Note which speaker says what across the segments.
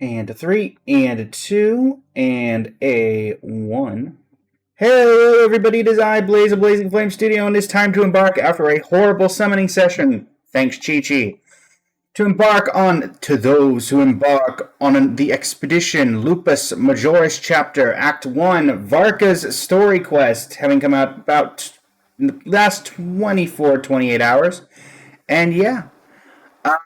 Speaker 1: And a 3, and a 2, and a 1. Hello, everybody. It is I, Blaze of Blazing Flame Studio, and it's time to embark after a horrible summoning session. Thanks, Chi-Chi. To those who embark on the expedition, Lupus Majoris Chapter, Act 1, Varka's story quest, having come out about in the last 28 hours. And yeah,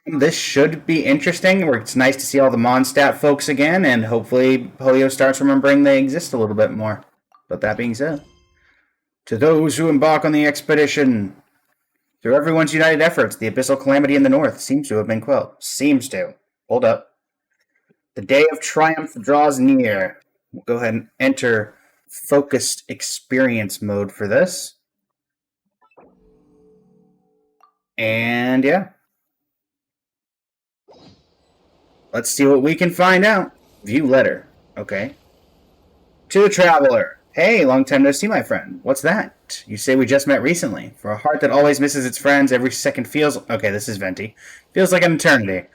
Speaker 1: this should be interesting. It's nice to see all the Mondstadt folks again, and hopefully Hoyo starts remembering they exist a little bit more. But that being said, to those who embark on the expedition, through everyone's united efforts, the abyssal calamity in the north seems to have been quelled. Seems to. Hold up. The day of triumph draws near. We'll go ahead and enter focused experience mode for this. And yeah. Let's see what we can find out. View letter. Okay. To the traveler. Hey, long time no see, my friend. What's that? You say we just met recently. For a heart that always misses its friends, every second feels... Okay, this is Venti. Feels like an eternity.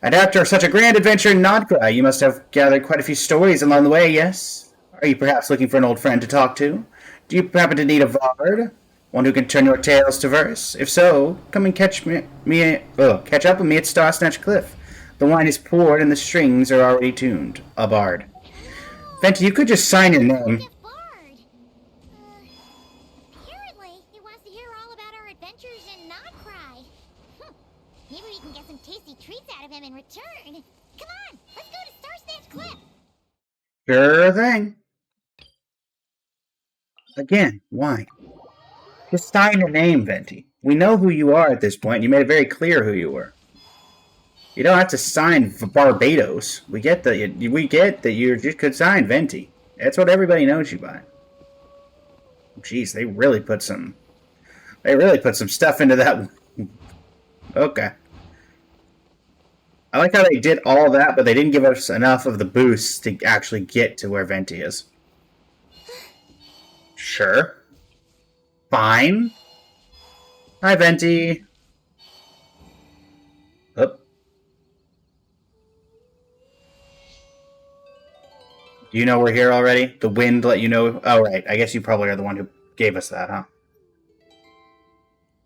Speaker 1: And after such a grand adventure in Nodcry, you must have gathered quite a few stories along the way, yes? Are you perhaps looking for an old friend to talk to? Do you happen to need a bard? One who can turn your tales to verse? If so, come and catch up with me at Star Snatch Cliff. The wine is poured and the strings are already tuned. A bard. Venti, you could just sign your name.
Speaker 2: Apparently, he wants to hear all about our adventures in Nodcry. Maybe we can get some tasty treats out of him in return. Come on, let's go to Star Snatch Cliff.
Speaker 1: Sure thing. Again, why? Just sign your name, Venti. We know who you are at this point. You made it very clear who you were. You don't have to sign Barbados. We get that you just could sign Venti. That's what everybody knows you by. Jeez, they really put some stuff into that. Okay. I like how they did all that, but they didn't give us enough of the boost to actually get to where Venti is. Sure. Fine. Hi, Venti. Oh. Do you know we're here already? The wind let you know? Oh, right. I guess you probably are the one who gave us that, huh?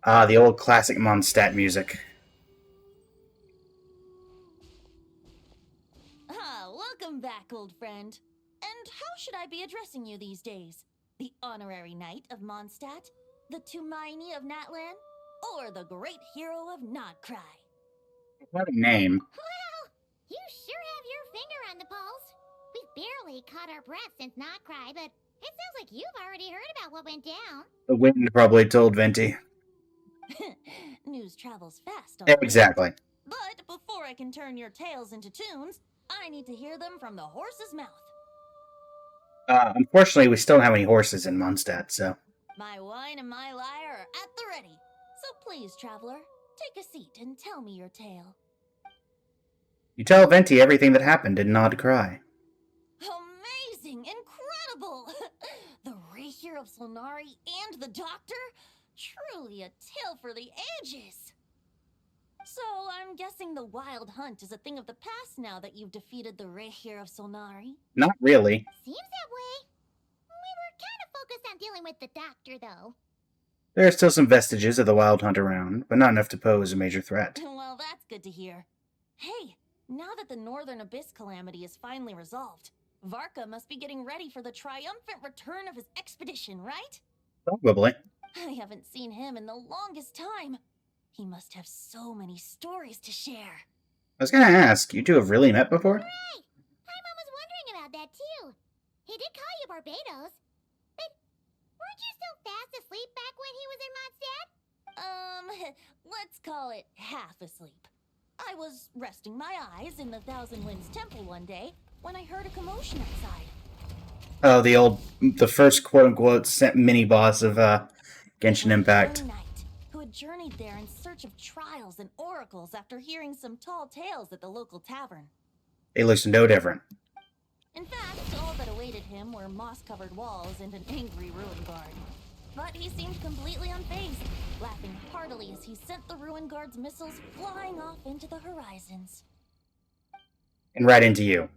Speaker 1: Ah, the old classic Mondstadt music.
Speaker 3: Welcome back, old friend. And how should I be addressing you these days? The honorary knight of Mondstadt? The Tumaini of Natlan? Or the great hero of Nodcry?
Speaker 1: What a name.
Speaker 2: Well, you sure have your finger on the pulse. We've barely caught our breath since Nodcry, but it sounds like you've already heard about what went down.
Speaker 1: The wind probably told Venti.
Speaker 3: News travels fast.
Speaker 1: Exactly.
Speaker 3: But before I can turn your tales into tunes, I need to hear them from the horse's mouth.
Speaker 1: Unfortunately, we still don't have any horses in Mondstadt, so...
Speaker 3: My wine and my lyre are at the ready. So please, traveler, take a seat and tell me your tale.
Speaker 1: You tell Venti everything that happened in Nodcry.
Speaker 3: Amazing! Incredible! The Rapier of Solnari and the Doctor? Truly a tale for the ages! So, I'm guessing the Wild Hunt is a thing of the past now that you've defeated the Rapier of Solnari?
Speaker 1: Not really.
Speaker 2: Seems that way. We were kind of focused on dealing with the Doctor, though.
Speaker 1: There are still some vestiges of the Wild Hunt around, but not enough to pose a major threat.
Speaker 3: Well, that's good to hear. Hey, now that the Northern Abyss calamity is finally resolved, Varka must be getting ready for the triumphant return of his expedition, right?
Speaker 1: Probably.
Speaker 3: I haven't seen him in the longest time. He must have so many stories to share.
Speaker 1: I was gonna ask, you two have really met before?
Speaker 2: Right! My mom was wondering about that, too. He did call you Barbados. But weren't you still fast asleep back when he was in Mondstadt?
Speaker 3: Let's call it half asleep. I was resting my eyes in the Thousand Winds Temple one day when I heard a commotion outside.
Speaker 1: Oh, the first quote-unquote mini-boss of, Genshin Impact.
Speaker 3: Knight, who had journeyed there in search of trials and oracles after hearing some tall tales at the local tavern.
Speaker 1: They look no different.
Speaker 3: In fact, all that awaited him were moss-covered walls and an angry ruin guard. But he seemed completely unfazed, laughing heartily as he sent the ruin guard's missiles flying off into the horizons.
Speaker 1: and right into you.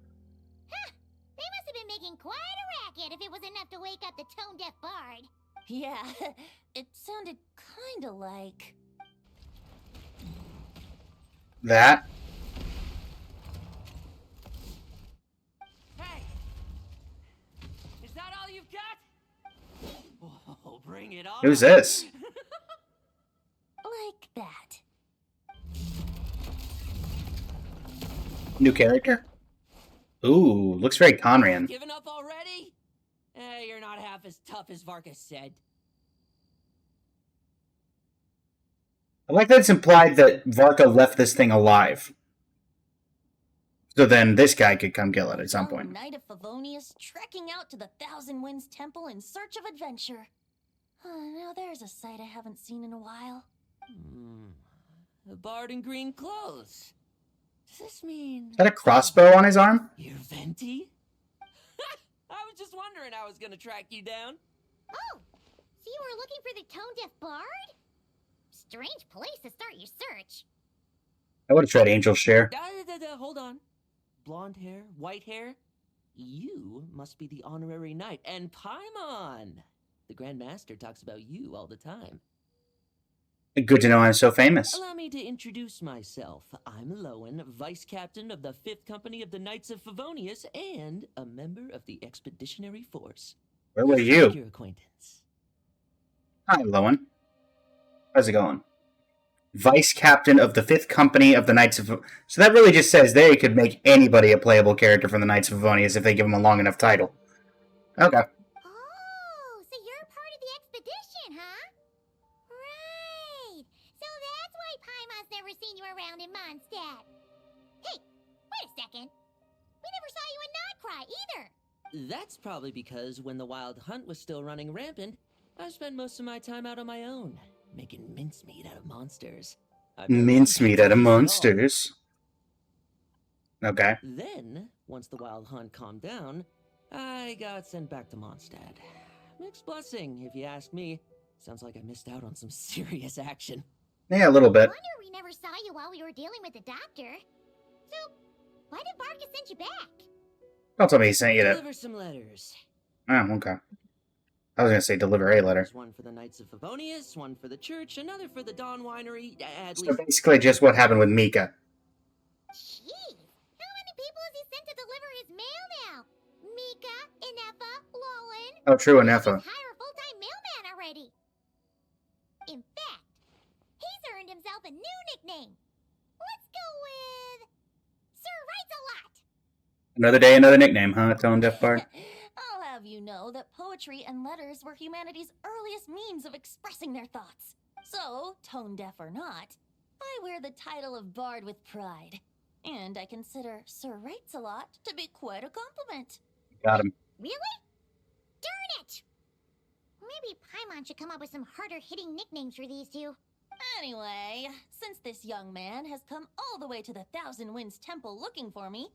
Speaker 2: Huh! They must have been making quite a racket if it was enough to wake up the tone-deaf bard.
Speaker 3: Yeah, it sounded kinda like...
Speaker 1: That.
Speaker 4: Hey! Is that all you've got? Oh, bring it on.
Speaker 1: Who's this?
Speaker 3: like that.
Speaker 1: New character? Ooh, looks very Conran.
Speaker 4: Giving up already? You're not half as tough as Varka said.
Speaker 1: I like that it's implied that Varka left this thing alive. So then this guy could come kill it at some point.
Speaker 3: Knight of Favonius trekking out to the Thousand Winds Temple in search of adventure. Now there's a sight I haven't seen in a while.
Speaker 4: A bard in green clothes. Does this mean
Speaker 1: Is that a crossbow on his arm?
Speaker 4: you're Venti? I was just wondering how I was gonna track you down.
Speaker 2: Oh, so you were looking for the tone-deaf bard? Strange place to start your search.
Speaker 1: I would have tried Angel's Share.
Speaker 4: Hold on. Blonde hair, white hair. You must be the honorary knight. And Paimon! The Grand Master talks about you all the time.
Speaker 1: Good to know I'm so famous.
Speaker 4: Allow me to introduce myself. I'm Lowen, Vice Captain of the 5th Company of the Knights of Favonius and a member of the Expeditionary Force.
Speaker 1: Where were
Speaker 4: Make
Speaker 1: you?
Speaker 4: your acquaintance.
Speaker 1: Hi, Lowen. How's it going? Vice Captain of the 5th Company of the Knights of... So that really just says they could make anybody a playable character from the Knights of Favonius if they give them a long enough title. Okay.
Speaker 2: Oh, so you're part of the expedition, huh? Right. So that's why Paimon's never seen you around in Mondstadt. Hey, wait a second. We never saw you in Notcry either.
Speaker 4: That's probably because when the Wild Hunt was still running rampant, I spent most of my time out on my own, making mincemeat out of monsters.
Speaker 1: Mincemeat out of monsters. Okay.
Speaker 4: Then, once the Wild Hunt calmed down, I got sent back to Mondstadt. Mixed blessing, if you ask me. Sounds like I missed out on some serious action.
Speaker 1: Yeah, a little bit.
Speaker 2: Wonder we never saw you while we were dealing with the doctor. So, why did Varka send you back?
Speaker 1: Don't tell me he sent you to...
Speaker 4: Deliver some letters.
Speaker 1: Oh, okay. I was going to say deliver a letter.
Speaker 4: There's one for the Knights of Favonius, one for the church, another for the Dawn Winery, at
Speaker 1: So
Speaker 4: least...
Speaker 1: basically just what happened with Mika.
Speaker 2: Jeez, how many people has he sent to deliver his mail now? Mika, Inefa, Lowen.
Speaker 1: Oh, true,
Speaker 2: Just
Speaker 1: Anefa.
Speaker 2: hire a full-time mailman already. In fact, he's earned himself a new nickname. Let's go with Sir Writes-A-Lot.
Speaker 1: Another day, another nickname, huh, Tone Deaf Bard?
Speaker 3: I'll have you know that poetry and letters were humanity's earliest means of expressing their thoughts. So, tone deaf or not, I wear the title of Bard with pride. And I consider Sir Writes-A-Lot to be quite a compliment.
Speaker 1: Got him.
Speaker 2: Really? Darn it! Maybe Paimon should come up with some harder-hitting nicknames for these two.
Speaker 3: Anyway, since this young man has come all the way to the Thousand Winds Temple looking for me,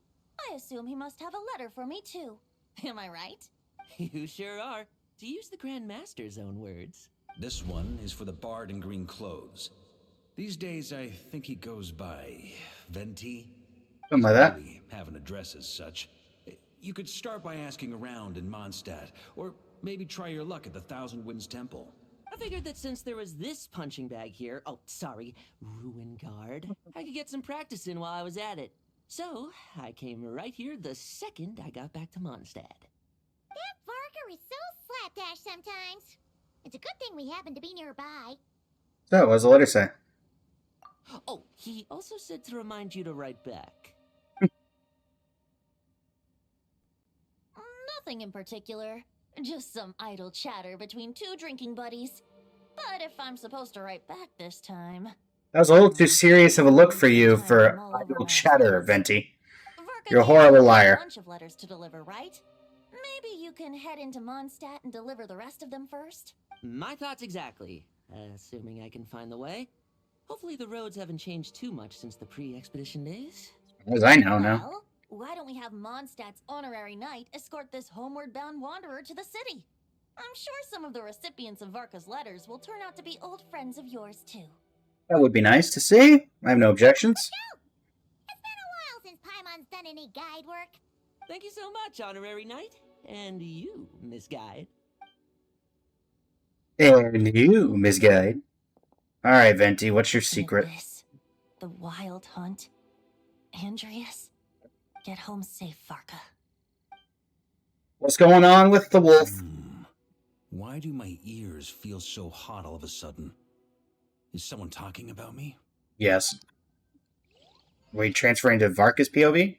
Speaker 3: I assume he must have a letter for me too. Am I right?
Speaker 4: You sure are. To use the Grand Master's own words.
Speaker 5: This one is for the bard in green clothes. These days, I think he goes by Venti.
Speaker 1: Something like that.
Speaker 5: Really have an address as such. You could start by asking around in Mondstadt, or maybe try your luck at the Thousand Winds Temple.
Speaker 4: I figured that since there was this punching bag here, Ruin Guard, I could get some practice in while I was at it. So, I came right here the second I got back to Mondstadt.
Speaker 2: That Varka is so slapdash sometimes. It's a good thing we happen to be nearby.
Speaker 1: So, what does the letter say?
Speaker 4: Oh, he also said to remind you to write back.
Speaker 3: Nothing in particular. Just some idle chatter between two drinking buddies. But if I'm supposed to write back this time...
Speaker 1: That was a little too serious of a look for you for idle chatter, Venti. You're a horrible liar.
Speaker 3: A bunch of letters to deliver, right? Maybe you can head into Mondstadt and deliver the rest of them first?
Speaker 4: My thoughts exactly. Assuming I can find the way. Hopefully the roads haven't changed too much since the pre-expedition days.
Speaker 1: As I know now.
Speaker 3: Well, why don't we have Mondstadt's honorary knight escort this homeward-bound wanderer to the city? I'm sure some of the recipients of Varka's letters will turn out to be old friends of yours, too.
Speaker 1: That would be nice to see. I have no objections.
Speaker 2: It's been a while since Paimon's done done any guide work?
Speaker 4: Thank you so much, Honorary Knight. And you, Miss Guide.
Speaker 1: And you, Miss Guide. Alright, Venti, what's your secret?
Speaker 3: This, the wild hunt. Andreas, get home safe, Varka.
Speaker 1: What's going on with the wolf?
Speaker 5: Why do my ears feel so hot all of a sudden? Is someone talking about me?
Speaker 1: Yes. Were you transferring to Varka's POV?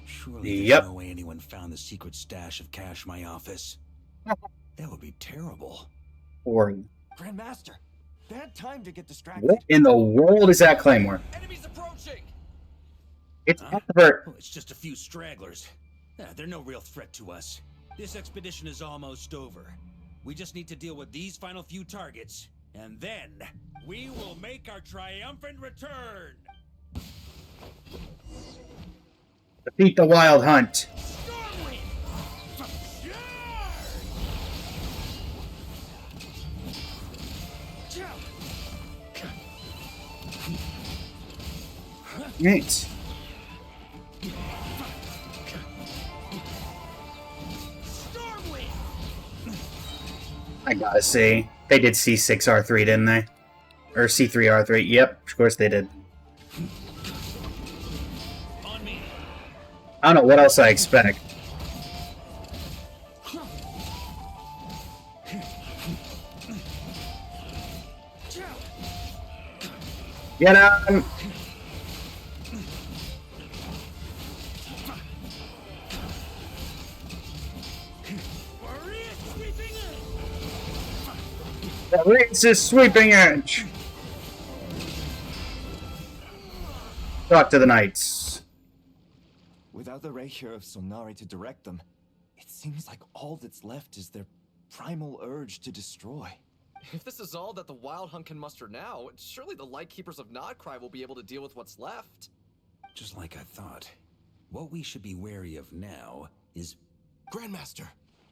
Speaker 5: Surely there's no way anyone found the secret stash of cash in my office. That would be terrible.
Speaker 1: Boring.
Speaker 6: Grandmaster, bad time to get distracted.
Speaker 1: What in the world is that Claymore?
Speaker 6: Enemies approaching!
Speaker 1: It's Albert.
Speaker 5: Oh, it's just a few stragglers. They're no real threat to us. This expedition is almost over. We just need to deal with these final few targets, and then we will make our triumphant return!
Speaker 1: Defeat the wild hunt. Right. I gotta say, they did C6R3, didn't they? Or C3R3. Yep, of course they did. I don't know what else I expect. Get him! It's his sweeping edge! Talk to the knights.
Speaker 6: Without the Rapier of Solnari to direct them, it seems like all that's left is their primal urge to destroy.
Speaker 7: If this is all that the Wild Hunt can muster now, surely the Lightkeepers of Nodcry will be able to deal with what's left.
Speaker 5: Just like I thought. What we should be wary of now is...
Speaker 8: Grandmaster,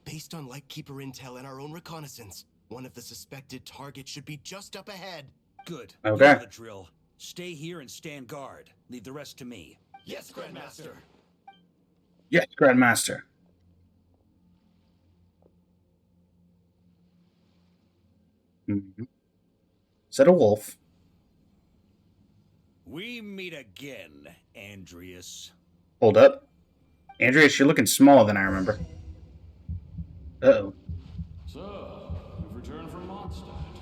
Speaker 8: based on Lightkeeper intel and our own reconnaissance, one of the suspected targets should be just up ahead.
Speaker 5: Good.
Speaker 1: Okay.
Speaker 5: You know the drill. Stay here and stand guard. Leave the rest to me.
Speaker 8: Yes, Grandmaster.
Speaker 1: Yes, Grandmaster. Is that a wolf?
Speaker 5: We meet again, Andreas.
Speaker 1: Hold up. Andreas, you're looking smaller than I remember. Uh-oh.
Speaker 9: So, you've returned from Mondstadt.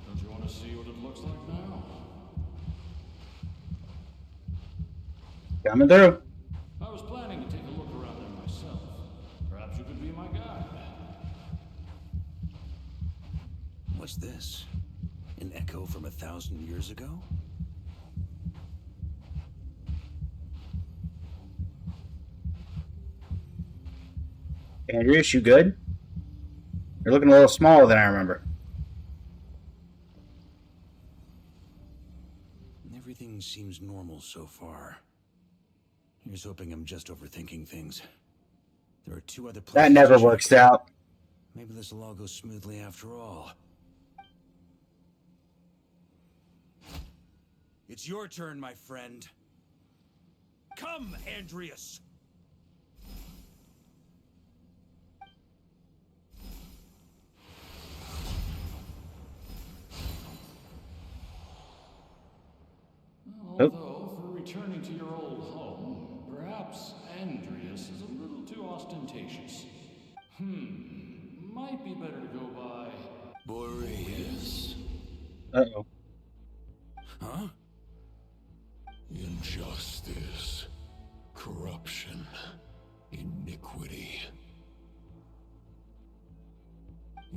Speaker 9: Don't you want to see what it looks like now?
Speaker 1: Coming through.
Speaker 9: I was planning to take a look around there myself. Perhaps you could be my guide.
Speaker 5: What's this? An echo from 1,000 years ago?
Speaker 1: Andreas, you good? You're looking a little smaller than I remember.
Speaker 5: Everything seems normal so far. Here's hoping I'm just overthinking things. There are 2 other places.
Speaker 1: That never
Speaker 5: to check.
Speaker 1: works out.
Speaker 5: Maybe this will all go smoothly after all. It's your turn, my friend. Come, Andreas!
Speaker 9: Although, for returning to your old home, perhaps Andreas is a little too ostentatious. Might be better to go by...
Speaker 8: Boreas.
Speaker 1: Uh-oh.
Speaker 5: Huh?
Speaker 8: Injustice. Corruption. Iniquity.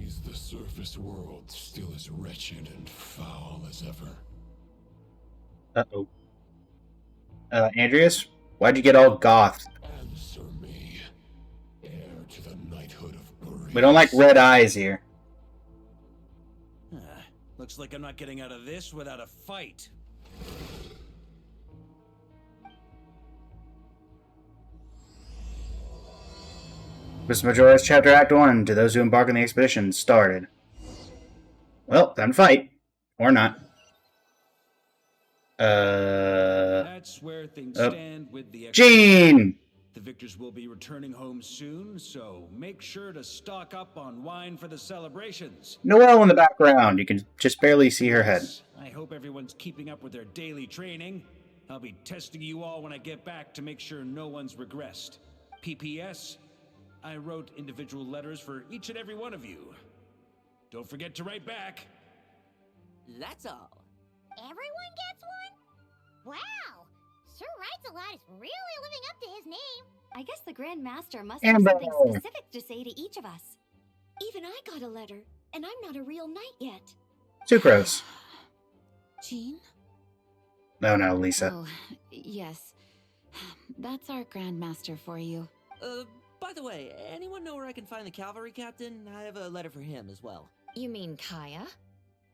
Speaker 8: Is the surface world still as wretched and foul as ever?
Speaker 1: Uh-oh. Andreas, why'd you get all goth?
Speaker 8: Answer me. Heir to the knighthood of Boreas.
Speaker 1: We don't like red eyes here.
Speaker 5: Looks like I'm not getting out of this without a fight.
Speaker 1: This Majora's Chapter Act 1, to those who embark on the expedition, started. Well, time to fight. Or not.
Speaker 5: That's where things stand with the
Speaker 1: Gene!
Speaker 5: The victors will be returning home soon, so make sure to stock up on wine for the celebrations.
Speaker 1: Noelle in the background. You can just barely see her head.
Speaker 5: I hope everyone's keeping up with their daily training. I'll be testing you all when I get back to make sure no one's regressed. PPS, I wrote individual letters for each and every one of you. Don't forget to write back.
Speaker 4: That's all.
Speaker 2: Everyone gets one? Wow! Sir Writes a Lot is really living up to his name.
Speaker 10: I guess the Grand Master must have something specific to say to each of us. Even I got a letter, and I'm not a real knight yet.
Speaker 1: Sucrose.
Speaker 10: Jean?
Speaker 1: No, Lisa.
Speaker 10: Oh, yes. That's our Grand Master for you.
Speaker 4: By the way, anyone know where I can find the cavalry captain? I have a letter for him as well.
Speaker 10: You mean Kaya?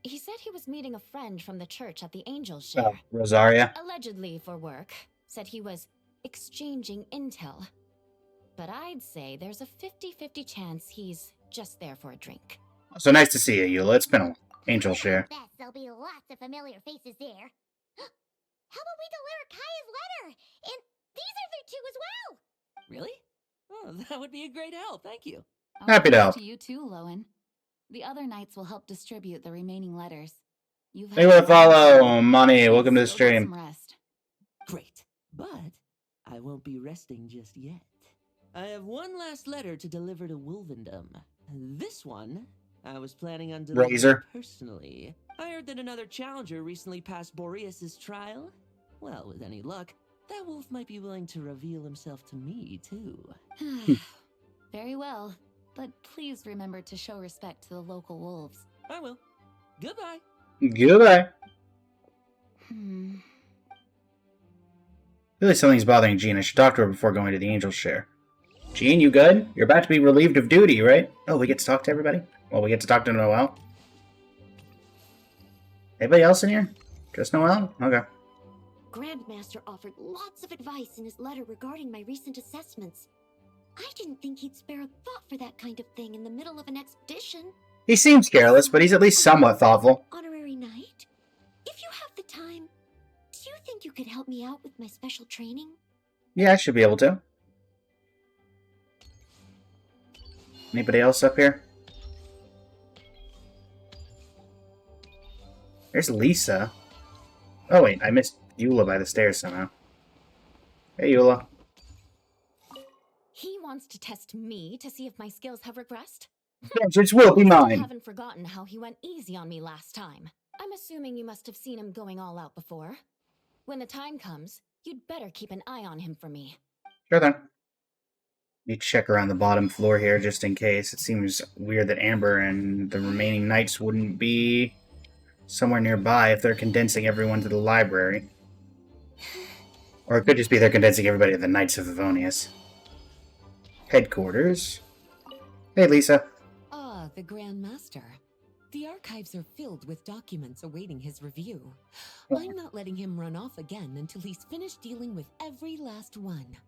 Speaker 10: He said he was meeting a friend from the church at the Angel Share.
Speaker 1: Oh, Rosaria.
Speaker 10: Allegedly for work. Said he was exchanging intel. But I'd say there's a 50-50 chance he's just there for a drink.
Speaker 1: So nice to see you, Eula. It's been an Angel Share.
Speaker 2: I bet there'll be lots of familiar faces there. How about we deliver Kaya's letter? And these other two as well.
Speaker 4: Really? Oh, that would be a great help. Thank you.
Speaker 1: Happy to help.
Speaker 10: To you too, Lowen. The other knights will help distribute the remaining letters. You've
Speaker 1: Thank you for the follow, Money. Welcome to the stream.
Speaker 10: Rest.
Speaker 4: Great. But I won't be resting just yet. I have one last letter to deliver to Wolvendom. This one, I was planning on delivering
Speaker 1: Razor.
Speaker 4: personally. I heard that another challenger recently passed Boreas's trial. Well, with any luck, that wolf might be willing to reveal himself to me, too.
Speaker 10: Very well. But please remember to show respect to the local wolves.
Speaker 4: I will. Goodbye.
Speaker 1: Goodbye.
Speaker 10: Hmm.
Speaker 1: Really, something's bothering Jean. I should talk to her before going to the Angel Share. Jean, you good? You're about to be relieved of duty, right? Oh, we get to talk to everybody? Well, we get to talk to Noelle. Anybody else in here? Just Noelle? Okay.
Speaker 10: Grandmaster offered lots of advice in his letter regarding my recent assessments. I didn't think he'd spare a thought for that kind of thing in the middle of an expedition.
Speaker 1: He seems careless, but he's at least somewhat thoughtful.
Speaker 10: Honorary Knight, if you have the time, do you think you could help me out with my special training?
Speaker 1: Yeah, I should be able to. Anybody else up here? There's Lisa. Oh wait, I missed Eula by the stairs somehow. Hey Eula.
Speaker 10: He wants to test me to see if my skills have regressed?
Speaker 1: Vengeance will be
Speaker 10: I
Speaker 1: mine.
Speaker 10: haven't forgotten how he went easy on me last time. I'm assuming you must have seen him going all out before. When the time comes, you'd better keep an eye on him for me.
Speaker 1: Sure then. Need to check around the bottom floor here just in case. It seems weird that Amber and the remaining knights wouldn't be somewhere nearby if they're condensing everyone to the library. Or it could just be they're condensing everybody to the Knights of Favonius. Headquarters. Hey, Lisa.
Speaker 11: Ah, the Grand Master. The archives are filled with documents awaiting his review. I'm not letting him run off again until he's finished dealing with every last one.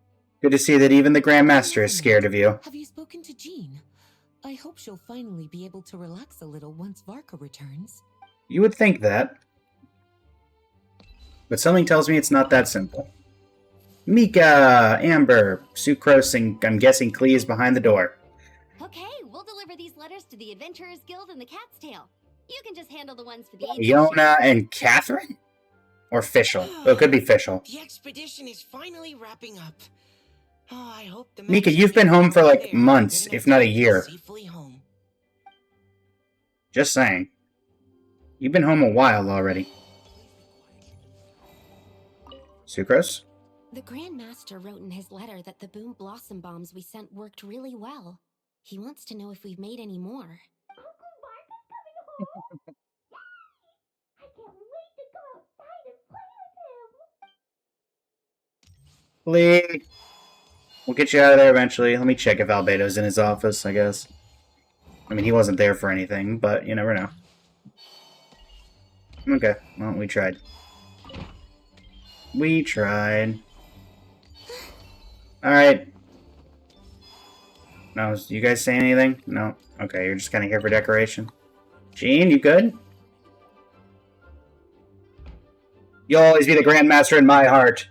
Speaker 1: Good to see that even the Grand Master is scared of you.
Speaker 11: Have you spoken to Jean? I hope she'll finally be able to relax a little once Varka returns.
Speaker 1: You would think that. But something tells me it's not that simple. Mika, Amber, Sucrose, and I'm guessing Klee is behind the door.
Speaker 10: Okay, we'll deliver these letters to the Adventurers Guild and the Cat's Tail. You can just handle the ones for the
Speaker 1: Iona and Catherine? Or Fischl. Oh, it could be Fischl.
Speaker 12: The expedition is finally wrapping up. Oh, I hope the
Speaker 1: Mika, you've been home for like months, if not a year.
Speaker 12: Safely home.
Speaker 1: Just saying. You've been home a while already. Sucrose?
Speaker 10: The Grand Master wrote in his letter that the Boom Blossom bombs we sent worked really well. He wants to know if we've made any more.
Speaker 2: Uncle Mark is coming home! Yay! I can't wait to go outside and play with him!
Speaker 1: Klee. We'll get you out of there eventually. Let me check if Albedo's in his office, I guess. I mean, he wasn't there for anything, but you never know. Okay, well, we tried. We tried. Alright. No, you guys say anything? No? Okay, you're just kind of here for decoration. Jean, you good? You'll always be the Grandmaster in my heart.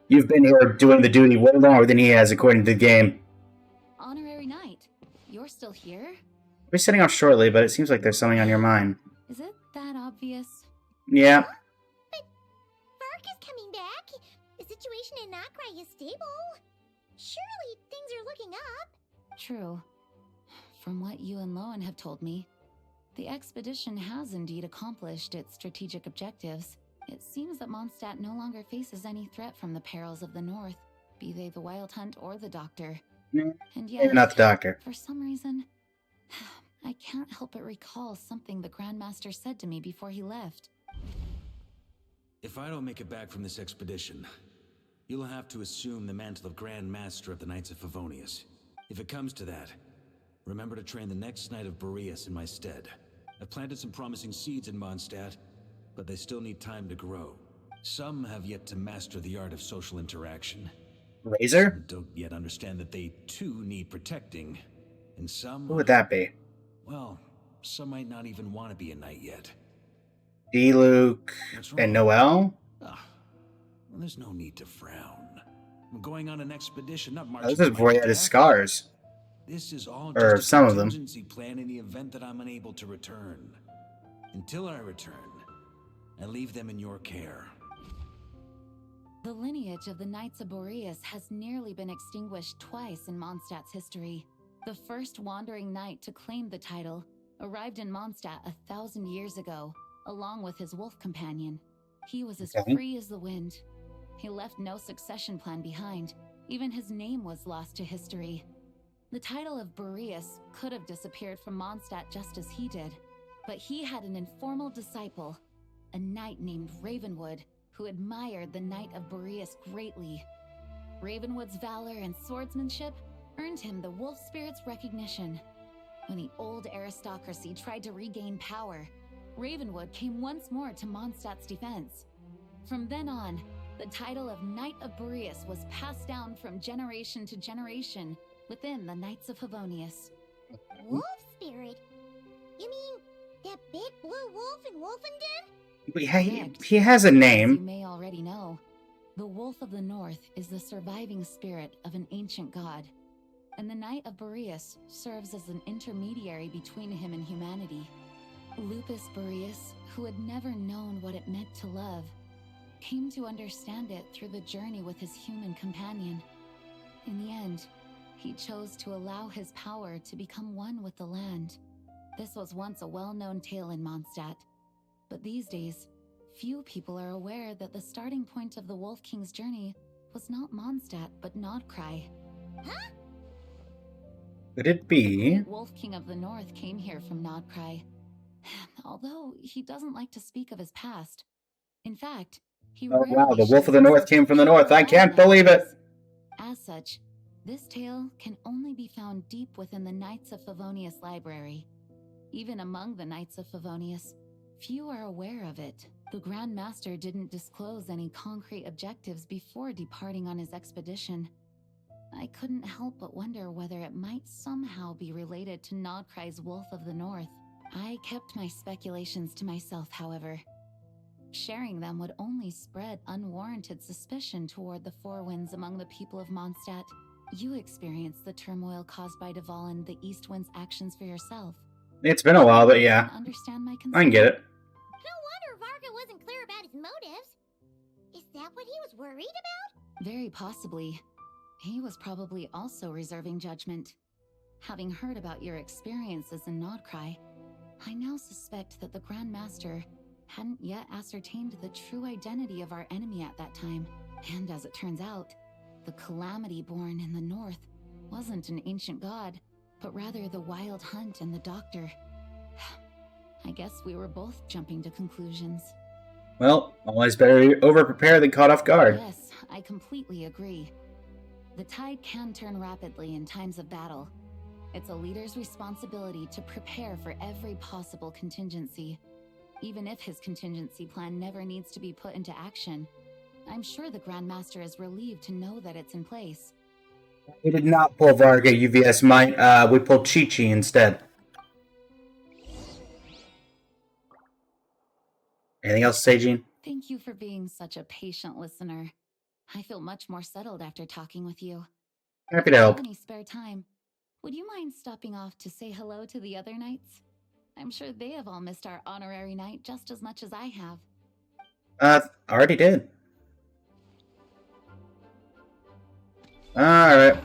Speaker 1: You've been here doing the duty way longer than he has, according to the game.
Speaker 11: Honorary Knight, you're still here?
Speaker 1: We'll be setting off shortly, but it seems like there's something on your mind.
Speaker 11: Is it that obvious?
Speaker 1: Yeah.
Speaker 2: But Varka's coming back. The situation in Nokrai is stable. Surely things are looking up.
Speaker 11: True. From what you and Lowen have told me, the expedition has indeed accomplished its strategic objectives. It seems that Mondstadt no longer faces any threat from the perils of the North, be they the Wild Hunt or the Doctor. And yet,
Speaker 1: Maybe not the Doctor.
Speaker 11: For some reason, I can't help but recall something the Grandmaster said to me before he left.
Speaker 5: If I don't make it back from this expedition, you'll have to assume the mantle of Grand Master of the Knights of Favonius. If it comes to that, remember to train the next Knight of Boreas in my stead. I've planted some promising seeds in Mondstadt, but they still need time to grow. Some have yet to master the art of social interaction.
Speaker 1: Razor?
Speaker 5: Some don't yet understand that they too need protecting. And some...
Speaker 1: Who would that be?
Speaker 5: Well, some might not even want to be a knight yet.
Speaker 1: D-Luke and Noel?
Speaker 5: Well, there's no need to frown. I'm going on an expedition, not
Speaker 1: Oh,
Speaker 5: marching.
Speaker 1: this is before he had his scars.
Speaker 5: This is all
Speaker 1: Or
Speaker 5: just a
Speaker 1: some of them.
Speaker 5: contingency plan in the event that I'm unable to return. Until I return, I leave them in your care.
Speaker 11: The lineage of the Knights of Boreas has nearly been extinguished twice in Mondstadt's history. The first wandering knight to claim the title arrived in Mondstadt 1,000 years ago, along with his wolf companion. He was as free as the wind. He left no succession plan behind. Even his name was lost to history. The title of Boreas could have disappeared from Mondstadt just as he did, but he had an informal disciple, a knight named Ravenwood, who admired the Knight of Boreas greatly. Ravenwood's valor and swordsmanship earned him the wolf spirit's recognition. When the old aristocracy tried to regain power, Ravenwood came once more to Mondstadt's defense. From then on, the title of Knight of Boreas was passed down from generation to generation within the Knights of Favonius.
Speaker 2: Wolf spirit? You mean that big blue wolf in Wolfenden?
Speaker 1: He has a
Speaker 11: As you
Speaker 1: name.
Speaker 11: may already know, the Wolf of the North is the surviving spirit of an ancient god, and the Knight of Boreas serves as an intermediary between him and humanity. Lupus Boreas, who had never known what it meant to love, came to understand it through the journey with his human companion. In the end, he chose to allow his power to become one with the land. This was once a well-known tale in Mondstadt, but these days, few people are aware that the starting point of the Wolf King's journey was not Mondstadt, but Nodcry.
Speaker 2: Huh?
Speaker 1: Could it be?
Speaker 11: The Wolf King of the North came here from Nodcry, although he doesn't like to speak of his past. In fact, he
Speaker 1: Oh
Speaker 11: rarely
Speaker 1: wow, the Wolf of the
Speaker 11: shows
Speaker 1: North came from the North. I can't believe it.
Speaker 11: As such, this tale can only be found deep within the Knights of Favonius library. Even among the Knights of Favonius, few are aware of it. The Grand Master didn't disclose any concrete objectives before departing on his expedition. I couldn't help but wonder whether it might somehow be related to Nodcry's Wolf of the North. I kept my speculations to myself, however. Sharing them would only spread unwarranted suspicion toward the Four Winds among the people of Mondstadt. You experienced the turmoil caused by Duval and the East Wind's actions for yourself.
Speaker 1: It's been a while, but yeah.
Speaker 11: Understand my concern?
Speaker 1: I can get it.
Speaker 2: No wonder Varka wasn't clear about his motives. Is that what he was worried about?
Speaker 11: Very possibly. He was probably also reserving judgment. Having heard about your experiences in Nodcry, I now suspect that the Grand Master hadn't yet ascertained the true identity of our enemy at that time. And as it turns out, the calamity born in the north wasn't an ancient god, but rather the Wild Hunt and the Doctor. I guess we were both jumping to conclusions.
Speaker 1: Well, always better over-prepared than caught off guard.
Speaker 11: Yes, I completely agree. The tide can turn rapidly in times of battle. It's a leader's responsibility to prepare for every possible contingency. Even if his contingency plan never needs to be put into action, I'm sure the Grand Master is relieved to know that it's in place.
Speaker 1: We did not pull Varga UVS Might, we pulled Chi-Chi instead. Anything else to say, Jean?
Speaker 11: Thank you for being such a patient listener. I feel much more settled after talking with you.
Speaker 1: Happy
Speaker 11: If
Speaker 1: to
Speaker 11: you
Speaker 1: help.
Speaker 11: have any spare time, would you mind stopping off to say hello to the other knights? I'm sure they have all missed our honorary knight just as much as I have.
Speaker 1: Already did. Alright.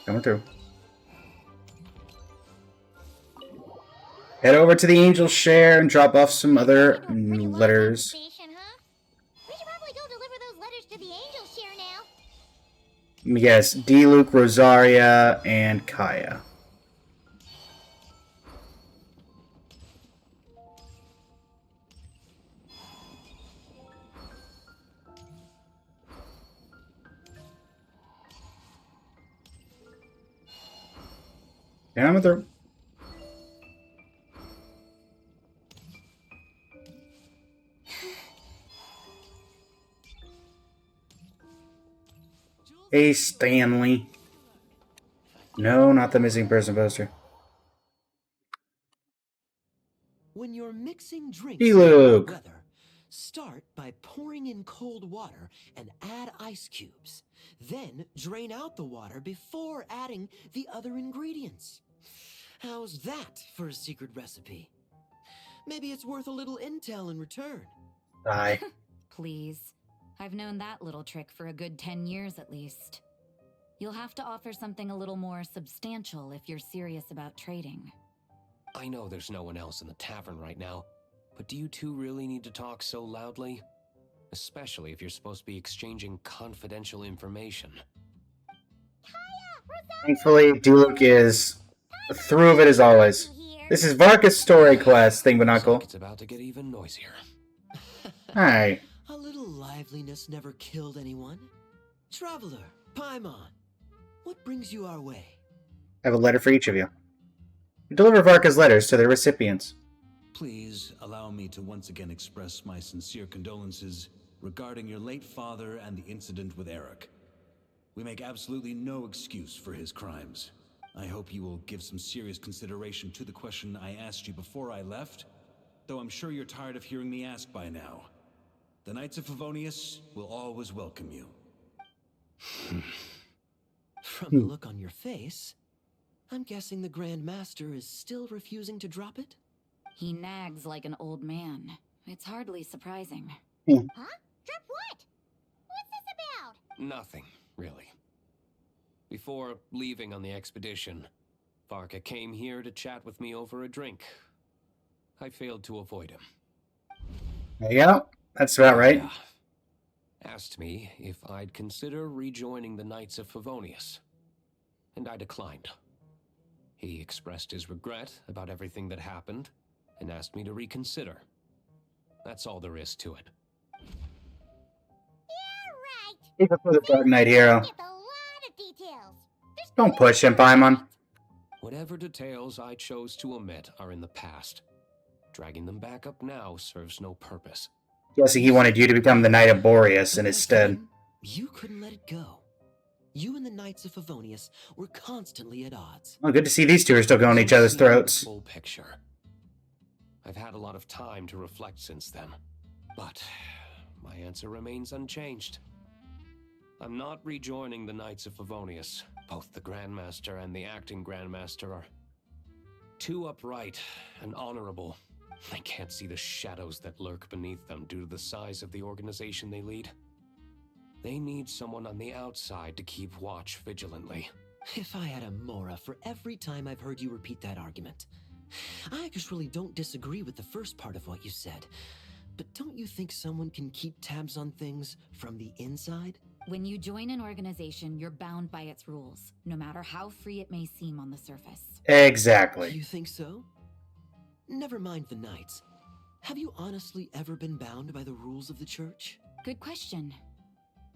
Speaker 1: Coming through. Head over to the Angel's Share and drop off some other letters.
Speaker 2: Station, huh? We should probably go deliver those letters to the Angel's Share now.
Speaker 1: Yes, D. Luke, Rosaria, and Kaya. Down through. Hey, Stanley. No, not the missing person poster.
Speaker 13: When you're mixing drinks
Speaker 1: Hey,
Speaker 13: in
Speaker 1: Luke.
Speaker 13: cold weather, start by pouring in cold water and add ice cubes. Then drain out the water before adding the other ingredients. How's that for a secret recipe? Maybe it's worth a little intel in return.
Speaker 1: Bye.
Speaker 14: Please. I've known that little trick for a good 10 years at least. You'll have to offer something a little more substantial if you're serious about trading.
Speaker 15: I know there's no one else in the tavern right now, but do you two really need to talk so loudly? Especially if you're supposed to be exchanging confidential information.
Speaker 1: Thankfully, D. Luke is through of it as always. This is Varka's story quest thing, but not cool.
Speaker 15: It's about to get even noisier.
Speaker 1: Hi.
Speaker 13: A little liveliness never killed anyone. Traveler, Paimon, what brings you our way?
Speaker 1: I have a letter for each of you. Deliver Varka's letters to their recipients.
Speaker 5: Please allow me to once again express my sincere condolences regarding your late father and the incident with Eric. We make absolutely no excuse for his crimes. I hope you will give some serious consideration to the question I asked you before I left, though I'm sure you're tired of hearing me ask by now. The Knights of Favonius will always welcome you.
Speaker 13: From the look on your face, I'm guessing the Grand Master is still refusing to drop it?
Speaker 14: He nags like an old man. It's hardly surprising.
Speaker 2: Huh? Drop what? What's this about?
Speaker 15: Nothing, really. Before leaving on the expedition, Varka came here to chat with me over a drink. I failed to avoid him.
Speaker 1: There you go. That's about right.
Speaker 15: Yeah. Asked me if I'd consider rejoining the Knights of Favonius, and I declined. He expressed his regret about everything that happened and asked me to reconsider. That's all there is to it.
Speaker 1: Keep it for the Dark Knight hero.
Speaker 2: Get a lot of details.
Speaker 1: Don't push him, Paimon.
Speaker 15: Whatever details I chose to omit are in the past. Dragging them back up now serves no purpose.
Speaker 1: Guessing he wanted you to become the Knight of Boreas in his stead.
Speaker 13: You couldn't let it go. You and the Knights of Favonius were constantly at odds.
Speaker 1: Well, good to see these two are still going at each other's throats.
Speaker 15: Full picture. I've had a lot of time to reflect since then, but my answer remains unchanged. I'm not rejoining the Knights of Favonius. Both the Grandmaster and the acting Grandmaster are too upright and honorable. I can't see the shadows that lurk beneath them due to the size of the organization they lead. They need someone on the outside to keep watch vigilantly.
Speaker 13: If I had a Mora for every time I've heard you repeat that argument. I actually don't disagree with the first part of what you said. But don't you think someone can keep tabs on things from the inside?
Speaker 14: When you join an organization, you're bound by its rules, no matter how free it may seem on the surface.
Speaker 1: Exactly.
Speaker 13: You think so? Never mind the Knights. Have you honestly ever been bound by the rules of the Church?
Speaker 14: Good question.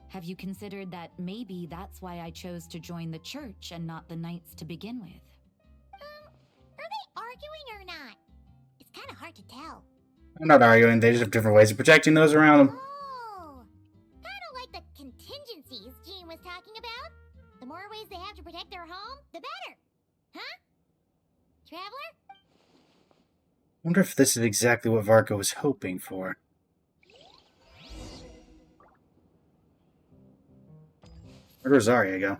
Speaker 14: Have you considered that maybe that's why I chose to join the Church and not the Knights to begin with?
Speaker 2: Are they arguing or not? It's kind of hard to tell.
Speaker 1: I'm not arguing, they just have different ways of protecting those around them.
Speaker 2: Oh, kind of like the contingencies Jean was talking about. The more ways they have to protect their home, the better. Huh? Traveler?
Speaker 1: Wonder if this is exactly what Varka was hoping for. Where'd Rosaria go?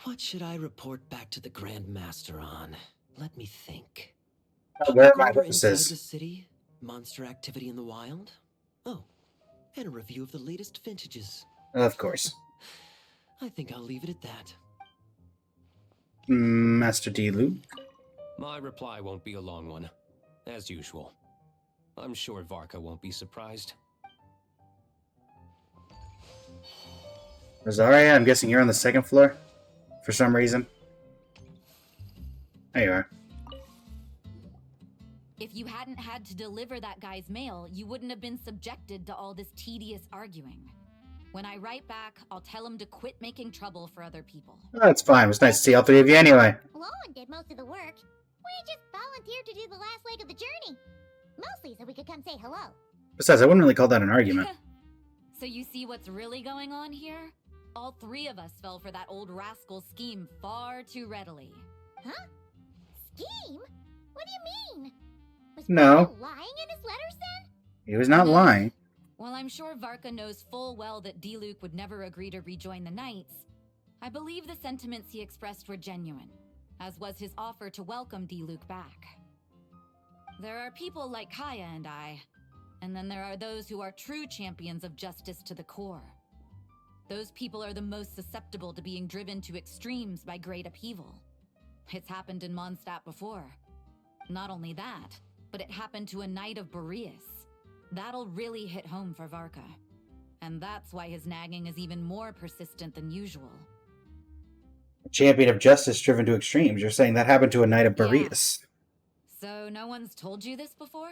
Speaker 13: What should I report back to the Grand Master on? Let me think.
Speaker 1: Where are my
Speaker 13: Public order inside
Speaker 1: witnesses?
Speaker 13: the city, monster activity in the wild. Oh, and a review of the latest vintages.
Speaker 1: Of course.
Speaker 13: I think I'll leave it at that.
Speaker 1: Master D. Luke?
Speaker 15: My reply won't be a long one, as usual. I'm sure Varka won't be surprised.
Speaker 1: Rosaria, I'm guessing you're on the second floor? For some reason? There you are.
Speaker 14: If you hadn't had to deliver that guy's mail, you wouldn't have been subjected to all this tedious arguing. When I write back, I'll tell him to quit making trouble for other people.
Speaker 1: That's fine. It was nice to see all three of you anyway.
Speaker 2: Lowen did most of the work. We just volunteered to do the last leg of the journey. Mostly so we could come say hello.
Speaker 1: Besides, I wouldn't really call that an argument.
Speaker 14: So you see what's really going on here? All three of us fell for that old rascal's scheme far too readily.
Speaker 2: Huh? Scheme? What do you mean? Was
Speaker 1: No.
Speaker 2: Varka lying in his letters then?
Speaker 1: He was not lying.
Speaker 14: While I'm sure Varka knows full well that D-Luke would never agree to rejoin the Knights, I believe the sentiments he expressed were genuine, as was his offer to welcome D-Luke back. There are people like Kaya and I, and then there are those who are true champions of justice to the core. Those people are the most susceptible to being driven to extremes by great upheaval. It's happened in Mondstadt before. Not only that, but it happened to a Knight of Boreas. That'll really hit home for Varka. And that's why his nagging is even more persistent than usual.
Speaker 1: A champion of justice driven to extremes. You're saying that happened to a Knight of Boreas.
Speaker 14: So no one's told you this before?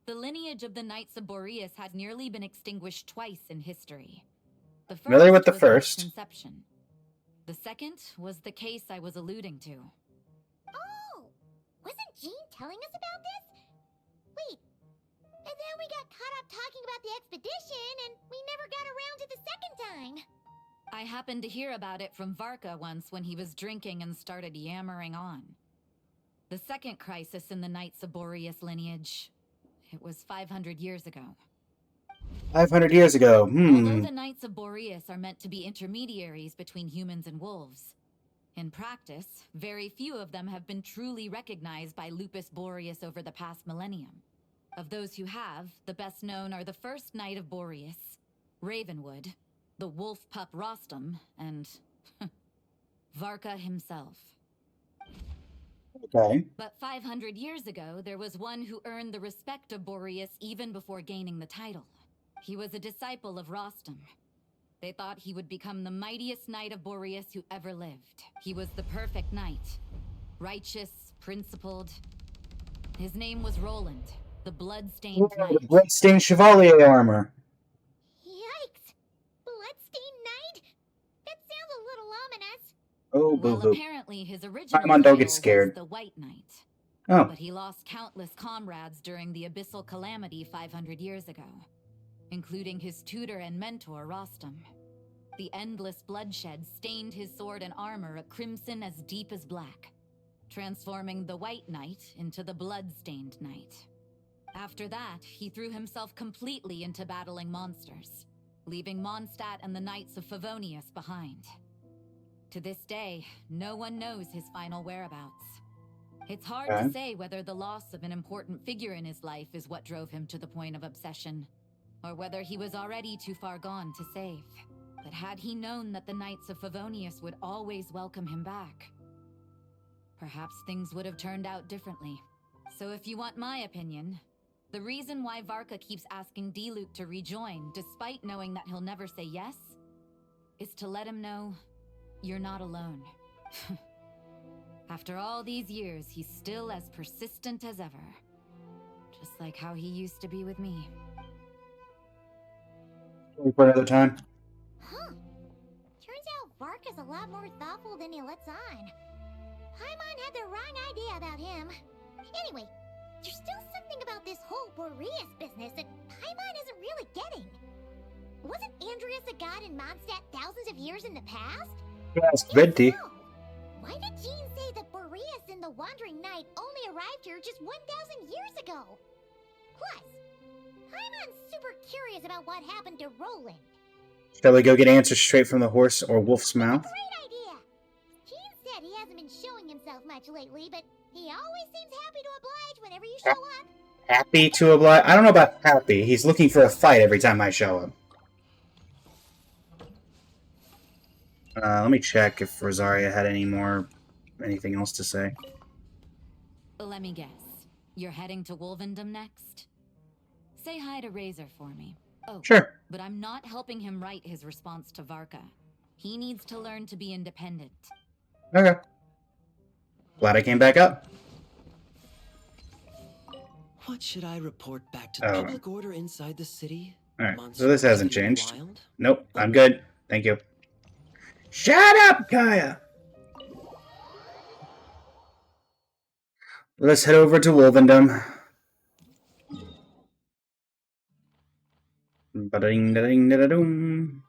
Speaker 14: The lineage of the Knights of Boreas had nearly been extinguished twice in history. The first
Speaker 1: Familiar with the
Speaker 14: was
Speaker 1: first.
Speaker 14: its inception. The second was the case I was alluding to.
Speaker 2: Oh! Wasn't Jean telling us about this? Wait. And then we got caught up talking about the expedition, and we never got around to the second time.
Speaker 14: I happened to hear about it from Varka once when he was drinking and started yammering on. The second crisis in the Knights of Boreas lineage. It was 500 years ago.
Speaker 1: 500 years ago.
Speaker 14: Although the Knights of Boreas are meant to be intermediaries between humans and wolves, in practice, very few of them have been truly recognized by Lupus Boreas over the past millennium. Of those who have, the best known are the first Knight of Boreas, Ravenwood, the wolf pup Rostam, and Varka himself.
Speaker 1: Okay.
Speaker 14: But 500 years ago, there was one who earned the respect of Boreas even before gaining the title. He was a disciple of Rostam. They thought he would become the mightiest Knight of Boreas who ever lived. He was the perfect knight. Righteous, principled. His name was Roland, the blood-stained knight.
Speaker 1: The blood-stained chevalier armor.
Speaker 2: Yikes! Bloodstained Knight? That sounds a little ominous.
Speaker 1: Oh,
Speaker 14: Well,
Speaker 1: boo-boo.
Speaker 14: apparently his original
Speaker 1: Paimon, don't get
Speaker 14: title
Speaker 1: scared.
Speaker 14: was the White Knight.
Speaker 1: Oh.
Speaker 14: But he lost countless comrades during the Abyssal Calamity 500 years ago, including his tutor and mentor, Rostam. The endless bloodshed stained his sword and armor a crimson as deep as black, transforming the White Knight into the Blood-Stained Knight. After that, he threw himself completely into battling monsters, leaving Mondstadt and the Knights of Favonius behind. To this day, no one knows his final whereabouts. It's hard to say whether the loss of an important figure in his life is what drove him to the point of obsession, or whether he was already too far gone to save. But had he known that the Knights of Favonius would always welcome him back, perhaps things would have turned out differently. So if you want my opinion, the reason why Varka keeps asking D-Luke to rejoin, despite knowing that he'll never say yes, is to let him know you're not alone. After all these years, he's still as persistent as ever. Just like how he used to be with me.
Speaker 1: For another time.
Speaker 2: Huh. Turns out Varka's a lot more thoughtful than he lets on. Paimon had the wrong idea about him. Anyway, there's still something about this whole Boreas business that Paimon isn't really getting. Wasn't Andreas a god in Mondstadt thousands of years in the past?
Speaker 1: Yes, Venti.
Speaker 2: Why did Jean say that Boreas and the Wandering Knight only arrived here just 1,000 years ago? Plus, Paimon's super curious about what happened to Roland.
Speaker 1: Shall we go get answers straight from the horse or wolf's mouth?
Speaker 2: Great idea! Jean said he hasn't been showing himself much lately, but he always seems happy to oblige whenever you show up.
Speaker 1: Happy to oblige? I don't know about happy. He's looking for a fight every time I show him. Let me check if Rosaria had anything else to say.
Speaker 14: Let me guess. You're heading to Wolvendom next? Say hi to Razor for me. Oh,
Speaker 1: sure.
Speaker 14: But I'm not helping him write his response to Varka. He needs to learn to be independent.
Speaker 1: Okay. Glad I came back up.
Speaker 13: What should I report back to public order inside the city?
Speaker 1: Alright, so this hasn't changed. Nope, I'm good. Thank you. Shut up, Kaya! Let's head over to Wolvendom. Ba-ding-da-ding-da-da-doom.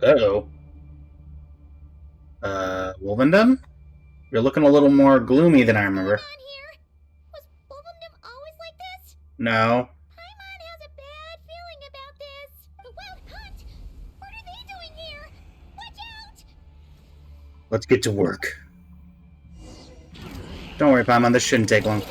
Speaker 1: Uh-oh. Wolvendom? You're looking a little more gloomy than I remember.
Speaker 2: Was Wolvendom always like this?
Speaker 1: No.
Speaker 2: Paimon has a bad feeling about this. The Wild Hunt! What are they doing here? Watch out!
Speaker 1: Let's get to work. Don't worry, Paimon, this shouldn't take long.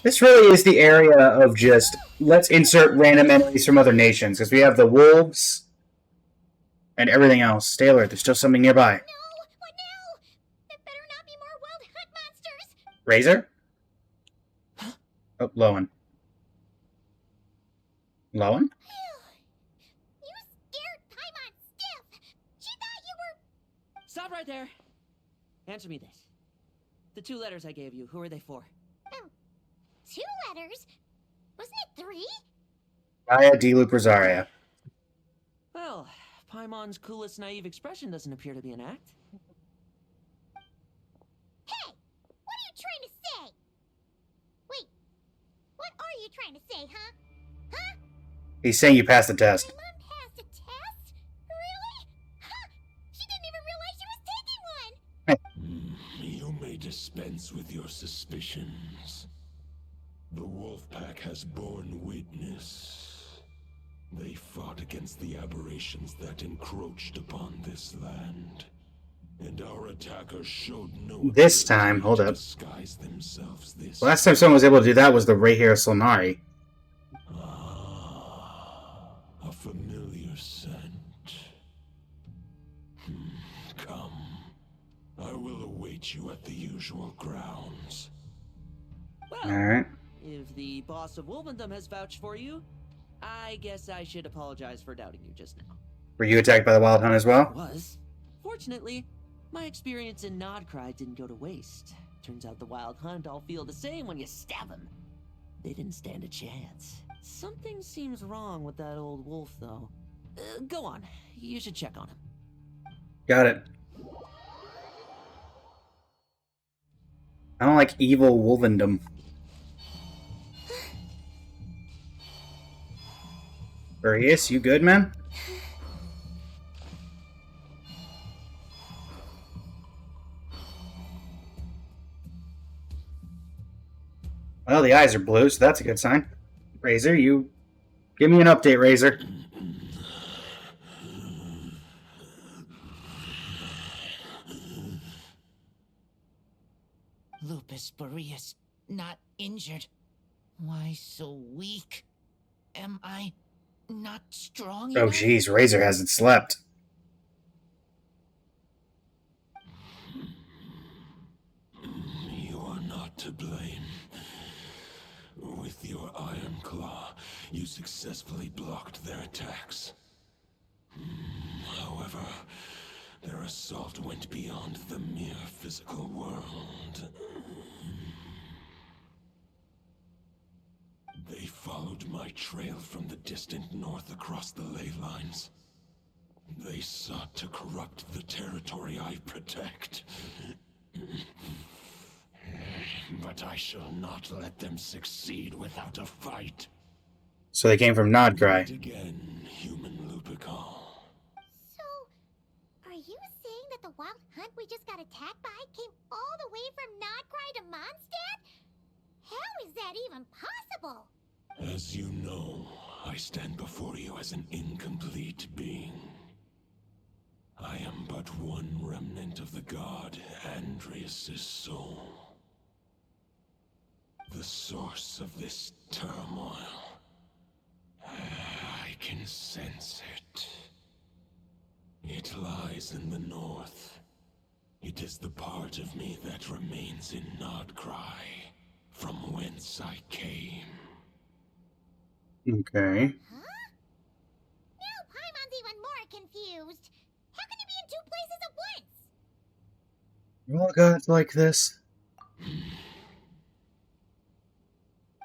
Speaker 1: This really is the area of just, let's insert random enemies from other nations, because we have the wolves and everything else. Stay alert, there's still something nearby.
Speaker 2: No! What now? There better not be more Wild Hunt monsters!
Speaker 1: Razor? Oh, Lowen. Lowen?
Speaker 2: You scared Paimon stiff! She thought you were...
Speaker 4: Stop right there! Answer me this. The 2 letters I gave you, who are they for?
Speaker 2: 2 letters? Wasn't it 3?
Speaker 1: Gaia D. Luke Rosaria.
Speaker 4: Well, Paimon's coolest naive expression doesn't appear to be an act.
Speaker 2: Hey! What are you trying to say? Wait, what are you trying to say, huh? Huh?
Speaker 1: He's saying you passed the test.
Speaker 2: Paimon passed a test? Really? Huh! She didn't even realize she was taking one!
Speaker 9: You may dispense with your suspicions. The wolf pack has borne witness. They fought against the aberrations that encroached upon this land. And our attackers showed no
Speaker 1: this time, hold up.
Speaker 9: disguise themselves this
Speaker 1: Last time someone was able to do that was the Rayhair Solnari.
Speaker 9: a familiar scent. Come. I will await you at the usual grounds.
Speaker 4: Well,
Speaker 1: Alright.
Speaker 4: if the boss of Wolvendom has vouched for you, I guess I should apologize for doubting you just now.
Speaker 1: Were you attacked by the Wild Hunt as well?
Speaker 4: I was. Fortunately, my experience in Nodcry didn't go to waste. Turns out the Wild Hunt all feel the same when you stab them. They didn't stand a chance. Something seems wrong with that old wolf, though. Go on. You should check on him.
Speaker 1: Got it. I don't like evil Wolvendom. Boreas, you good, man? Well, the eyes are blue, so that's a good sign. Razor, you... Give me an update, Razor.
Speaker 12: Lupus Boreas, not injured. Why so weak? Am I not strong
Speaker 1: Oh,
Speaker 12: enough?
Speaker 1: jeez, Razor hasn't slept.
Speaker 9: You are not to blame. With your Iron Claw, you successfully blocked their attacks. However, their assault went beyond the mere physical world. They followed followed my trail from the distant north across the ley lines. They sought to corrupt the territory I protect. But I shall not let them succeed without a fight.
Speaker 1: So they came from Nodcry.
Speaker 9: Meet again, human Lupical.
Speaker 2: So, are you saying that the wild hunt we just got attacked by came all the way from Nodcry to Mondstadt? How is that even possible?
Speaker 9: As you know, I stand before you as an incomplete being. I am but one remnant of the god Andreas' soul. The source of this turmoil. I can sense it. It lies in the north. It is the part of me that remains in Nodcry, from whence I came.
Speaker 1: Okay.
Speaker 2: Huh? Now Paimon's even more confused. How can you be in two places at once?
Speaker 1: All gods like this.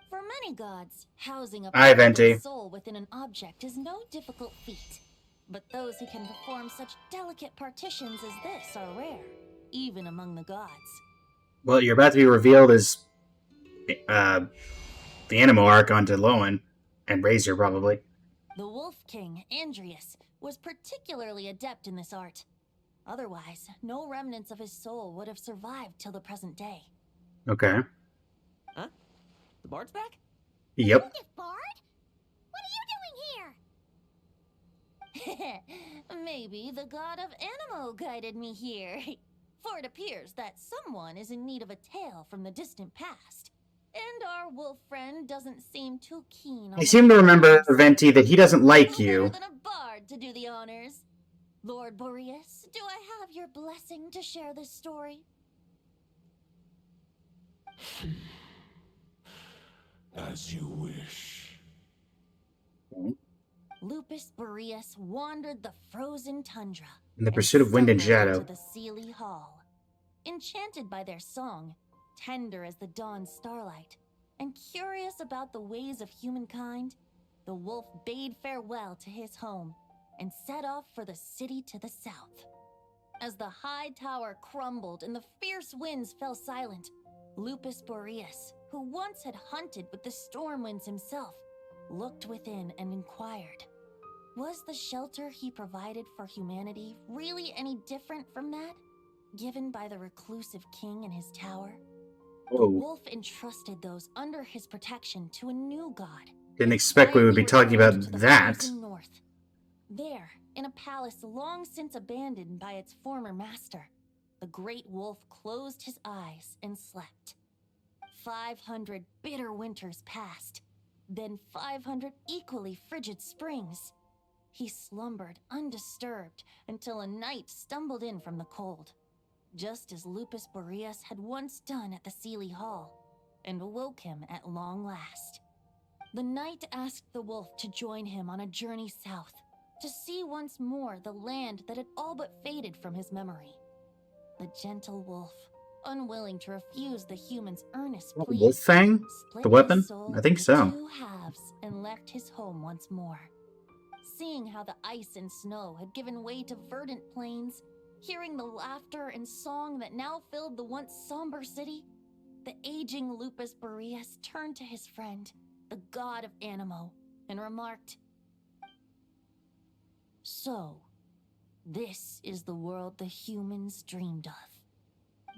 Speaker 3: For many gods, housing a
Speaker 1: Hi,
Speaker 3: powerful
Speaker 1: Venti.
Speaker 3: soul within an object is no difficult feat. But those who can perform such delicate partitions as this are rare, even among the gods.
Speaker 1: Well, you're about to be revealed as the Animo arc onto Lowen and Razor, probably.
Speaker 3: The Wolf King, Andreas, was particularly adept in this art. Otherwise, no remnants of his soul would have survived till the present day.
Speaker 1: Okay.
Speaker 4: Huh? The bard's back?
Speaker 1: Yep.
Speaker 2: Bard? What are you doing here?
Speaker 3: Maybe the god of Animo guided me here. For it appears that someone is in need of a tale from the distant past. And our wolf friend doesn't seem too keen on
Speaker 1: I seem to remember, Venti, that he doesn't like
Speaker 3: Who
Speaker 1: you.
Speaker 3: better than a bard to do the honors? Lord Boreas, do I have your blessing to share this story?
Speaker 9: As you wish.
Speaker 3: Lupus Boreas wandered the frozen tundra
Speaker 1: In the pursuit of wind and
Speaker 3: stumbled
Speaker 1: shadow.
Speaker 3: into the Sealy Hall. Enchanted by their song, tender as the dawn's starlight, and curious about the ways of humankind, the wolf bade farewell to his home and set off for the city to the south. As the high tower crumbled and the fierce winds fell silent, Lupus Boreas, who once had hunted with the storm winds himself, looked within and inquired, was the shelter he provided for humanity really any different from that given by the reclusive king in his tower? The
Speaker 1: Whoa.
Speaker 3: wolf entrusted those under his protection to a new god.
Speaker 1: Didn't expect we would be talking about
Speaker 3: returned to the
Speaker 1: that.
Speaker 3: frozen north. There, in a palace long since abandoned by its former master, the great wolf closed his eyes and slept. 500 bitter winters passed, then 500 equally frigid springs. He slumbered undisturbed until a night stumbled in from the cold, just as Lupus Boreas had once done at the Sealy Hall, and awoke him at long last. The night asked the wolf to join him on a journey south, to see once more the land that had all but faded from his memory. The gentle wolf, unwilling to refuse the human's earnest plea,
Speaker 1: Wolf Fang?
Speaker 3: split
Speaker 1: The weapon?
Speaker 3: his soul
Speaker 1: I think
Speaker 3: into
Speaker 1: so.
Speaker 3: 2 halves and left his home once more. Seeing how the ice and snow had given way to verdant plains, hearing the laughter and song that now filled the once somber city, the aging Lupus Boreas turned to his friend, the god of Animo, and remarked, "So, this is the world the humans dreamed of."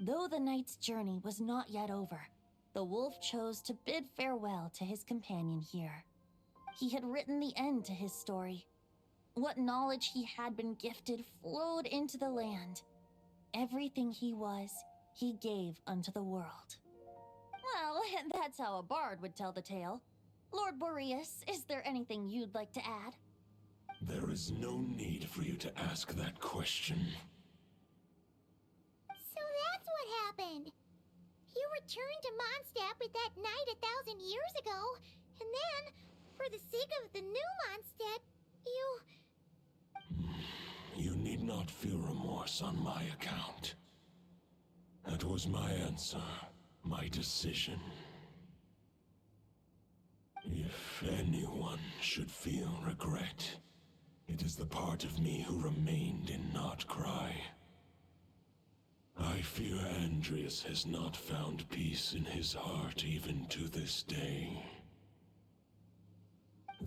Speaker 3: Though the night's journey was not yet over, the wolf chose to bid farewell to his companion here. He had written the end to his story. What knowledge he had been gifted flowed into the land. Everything he was, he gave unto the world. Well, that's how a bard would tell the tale. Lord Boreas, is there anything you'd like to add?
Speaker 9: There is no need for you to ask that question.
Speaker 2: So that's what happened. You returned to Mondstadt with that knight 1,000 years ago, and then, for the sake of the new Mondstadt, you...
Speaker 9: You need not feel remorse on my account. That was my answer, my decision. If If anyone should feel regret, it is the part of me who remained in Notcry. I fear Andreas has not found peace in his heart even to this day.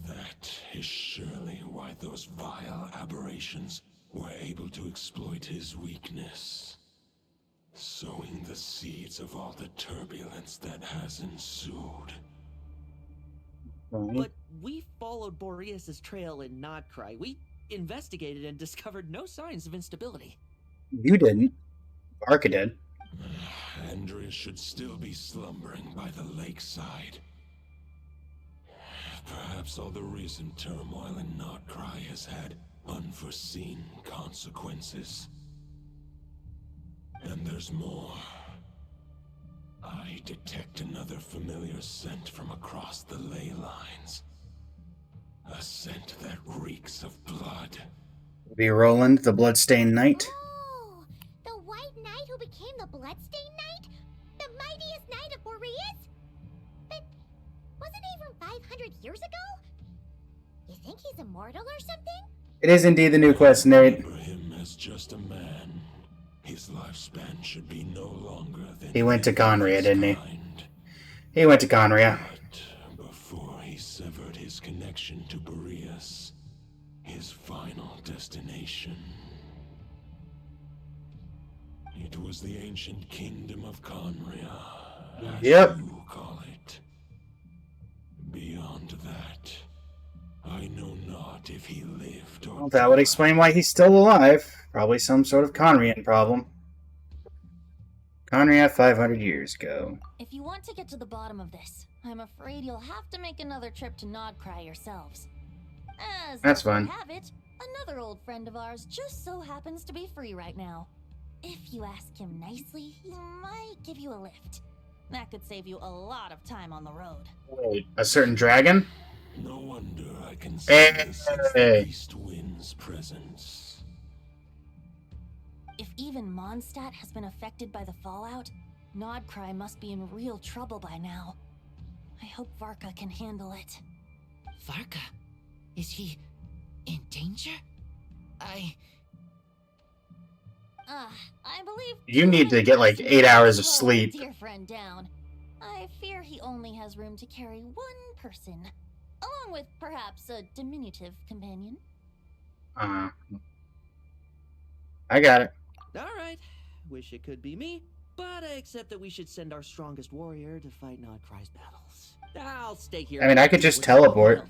Speaker 9: That is surely why those vile aberrations were able to exploit his weakness, sowing the seeds of all the turbulence that has ensued.
Speaker 4: But we followed Boreas' trail in Notcry. We investigated and discovered no signs of instability.
Speaker 1: You didn't. Varka did.
Speaker 9: Andreas should still be slumbering by the lakeside. Perhaps all the recent turmoil in Notcry has had unforeseen consequences. And there's more. I detect another familiar scent from across the ley lines. A scent that reeks of blood.
Speaker 1: Be Roland, the Bloodstained Knight.
Speaker 2: Oh, the White Knight who became the Bloodstained Knight? The mightiest knight of Boreas? But wasn't he from 500 years ago? You think he's immortal or something?
Speaker 1: It is indeed the new quest, Nate.
Speaker 9: Remember him as just a man. His lifespan should be no longer than...
Speaker 1: He went to Conria, didn't he? He went to Conria.
Speaker 9: But before he severed his connection to Boreas, his final destination. It was the ancient kingdom of Conria, as you call it. Beyond that, I know not if he lived or...
Speaker 1: Well, that would explain why he's still alive. Probably some sort of Conrian problem. Conria 500 years ago.
Speaker 3: If you want to get to the bottom of this, I'm afraid you'll have to make another trip to Notcry yourselves. As
Speaker 1: That's fine.
Speaker 3: Have it, another old friend of ours just so happens to be free right now. If you ask him nicely, he might give you a lift. That could save you a lot of time on the road.
Speaker 1: Wait, a certain dragon?
Speaker 9: No wonder I can sense the East Wind's presence.
Speaker 3: If even Mondstadt has been affected by the fallout, Notcry must be in real trouble by now. I hope Varka can handle it.
Speaker 12: Varka? Is he in danger?
Speaker 3: I believe
Speaker 1: you need to get like 8 hours of sleep.
Speaker 3: Dear friend down. I fear he only has room to carry one person, along with perhaps a diminutive companion.
Speaker 1: I got it.
Speaker 4: Alright, wish it could be me, but I accept that we should send our strongest warrior to fight Notcry's battles. I'll stay here.
Speaker 1: I mean, I could just teleport,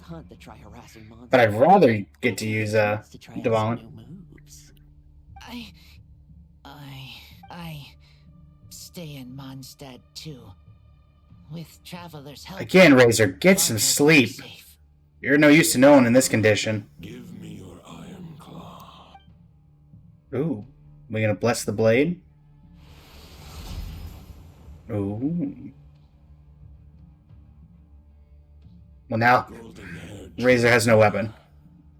Speaker 1: but I'd rather get to use Dvalin.
Speaker 12: I stay in Mondstadt too. With Traveler's help.
Speaker 1: Again, Razor, get some sleep. You're no use to no one in this condition.
Speaker 9: Give me your iron claw.
Speaker 1: Ooh. We gonna bless the blade? Ooh. Well, now, Razor has no weapon.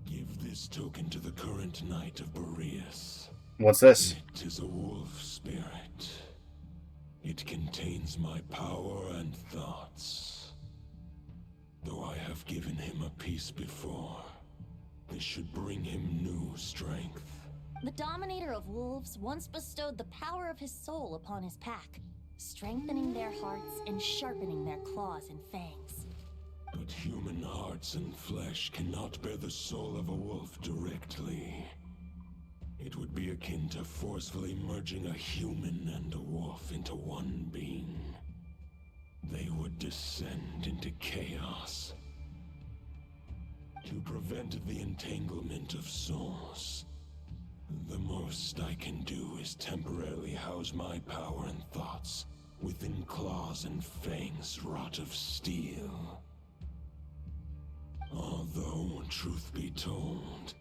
Speaker 9: Give this token to the current knight of Boreas.
Speaker 1: What's this?
Speaker 9: It is a wolf spirit. It contains my power and thoughts. Though I have given him a piece before, this should bring him new strength.
Speaker 3: The Dominator of Wolves once bestowed the power of his soul upon his pack, strengthening their hearts and sharpening their claws and fangs.
Speaker 9: But human hearts and flesh cannot bear the soul of a wolf directly. It would be akin to forcefully merging a human and a wolf into one being. They would descend into chaos. To prevent the entanglement of souls, the most I can do is temporarily house my power and thoughts within claws and fangs wrought of steel. Although, truth be told,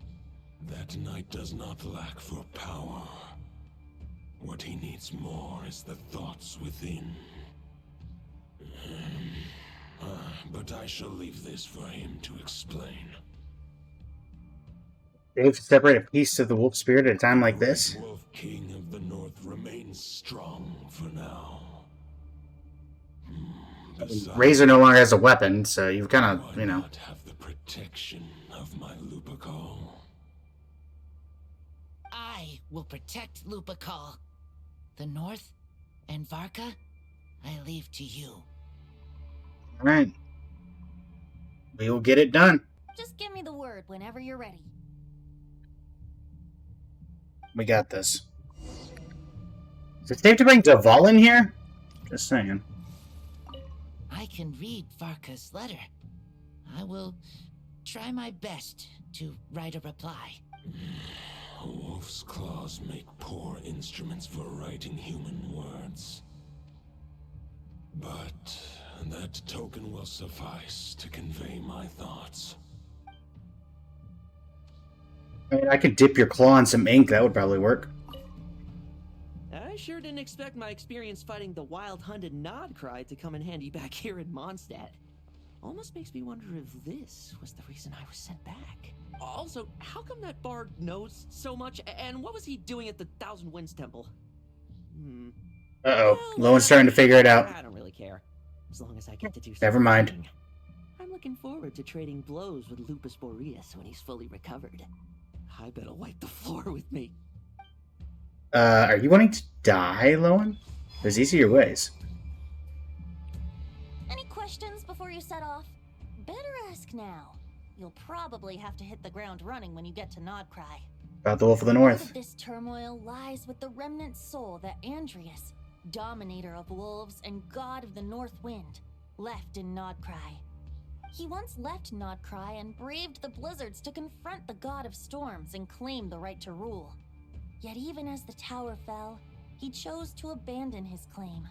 Speaker 9: that knight does not lack for power. What he needs more is the thoughts within. But I shall leave this for him to explain.
Speaker 1: They have to separate a piece of the wolf spirit at a time like this?
Speaker 9: Wolf King of the North remains strong for now.
Speaker 1: Razor no longer has a weapon, so you've kind of, you know.
Speaker 9: Not have the protection of my Lupacol.
Speaker 12: I will protect Lupacol. The North and Varka, I leave to you.
Speaker 1: Alright. We will get it done.
Speaker 3: Just give me the word whenever you're ready.
Speaker 1: We got this. Is it safe to bring Deval in here? Just saying.
Speaker 12: I can read Varka's letter. I will try my best to write a reply.
Speaker 9: A wolf's claws make poor instruments for writing human words. But that token will suffice to convey my thoughts.
Speaker 1: I mean, I could dip your claw in some ink. That would probably work.
Speaker 4: I sure didn't expect my experience fighting the wild-hunted Nodcry to come in handy back here in Mondstadt. Almost makes me wonder if this was the reason I was sent back. Also, how come that bard knows so much, and what was he doing at the Thousand Winds Temple?
Speaker 1: Uh-oh. Lowen's starting to figure it out.
Speaker 4: I don't really care, as long as I get to do something.
Speaker 1: Never mind.
Speaker 4: I'm looking forward to trading blows with Lupus Boreas when he's fully recovered. I bet he'll wipe the floor with me.
Speaker 1: Are you wanting to die, Lowen? There's easier ways.
Speaker 3: Any questions before you set off? Better ask now. You'll probably have to hit the ground running when you get to Nodcry.
Speaker 1: About the Wolf of the
Speaker 3: Part
Speaker 1: North.
Speaker 3: of this turmoil lies with the remnant soul that Andreas, dominator of wolves and god of the North Wind, left in Nodcry. He once left Nodcry and braved the blizzards to confront the god of storms and claim the right to rule. Yet even as the tower fell, he chose to abandon his claim.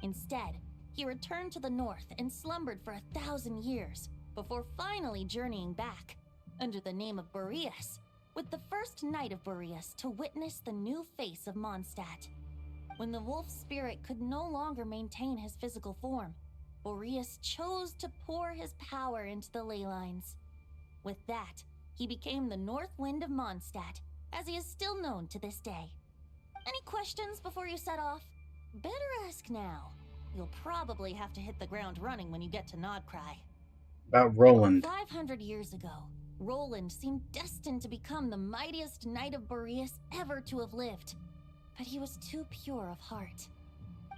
Speaker 3: Instead, he returned to the north and slumbered for 1,000 years, before finally journeying back, under the name of Boreas, with the first knight of Boreas to witness the new face of Mondstadt. When the wolf spirit could no longer maintain his physical form, Boreas chose to pour his power into the ley lines. With that, he became the North Wind of Mondstadt, as he is still known to this day. Any questions before you set off? Better ask now. You'll probably have to hit the ground running when you get to Nodcry.
Speaker 1: About Roland.
Speaker 3: 500 years ago, Roland seemed destined to become the mightiest knight of Boreas ever to have lived. But he was too pure of heart.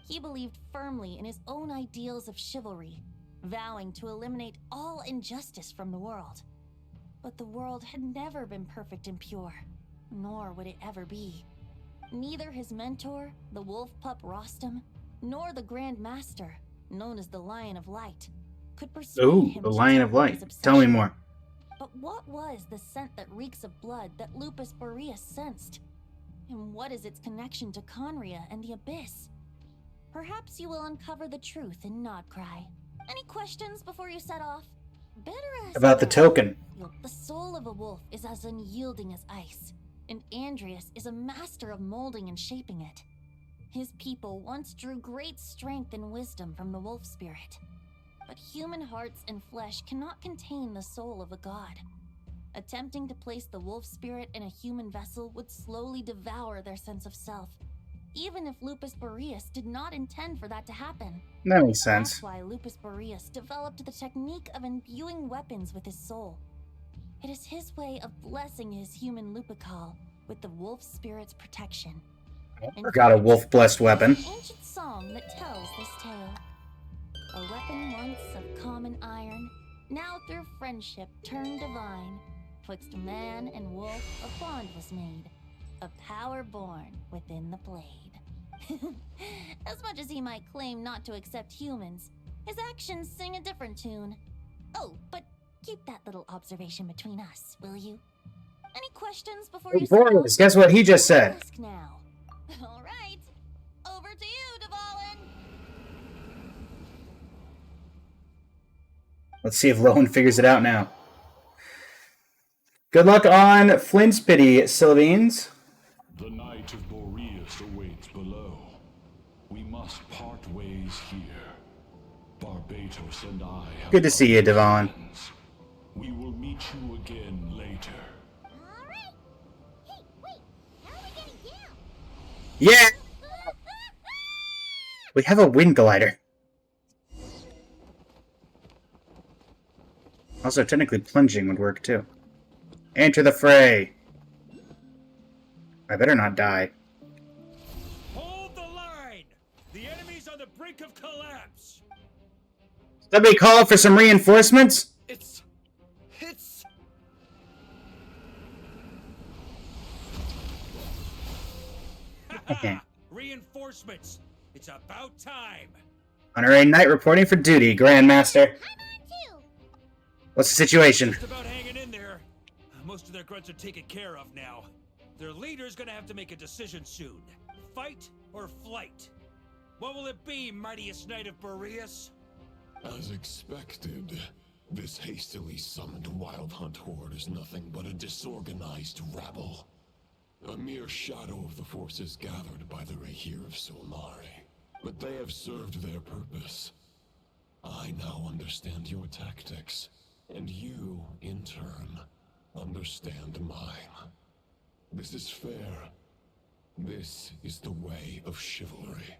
Speaker 3: He believed firmly in his own ideals of chivalry, vowing to eliminate all injustice from the world. But the world had never been perfect and pure, nor would it ever be. Neither his mentor, the wolf pup Rostam, nor the Grand Master, known as the Lion of Light, could persuade
Speaker 1: Ooh,
Speaker 3: him
Speaker 1: the
Speaker 3: to
Speaker 1: Lion of
Speaker 3: temper his
Speaker 1: Light. Tell me
Speaker 3: obsession.
Speaker 1: more.
Speaker 3: But what was the scent that reeks of blood that Lupus Boreas sensed? And what is its connection to Conria and the Abyss? Perhaps you will uncover the truth in Nodcry. Any questions before you set off? Better ask
Speaker 1: About the
Speaker 3: now.
Speaker 1: token.
Speaker 3: The soul of a wolf is as unyielding as ice, and Andreas is a master of molding and shaping it. His people once drew great strength and wisdom from the wolf spirit. But human hearts and flesh cannot contain the soul of a god. Attempting to place the wolf spirit in a human vessel would slowly devour their sense of self, even if Lupus Boreas did not intend for that to happen.
Speaker 1: That makes sense.
Speaker 3: That's why Lupus Boreas developed the technique of imbuing weapons with his soul. It is his way of blessing his human Lupacol with the wolf spirit's protection.
Speaker 1: Got a wolf-blessed weapon.
Speaker 3: An ancient song that tells this tale. A weapon once of common iron, now through friendship turned divine. Twixt man and wolf a bond was made, a power born within the blade. As much as he might claim not to accept humans, his actions sing a different tune. Oh, but keep that little observation between us, will you? Any questions before you
Speaker 1: Boreas, guess what he just said?
Speaker 3: ask now? All right, over to you, Devalin.
Speaker 1: Let's see if Lowen figures it out now. Good luck on Flint's Pity, Sylvains.
Speaker 9: The Knight of Boreas awaits below. We must part ways here. Barbatos and I have
Speaker 1: Good to see you, Devon.
Speaker 9: plans. We will meet you again later.
Speaker 2: All right. Hey, wait. How are we getting down?
Speaker 1: Yeah! We have a wind glider. Also, technically plunging would work too. Enter the fray! I better not die.
Speaker 5: Hold the line! The enemy's on the brink of collapse!
Speaker 1: Somebody call for some reinforcements?
Speaker 7: It's...
Speaker 5: Reinforcements! It's about time!
Speaker 1: Honorary Knight reporting for duty, Grandmaster. What's the situation?
Speaker 5: Just about hanging in there. Most of their grunts are taken care of now. Their leader's gonna have to make a decision soon. Fight or flight? What will it be, mightiest knight of Boreas?
Speaker 9: As expected, this hastily summoned Wild Hunt horde is nothing but a disorganized rabble. A mere shadow of the forces gathered by the Rahir of Solnari. But they have served their purpose. I now understand your tactics, and you, in turn, understand mine. This is fair. This is the way of chivalry.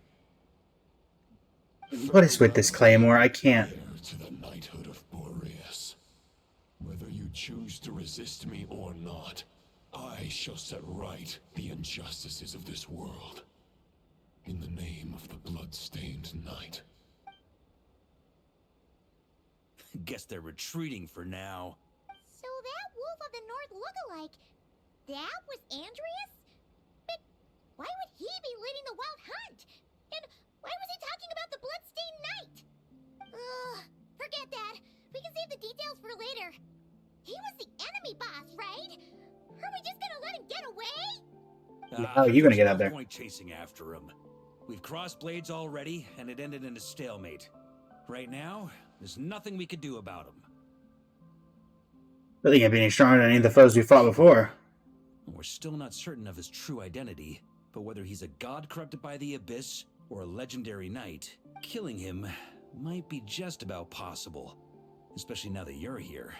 Speaker 1: What is with this Claymore? I can't.
Speaker 9: To the knighthood of Boreas. Whether you choose to resist me or not, I shall set right the injustices of this world. In the name of the blood-stained knight.
Speaker 5: Guess they're retreating for now.
Speaker 2: So that Wolf of the North lookalike, that was Andreas? But why would he be leading the Wild Hunt? And why was he talking about the Bloodstained Knight? Ugh, forget that. We can save the details for later. He was the enemy boss, right? Are we just gonna let him get away?
Speaker 1: How are you gonna get out
Speaker 5: there's
Speaker 1: there?
Speaker 5: no point chasing after him. We've crossed blades already, and it ended in a stalemate. Right now, there's nothing we could do about him.
Speaker 1: I think I'd be any stronger than any of the foes we fought before.
Speaker 5: We're still not certain of his true identity, but whether he's a god corrupted by the Abyss or a legendary knight, killing him might be just about possible. Especially now that you're here.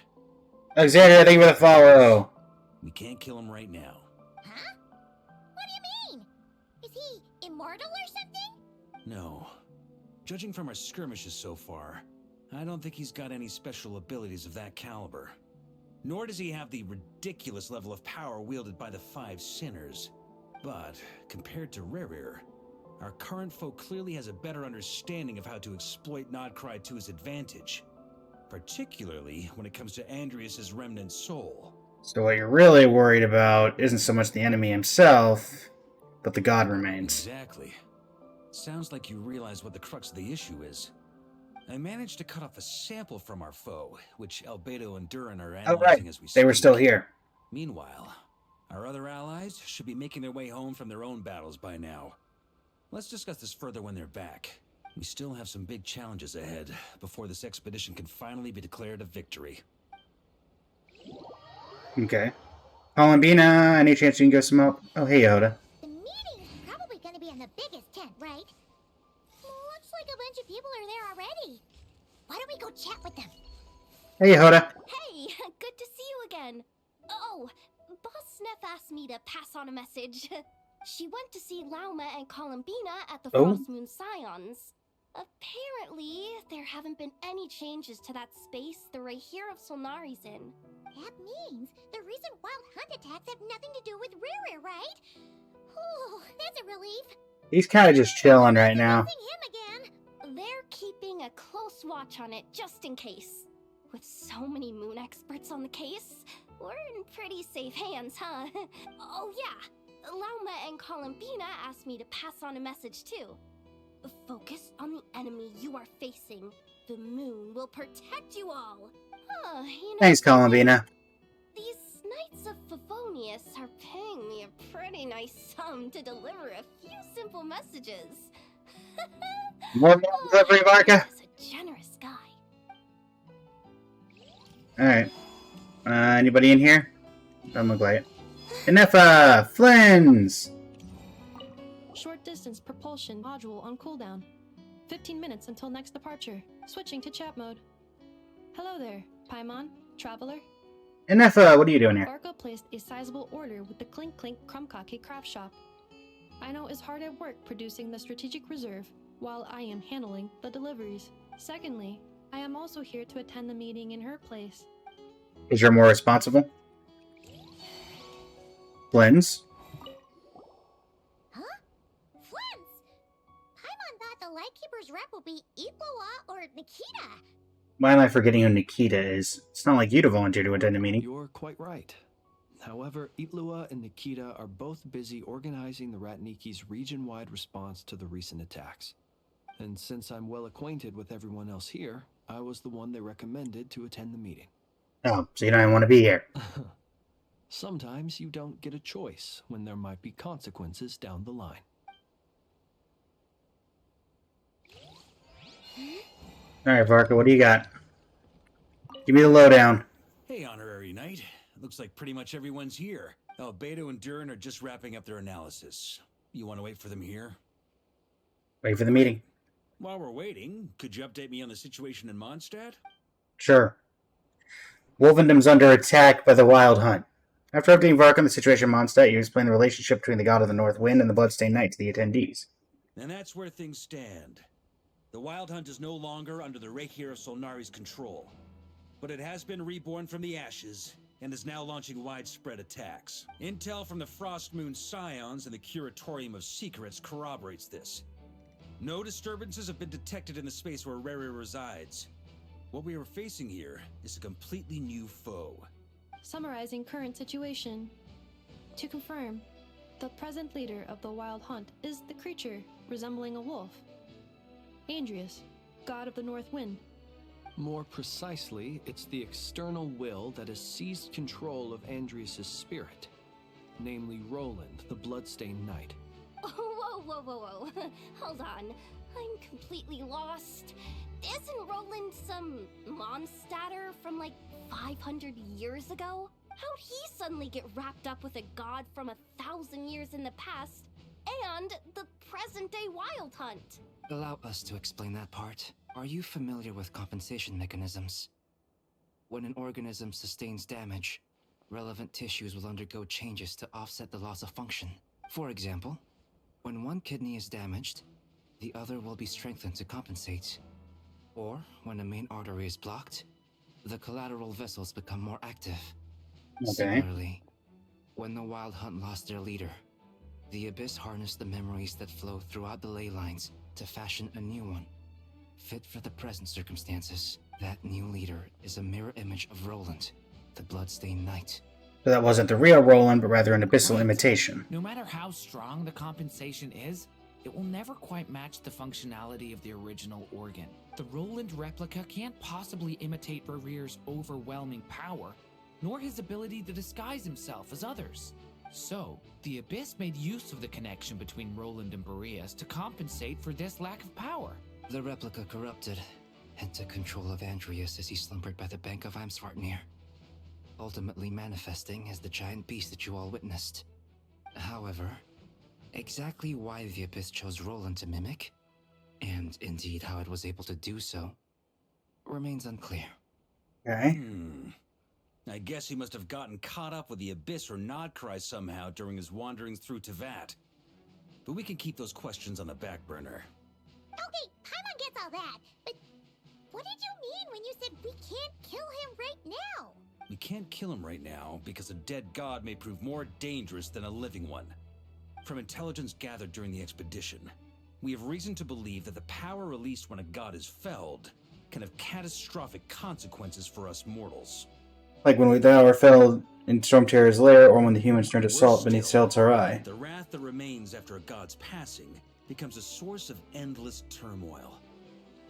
Speaker 1: Alexander, thank you for the follow.
Speaker 5: We can't kill him right now.
Speaker 2: Huh? What do you mean? Is he immortal or something?
Speaker 5: No. Judging from our skirmishes so far, I don't think he's got any special abilities of that caliber. Nor does he have the ridiculous level of power wielded by the Five Sinners. But, compared to Rerir, our current foe clearly has a better understanding of how to exploit Nodcry to his advantage. Particularly when it comes to Andreas' remnant soul.
Speaker 1: So what you're really worried about isn't so much the enemy himself, but the god remains.
Speaker 5: Exactly. Sounds like you realize what the crux of the issue is. I managed to cut off a sample from our foe, which Albedo and Durin are analyzing as we speak.
Speaker 1: They were still here.
Speaker 5: Meanwhile, our other allies should be making their way home from their own battles by now. Let's discuss this further when they're back. We still have some big challenges ahead before this expedition can finally be declared a victory.
Speaker 1: Okay. Columbina, any chance you can give some help? Oh, hey, Yoda.
Speaker 2: The meeting's probably gonna be in the biggest tent, right? Looks like a bunch of people are there already. Why don't we go chat with them?
Speaker 1: Hey, Yoda.
Speaker 3: Hey, good to see you again. Oh, Boss Sneff asked me to pass on a message. She went to see Lauma and Columbina at the Frost Moon Scions. Apparently, there haven't been any changes to that space the Rahir of Solnari's in.
Speaker 2: That means the recent Wild Hunt attacks have nothing to do with Rerir, right? Oh, that's a relief.
Speaker 1: He's kind of just chilling right now.
Speaker 2: Him again.
Speaker 3: They're keeping a close watch on it just in case. With so many moon experts on the case, we're in pretty safe hands, huh? Oh yeah, Lauma and Columbina asked me to pass on a message too. Focus on the enemy you are facing. The moon will protect you all.
Speaker 1: Thanks, Columbina.
Speaker 3: These Knights of Favonius are paying me a pretty nice sum to deliver a few simple messages.
Speaker 1: More delivery, Varka?
Speaker 3: He's a generous guy.
Speaker 1: Alright. Anybody in here? Doesn't look like it. Enough, Flins!
Speaker 16: Short distance propulsion module on cooldown. 15 minutes until next departure. Switching to chat mode. Hello there, Paimon, Traveler.
Speaker 1: Enough, what are you doing here?
Speaker 16: Varka placed a sizable order with the Clink Clink Krumkake craft shop. Ino is hard at work producing the strategic reserve, while I am handling the deliveries. Secondly, I am also here to attend the meeting in her place.
Speaker 1: Because you're more responsible? Blends?
Speaker 2: Huh? Flens! Paimon thought the Lightkeeper's rep would be Iqua or Nikita.
Speaker 1: Why am I forgetting who Nikita is? It's not like you to volunteer to attend a meeting.
Speaker 6: You're quite right. However, Itlua and Nikita are both busy organizing the Ratniki's region-wide response to the recent attacks. And since I'm well acquainted with everyone else here, I was the one they recommended to attend the meeting.
Speaker 1: Oh, so you don't even want to be here.
Speaker 6: Sometimes you don't get a choice when there might be consequences down the line.
Speaker 1: Alright, Varka, what do you got? Give me the lowdown.
Speaker 5: Hey, Honorary Knight. Looks like pretty much everyone's here. Albedo and Durin are just wrapping up their analysis. You want to wait for them here?
Speaker 1: Wait for the meeting.
Speaker 5: While we're waiting, could you update me on the situation in Mondstadt?
Speaker 1: Sure. Wolvendom's under attack by the Wild Hunt. After updating Varka on the situation in Mondstadt, you explain the relationship between the God of the North Wind and the Bloodstained Knight to the attendees.
Speaker 5: And that's where things stand. The Wild Hunt is no longer under the Reikir of Solnari's control, but it has been reborn from the ashes and is now launching widespread attacks. Intel from the Frostmoon Scions and the Curatorium of Secrets corroborates this. No disturbances have been detected in the space where Rere resides. What we are facing here is a completely new foe.
Speaker 16: Summarizing current situation. To confirm, the present leader of the Wild Hunt is the creature resembling a wolf. Andrius, god of the North Wind.
Speaker 6: More precisely, it's the external will that has seized control of Andrius' spirit, namely Roland, the Bloodstained Knight.
Speaker 3: Whoa. Hold on. I'm completely lost. Isn't Roland some Mondstadter from like 500 years ago? How'd he suddenly get wrapped up with a god from 1,000 years in the past and the present-day Wild Hunt?
Speaker 17: Allow us to explain that part. Are you familiar with compensation mechanisms? When an organism sustains damage, relevant tissues will undergo changes to offset the loss of function. For example, when one kidney is damaged, the other will be strengthened to compensate. Or, when a main artery is blocked, the collateral vessels become more active.
Speaker 1: Okay.
Speaker 17: Similarly, when the Wild Hunt lost their leader, the Abyss harnessed the memories that flow throughout the ley lines to fashion a new one, fit for the present circumstances. That new leader is a mirror image of Roland, the Bloodstained Knight.
Speaker 1: So that wasn't the real Roland, but rather an abyssal imitation.
Speaker 18: No matter how strong the compensation is, it will never quite match the functionality of the original organ. The Roland replica can't possibly imitate Rere's overwhelming power, nor his ability to disguise himself as others. So, the Abyss made use of the connection between Roland and Boreas to compensate for this lack of power.
Speaker 17: The replica corrupted and took control of Andrius as he slumbered by the bank of Eimsvartnir, ultimately manifesting as the giant beast that you all witnessed. However, exactly why the Abyss chose Roland to mimic, and indeed how it was able to do so, remains unclear.
Speaker 1: Okay.
Speaker 5: I guess he must have gotten caught up with the Abyss or Nodcry somehow during his wanderings through Tevat. But we can keep those questions on the back burner.
Speaker 2: Okay, Paimon gets all that, but what did you mean when you said we can't kill him right now?
Speaker 5: We can't kill him right now because a dead god may prove more dangerous than a living one. From intelligence gathered during the expedition, we have reason to believe that the power released when a god is felled can have catastrophic consequences for us mortals.
Speaker 1: Like when the hour fell in Stormterror's lair, or when the humans turned to salt beneath Seltarai.
Speaker 5: The wrath that remains after a god's passing becomes a source of endless turmoil.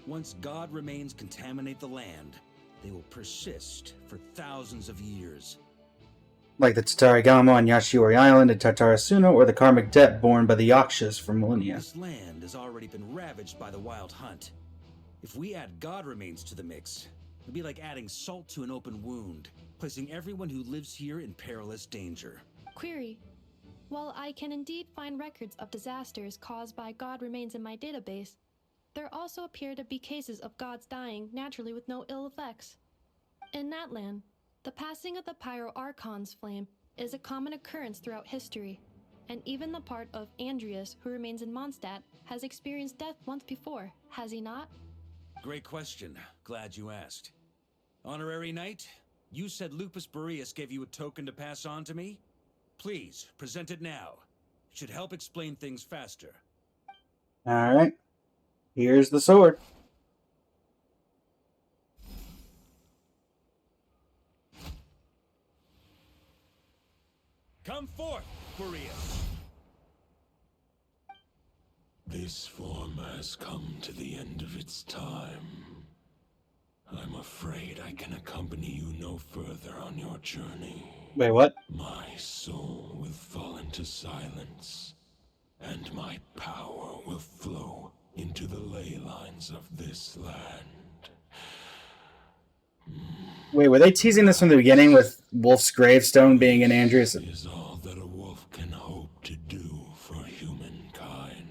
Speaker 5: Once god remains contaminate the land, they will persist for thousands of years.
Speaker 1: Like the Tatarigama on Yashiori Island and Tartarasuna, or the karmic debt borne by the Yakshas for millennia.
Speaker 5: This land has already been ravaged by the Wild Hunt. If we add god remains to the mix, it'd be like adding salt to an open wound, placing everyone who lives here in perilous danger.
Speaker 16: Query. While I can indeed find records of disasters caused by god remains in my database, there also appear to be cases of gods dying naturally with no ill effects. In that land, the passing of the Pyro-Archon's flame is a common occurrence throughout history, and even the part of Andrius who remains in Mondstadt has experienced death once before, has he not?
Speaker 5: Great question. Glad you asked. Honorary Knight, You said Lupus Boreas gave you a token to pass on to me? Please, present it now. It should help explain things faster.
Speaker 1: Alright. Here's the sword.
Speaker 5: Come forth, Boreas.
Speaker 9: This form has come to the end of its time. I'm afraid I can accompany you no further on your journey.
Speaker 1: Wait, what?
Speaker 9: My soul will fall into silence, and my power will flow into the ley lines of this land.
Speaker 1: Wait, were they teasing this from the beginning with Wolf's gravestone being in Andreas?
Speaker 9: Is all that a wolf can hope to do for humankind.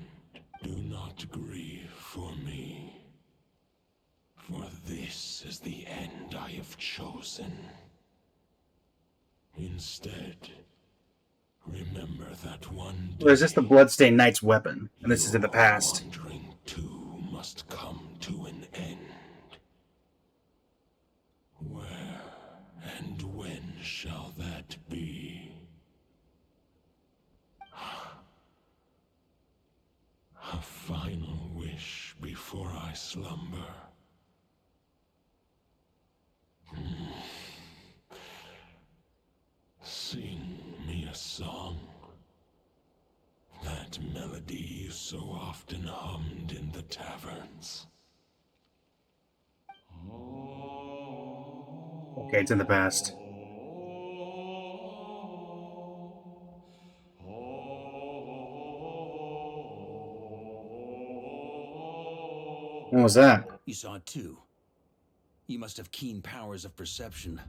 Speaker 9: Do not grieve for me, for this is the end I have chosen. Instead, remember that one day
Speaker 1: Or is this the Bloodstained Knight's weapon? And this is in the past.
Speaker 9: wandering too must come to an end. Where and when shall that be? A final wish before I slumber. Sing me a song. That melody you so often hummed in the taverns.
Speaker 1: Okay, it's in the past. What was that?
Speaker 5: You saw it too. You must have keen powers of perception.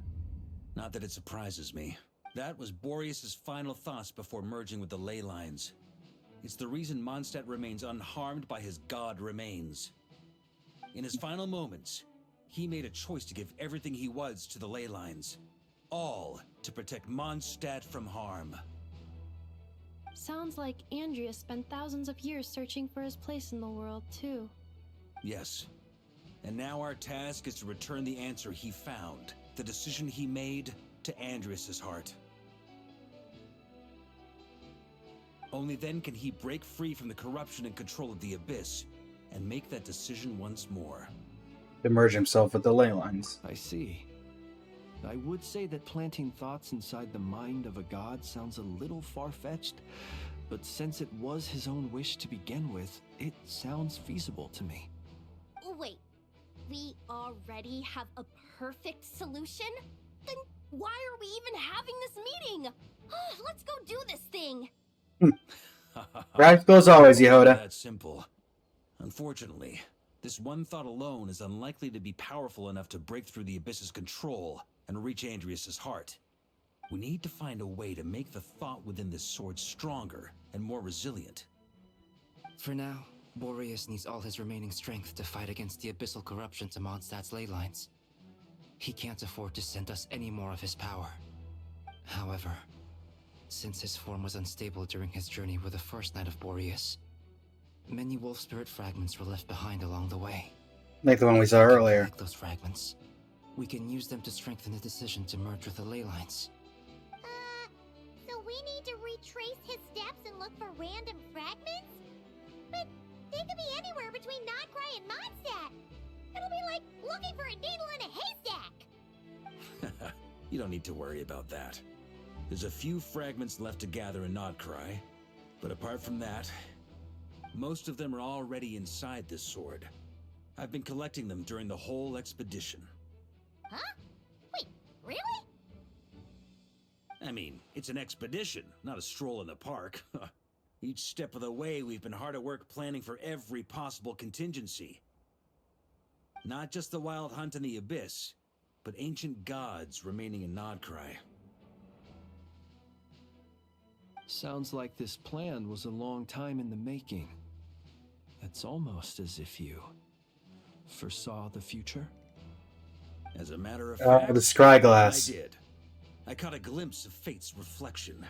Speaker 5: Not that it surprises me. That was Boreas' final thoughts before merging with the ley lines. It's the reason Mondstadt remains unharmed by his god remains. In his final moments, he made a choice to give everything he was to the ley lines. All to protect Mondstadt from harm.
Speaker 16: Sounds like Andreas spent thousands of years searching for his place in the world, too.
Speaker 5: Yes. And now our task is to return the answer he found, the decision he made, to Andreas' heart. Only then can he break free from the corruption and control of the Abyss, and make that decision once more.
Speaker 1: To merge himself with the ley lines.
Speaker 6: I see. I would say that planting thoughts inside the mind of a god sounds a little far-fetched, but since it was his own wish to begin with, it sounds feasible to me.
Speaker 3: Wait, we already have a perfect solution? Then why are we even having this meeting? Let's go do this thing!
Speaker 1: Practical as always, Yehoda.
Speaker 5: That simple. Unfortunately, this one thought alone is unlikely to be powerful enough to break through the Abyss's control and reach Andreas' heart. We need to find a way to make the thought within this sword stronger and more resilient.
Speaker 17: For now, Boreas needs all his remaining strength to fight against the abyssal corruption to Mondstadt's ley lines. He can't afford to send us any more of his power. However, since his form was unstable during his journey with the first Knight of Boreas, many wolf spirit fragments were left behind along the way.
Speaker 1: Like the one we saw earlier.
Speaker 17: Collect those fragments, we can use them to strengthen the decision to merge with the ley lines.
Speaker 2: So we need to retrace his steps and look for random fragments? But they could be anywhere between Nodcry and Mondstadt. It'll be like looking for a needle in a haystack.
Speaker 5: You don't need to worry about that. There's a few fragments left to gather in Nodcry, but apart from that, most of them are already inside this sword. I've been collecting them during the whole expedition.
Speaker 2: Huh? Wait, really?
Speaker 5: I mean, it's an expedition, not a stroll in the park. Each step of the way, we've been hard at work planning for every possible contingency. Not just the wild hunt in the Abyss, but ancient gods remaining in Nodcry.
Speaker 6: Sounds like this plan was a long time in the making. It's almost as if you foresaw the future.
Speaker 5: As a matter of fact,
Speaker 1: The scry glass.
Speaker 5: I did. I caught a glimpse of fate's reflection,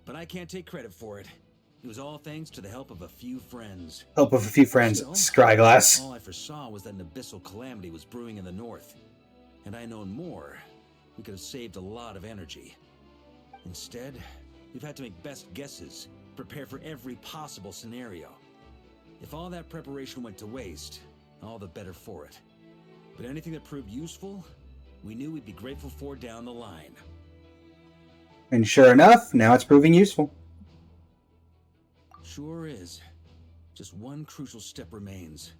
Speaker 5: but I can't take credit for it. It was all thanks to the help of a few friends.
Speaker 1: Help of a few friends.
Speaker 5: Still,
Speaker 1: Scry glass.
Speaker 5: all I foresaw was that an abyssal calamity was brewing in the north. Had I known more, we could have saved a lot of energy. Instead, we've had to make best guesses, prepare for every possible scenario. If all that preparation went to waste, all the better for it. But anything that proved useful, we knew we'd be grateful for down the line.
Speaker 1: And sure enough, now it's proving useful.
Speaker 5: Sure is. Just one crucial step remains.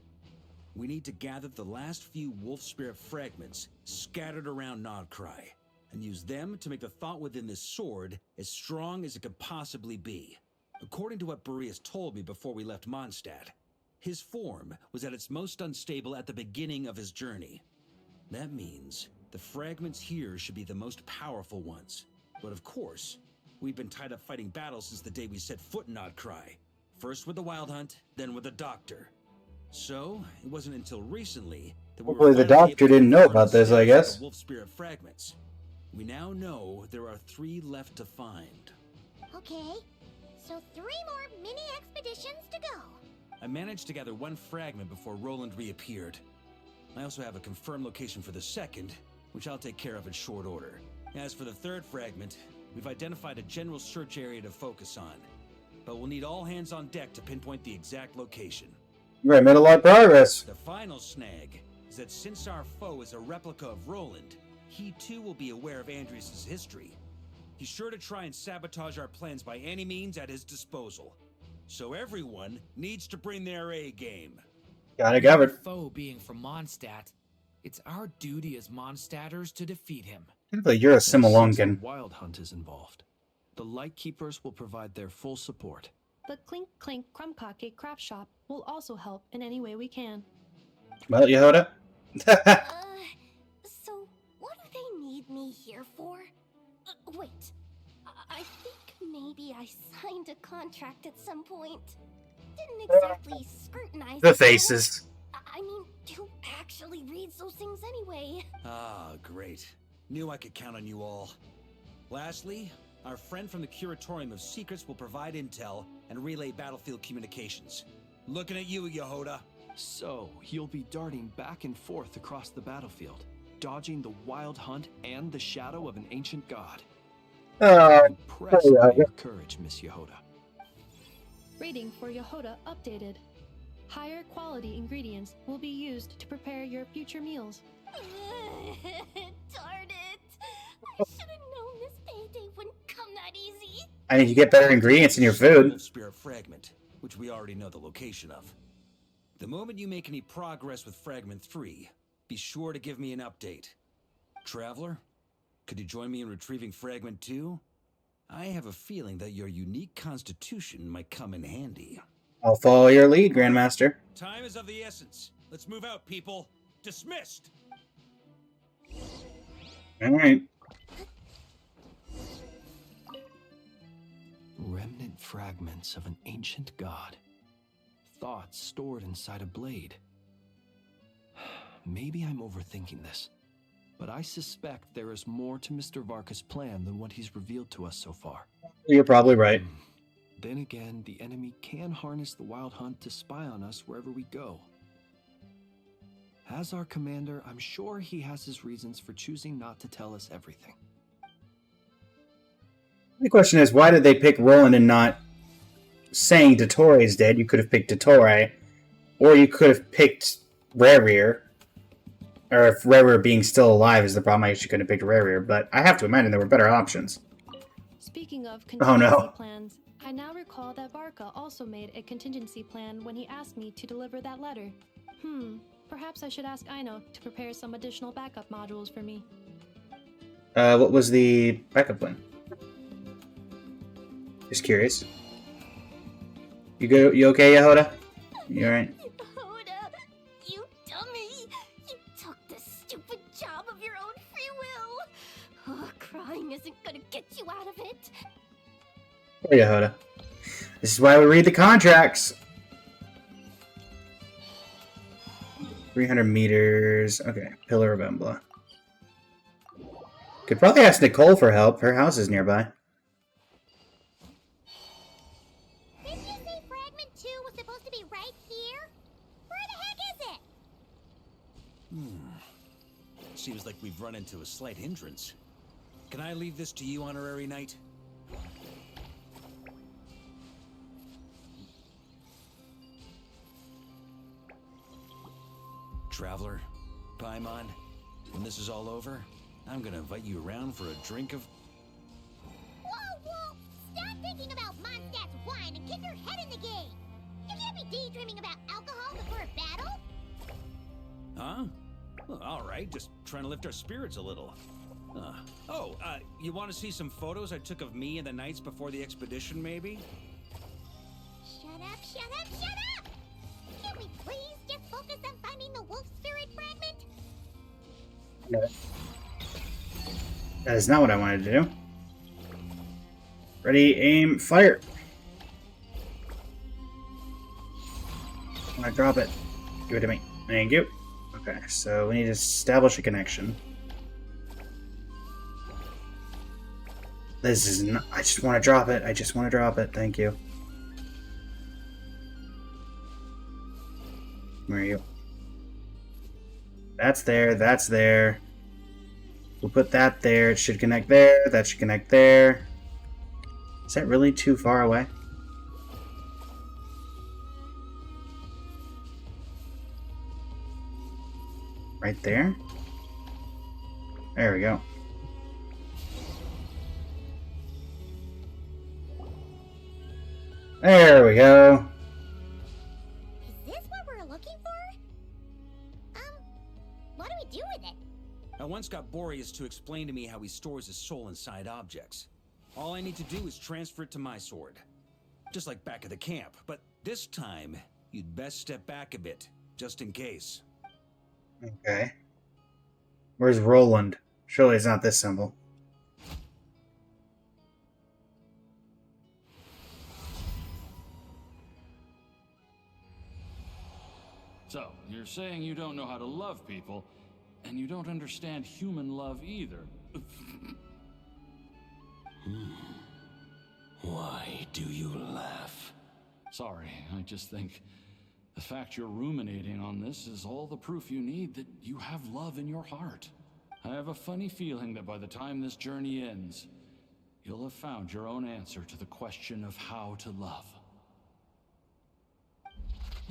Speaker 5: We need to gather the last few wolf spirit fragments scattered around Nodcry, and use them to make the thought within this sword as strong as it could possibly be. According to what Boreas told me before we left Mondstadt, his form was at its most unstable at the beginning of his journey. That means the fragments here should be the most powerful ones. But of course, we've been tied up fighting battles since the day we set foot in Nodcry. First with the Wild Hunt, then with the Doctor. So, it wasn't until recently that
Speaker 1: Hopefully the Doctor didn't know about this, I guess.
Speaker 5: Wolf spirit fragments. We now know there are 3 left to find.
Speaker 2: Okay, so 3 more mini expeditions to go.
Speaker 5: I managed to gather 1 fragment before Roland reappeared. I also have a confirmed location for the second, which I'll take care of in short order. As for the 3rd fragment, we've identified a general search area to focus on, but we'll need all hands on deck to pinpoint the exact location.
Speaker 1: Right, made a lot of progress.
Speaker 5: The final snag is that since our foe is a replica of Roland, he too will be aware of Andrias' history. He's sure to try and sabotage our plans by any means at his disposal. So everyone needs to bring their A game.
Speaker 1: Got it covered.
Speaker 18: Foe being from Mondstadt, it's our duty as Mondstadters to defeat him.
Speaker 1: Like you're a Simulongan.
Speaker 6: Wild Hunt is involved. The Lightkeepers will provide their full support.
Speaker 16: The Clink Clink Krumkake craft shop will also help in any way we can.
Speaker 1: Well, Yehoda.
Speaker 3: So what do they need me here for? Wait, I think maybe I signed a contract at some point. Didn't exactly scrutinize
Speaker 1: The
Speaker 3: it,
Speaker 1: faces.
Speaker 3: I mean, who actually reads those things anyway?
Speaker 5: Ah, great. Knew I could count on you all. Lastly, our friend from the Curatorium of Secrets will provide intel and relay battlefield communications. Looking at you, Yehoda.
Speaker 6: So, you'll be darting back and forth across the battlefield, dodging the Wild Hunt and the shadow of an ancient god. Impressed by your courage, Miss Yehoda.
Speaker 16: Rating for Yehoda updated. Higher quality ingredients will be used to prepare your future meals.
Speaker 3: Darn it! I should have known this payday wouldn't come that easy.
Speaker 1: I mean, you get better ingredients in your food.
Speaker 5: Spirit fragment, which we already know the location of. The moment you make any progress with Fragment 3, be sure to give me an update. Traveler, could you join me in retrieving Fragment 2? I have a feeling that your unique constitution might come in handy.
Speaker 1: I'll follow your lead, Grandmaster.
Speaker 5: Time is of the essence. Let's move out, people. Dismissed!
Speaker 1: Alright.
Speaker 6: Remnant fragments of an ancient god. Thoughts stored inside a blade. Maybe I'm overthinking this, but I suspect there is more to Mr. Varka's plan than what he's revealed to us so far.
Speaker 1: You're probably right.
Speaker 6: Then again, the enemy can harness the Wild Hunt to spy on us wherever we go. As our commander, I'm sure he has his reasons for choosing not to tell us everything.
Speaker 1: The question is, why did they pick Roland and not saying Dottore is dead? You could have picked Dottore, or you could have picked Rerir. Or if Rerir being still alive is the problem, I guess you could have picked Rerir, but I have to imagine there were better options.
Speaker 16: Speaking of
Speaker 1: Oh, no.
Speaker 16: contingency plans, I now recall that Varka also made a contingency plan when he asked me to deliver that letter. Perhaps I should ask Aino to prepare some additional backup modules for me.
Speaker 1: What was the backup plan? Just curious. You okay, Yehoda? You alright?
Speaker 3: Yehoda, you dummy! You took the stupid job of your own free will! Oh, crying isn't gonna get you out of it!
Speaker 1: Poor Yehoda. This is why we read the contracts! 300 meters. Okay, Pillar of Embla. Could probably ask Nicole for help. Her house is nearby.
Speaker 2: Didn't you say Fragment 2 was supposed to be right here? Where the heck is it?
Speaker 5: Seems like we've run into a slight hindrance. Can I leave this to you, Honorary Knight? Traveler, Paimon, when this is all over, I'm gonna invite you around for a drink of...
Speaker 2: Whoa, whoa! Stop thinking about Mondstadt's wine and kick your head in the game! You can't be daydreaming about alcohol before a battle!
Speaker 5: Huh? Well, alright, just trying to lift our spirits a little. You want to see some photos I took of me and the knights before the expedition, maybe?
Speaker 2: Shut up, shut up, shut up! Can't we please just focus on finding the wolf spirit fragment?
Speaker 1: No. That is not what I wanted to do. Ready, aim, fire! I want to drop it. Give it to me. Thank you. Okay, so we need to establish a connection. This is not... I just want to drop it. I just want to drop it. Thank you. Where are you? That's there. That's there. We'll put that there. It should connect there. That should connect there. Is that really too far away? Right there? There we go. There we go.
Speaker 2: Is this what we're looking for? What do we do with it?
Speaker 5: I once got Boreas to explain to me how he stores his soul inside objects. All I need to do is transfer it to my sword. Just like back at the camp, but this time, you'd best step back a bit, just in case.
Speaker 1: Okay. Where's Roland? Surely it's not this symbol.
Speaker 19: So, you're saying you don't know how to love people, and you don't understand human love either.
Speaker 9: Why do you laugh?
Speaker 19: Sorry, I just think the fact you're ruminating on this is all the proof you need that you have love in your heart. I have a funny feeling that by the time this journey ends, you'll have found your own answer to the question of how to love.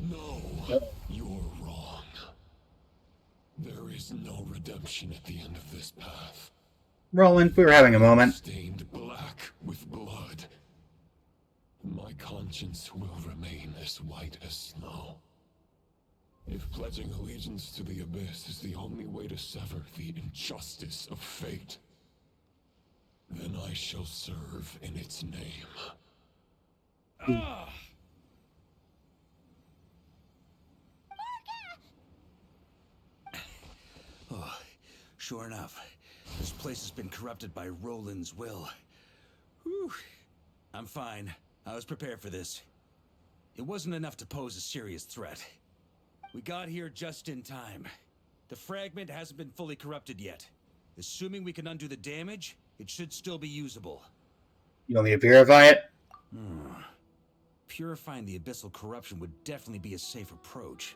Speaker 9: No, you're wrong. There is no redemption at the end of this path.
Speaker 1: Roland, we were having a moment.
Speaker 9: Stained black with blood. My conscience will remain as white as snow. If pledging allegiance to the Abyss is the only way to sever the injustice of fate, then I shall serve in its name.
Speaker 5: Oh, sure enough, this place has been corrupted by Roland's will. Whew. I'm fine. I was prepared for this. It wasn't enough to pose a serious threat. We got here just in time. The fragment hasn't been fully corrupted yet. Assuming we can undo the damage, it should still be usable.
Speaker 1: You want me to purify it?
Speaker 5: Purifying the abyssal corruption would definitely be a safe approach.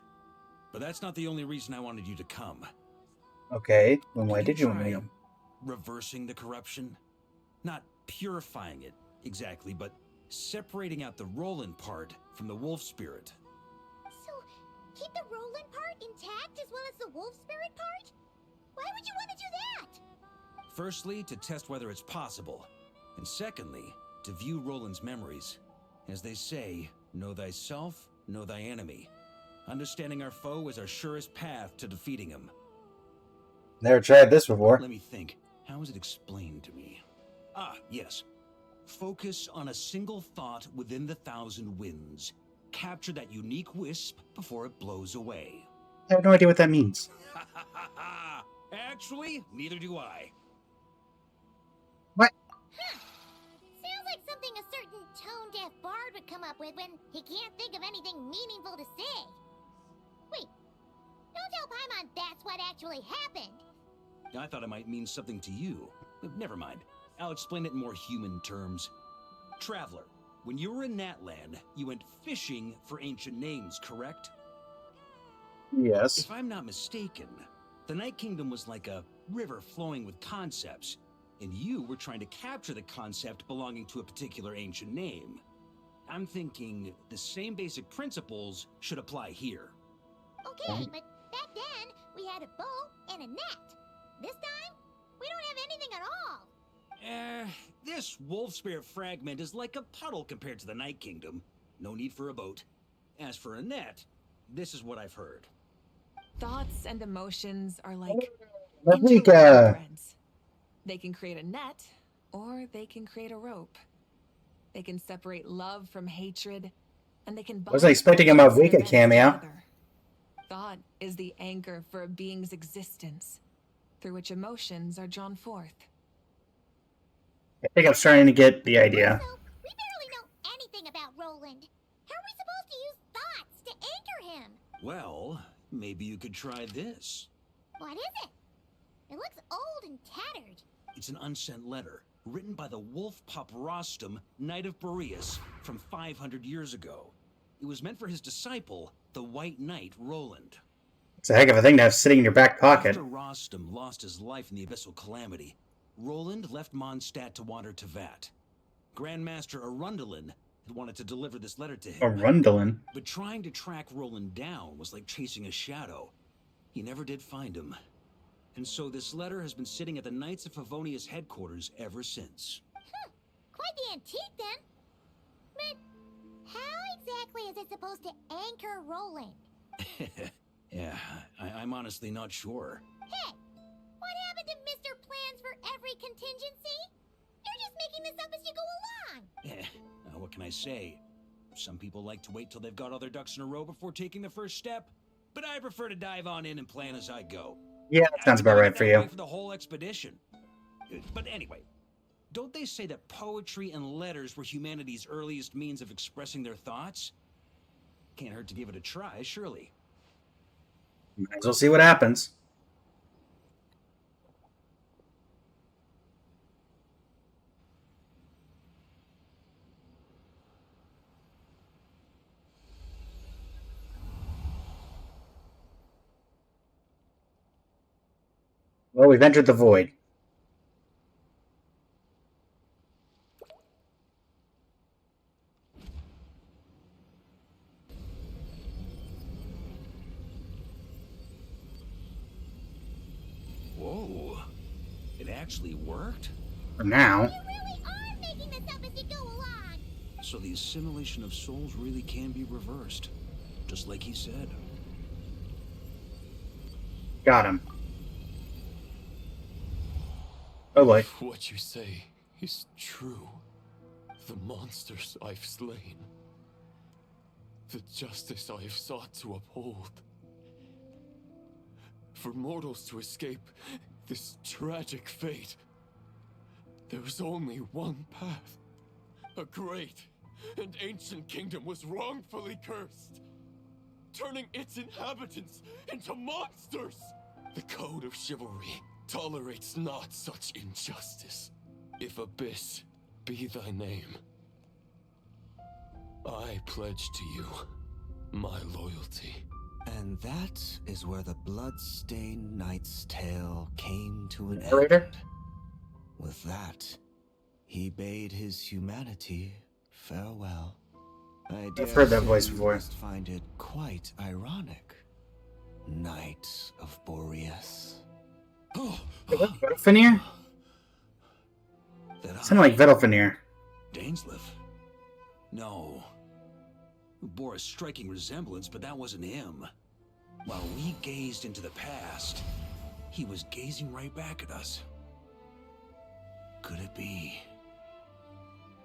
Speaker 5: But that's not the only reason I wanted you to come.
Speaker 1: Okay, then why did you want me to come?
Speaker 5: Reversing the corruption? Not purifying it, exactly, but separating out the Roland part from the wolf spirit.
Speaker 2: So, keep the Roland part intact as well as the wolf spirit part? Why would you want to do that?
Speaker 5: Firstly, to test whether it's possible. And secondly, to view Roland's memories. As they say, know thyself, know thy enemy. Understanding our foe is our surest path to defeating him.
Speaker 1: Never tried this before.
Speaker 5: Let me think. How was it explained to me? Ah, yes. Focus on a single thought within the 1,000 winds. Capture that unique wisp before it blows away.
Speaker 1: I have no idea what that means.
Speaker 5: Actually, neither do I.
Speaker 1: What?
Speaker 2: Sounds like something a certain tone-deaf bard would come up with when he can't think of anything meaningful to say. Wait, don't tell Paimon that's what actually happened.
Speaker 5: I thought it might mean something to you. Never mind. I'll explain it in more human terms. Traveler, when you were in Natland, you went fishing for ancient names, correct?
Speaker 1: Yes.
Speaker 5: If I'm not mistaken, the Night Kingdom was like a river flowing with concepts. and you were trying to capture the concept belonging to a particular ancient name. I'm thinking the same basic principles should apply here.
Speaker 2: Okay, but back then, we had a bow and a net. This time, we don't have anything at all.
Speaker 5: This wolf spirit fragment is like a puddle compared to the Night Kingdom. No need for a boat. As for a net, this is what I've heard.
Speaker 20: Thoughts and emotions are like
Speaker 1: Varka.
Speaker 20: threads. They can create a net, or they can create a rope. They can separate love from hatred, and they can bind
Speaker 1: Wasn't expecting a
Speaker 20: emotions and
Speaker 1: Varka
Speaker 20: events
Speaker 1: cameo.
Speaker 20: together. Thought is the anchor for a being's existence, through which emotions are drawn forth.
Speaker 1: I think I'm starting to get the idea.
Speaker 2: Also, we barely know anything about Roland. How are we supposed to use thoughts to anchor him?
Speaker 5: Well, maybe you could try this.
Speaker 2: What is it? It looks old and tattered.
Speaker 5: It's an unsent letter, written by the wolf pup Rostam, Knight of Boreas, from 500 years ago. It was meant for his disciple, the White Knight Roland.
Speaker 1: It's a heck of a thing to have sitting in your back pocket.
Speaker 5: After Rostam lost his life in the Abyssal Calamity, Roland left Mondstadt to wander to Vat. Grandmaster Arundelen had wanted to deliver this letter to him.
Speaker 1: Arundelen?
Speaker 5: But trying to track Roland down was like chasing a shadow. He never did find him. And so this letter has been sitting at the Knights of Favonius headquarters ever since.
Speaker 2: Quite the antique, then. But how exactly is it supposed to anchor Roland?
Speaker 5: Yeah, I'm honestly not sure.
Speaker 2: Hey, what happened to Mr. Plans for every contingency? You're just making this up as you go along.
Speaker 5: What can I say? Some people like to wait till they've got all their ducks in a row before taking the first step, but I prefer to dive on in and plan as I go.
Speaker 1: Yeah, that sounds about right for you.
Speaker 5: For the whole expedition. But anyway, don't they say that poetry and letters were humanity's earliest means of expressing their thoughts? Can't hurt to give it a try, surely.
Speaker 1: Might as well see what happens. Well, we've entered the void.
Speaker 5: Whoa. It actually worked?
Speaker 1: For now.
Speaker 2: You really are making this up as you go along.
Speaker 5: So the assimilation of souls really can be reversed. Just like he said.
Speaker 1: Got him. Oh boy.
Speaker 9: What you say is true. The monsters I've slain. The justice I have sought to uphold. For mortals to escape this tragic fate, there's only one path. A great and ancient kingdom was wrongfully cursed, turning its inhabitants into monsters. The code of chivalry tolerates not such injustice. If Abyss be thy name, I pledge to you my loyalty.
Speaker 21: And that is where the blood-stained knight's tale came to an
Speaker 1: Narrator?
Speaker 21: end. With that, he bade his humanity farewell.
Speaker 1: I've heard that voice before.
Speaker 21: You must find it quite ironic, Knight of Boreas.
Speaker 1: Vetelfinir? Sounded like Vetelfinir.
Speaker 5: Dainsleif? No. Bore a striking resemblance, but that wasn't him. While we gazed into the past, he was gazing right back at us. Could it be?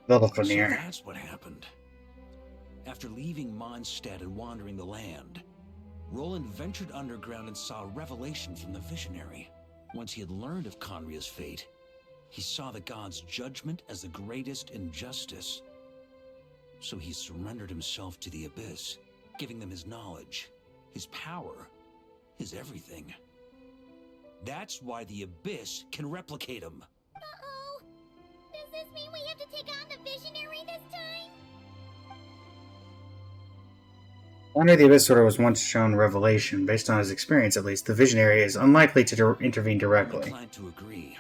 Speaker 1: Vetelfinir.
Speaker 5: So that's what happened. After leaving Mondstadt and wandering the land, Roland ventured underground and saw a revelation from the visionary. Once he had learned of Conria's fate, he saw the gods' judgment as the greatest injustice. So he surrendered himself to the Abyss, giving them his knowledge, his power, his everything. That's why the Abyss can replicate him.
Speaker 2: Uh-oh. Does this mean we have to take on the Visionary this time?
Speaker 1: Under the Abyss Order was once shown Revelation. Based on his experience, at least, the Visionary is unlikely to intervene
Speaker 5: I'm
Speaker 1: directly.
Speaker 5: inclined to agree.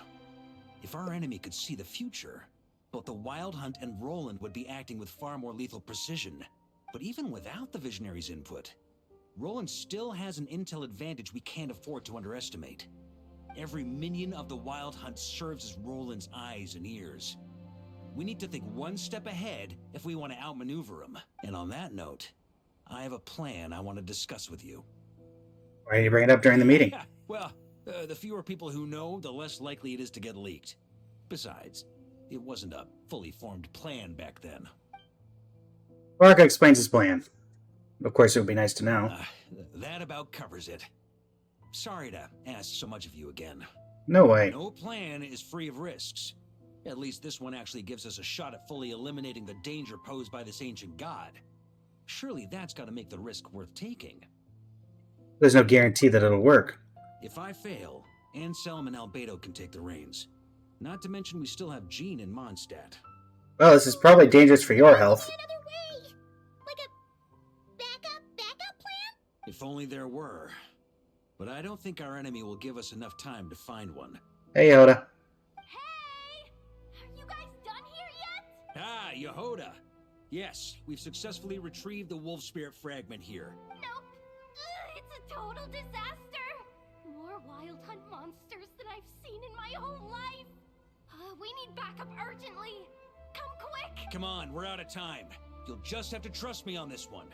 Speaker 5: If If our enemy could see the future, both the Wild Hunt and Roland would be acting with far more lethal precision. But even without the Visionary's input, Roland still has an intel advantage we can't afford to underestimate. Every minion of the Wild Hunt serves as Roland's eyes and ears. We need to think one step ahead if we want to outmaneuver him. And on that note, I have a plan I want to discuss with you.
Speaker 1: Why did you bring it up during the meeting?
Speaker 5: Well, the fewer people who know, the less likely it is to get leaked. Besides, it wasn't a fully formed plan back then.
Speaker 1: Varka explains his plan. Of course, it would be nice to know.
Speaker 5: That about covers it. Sorry to ask so much of you again.
Speaker 1: No way.
Speaker 5: No plan is free of risks. At least this one actually gives us a shot at fully eliminating the danger posed by this ancient god. Surely that's got to make the risk worth taking.
Speaker 1: There's no guarantee that it'll work.
Speaker 5: If I fail, Anselm and Albedo can take the reins. Not to mention we still have Jean in Mondstadt.
Speaker 1: Well, this is probably dangerous for your health.
Speaker 2: Backup plan?
Speaker 5: If only there were. But I don't think our enemy will give us enough time to find one.
Speaker 1: Hey, Yoda.
Speaker 2: You guys done here yet?
Speaker 5: Ah, Yehoda. Yes, we've successfully retrieved the wolf spirit fragment here.
Speaker 2: Nope. It's a total disaster. More Wild Hunt monsters than I've seen in my whole life. We need backup urgently. Come quick.
Speaker 5: Come on, we're out of time. You'll just have to trust me on this one.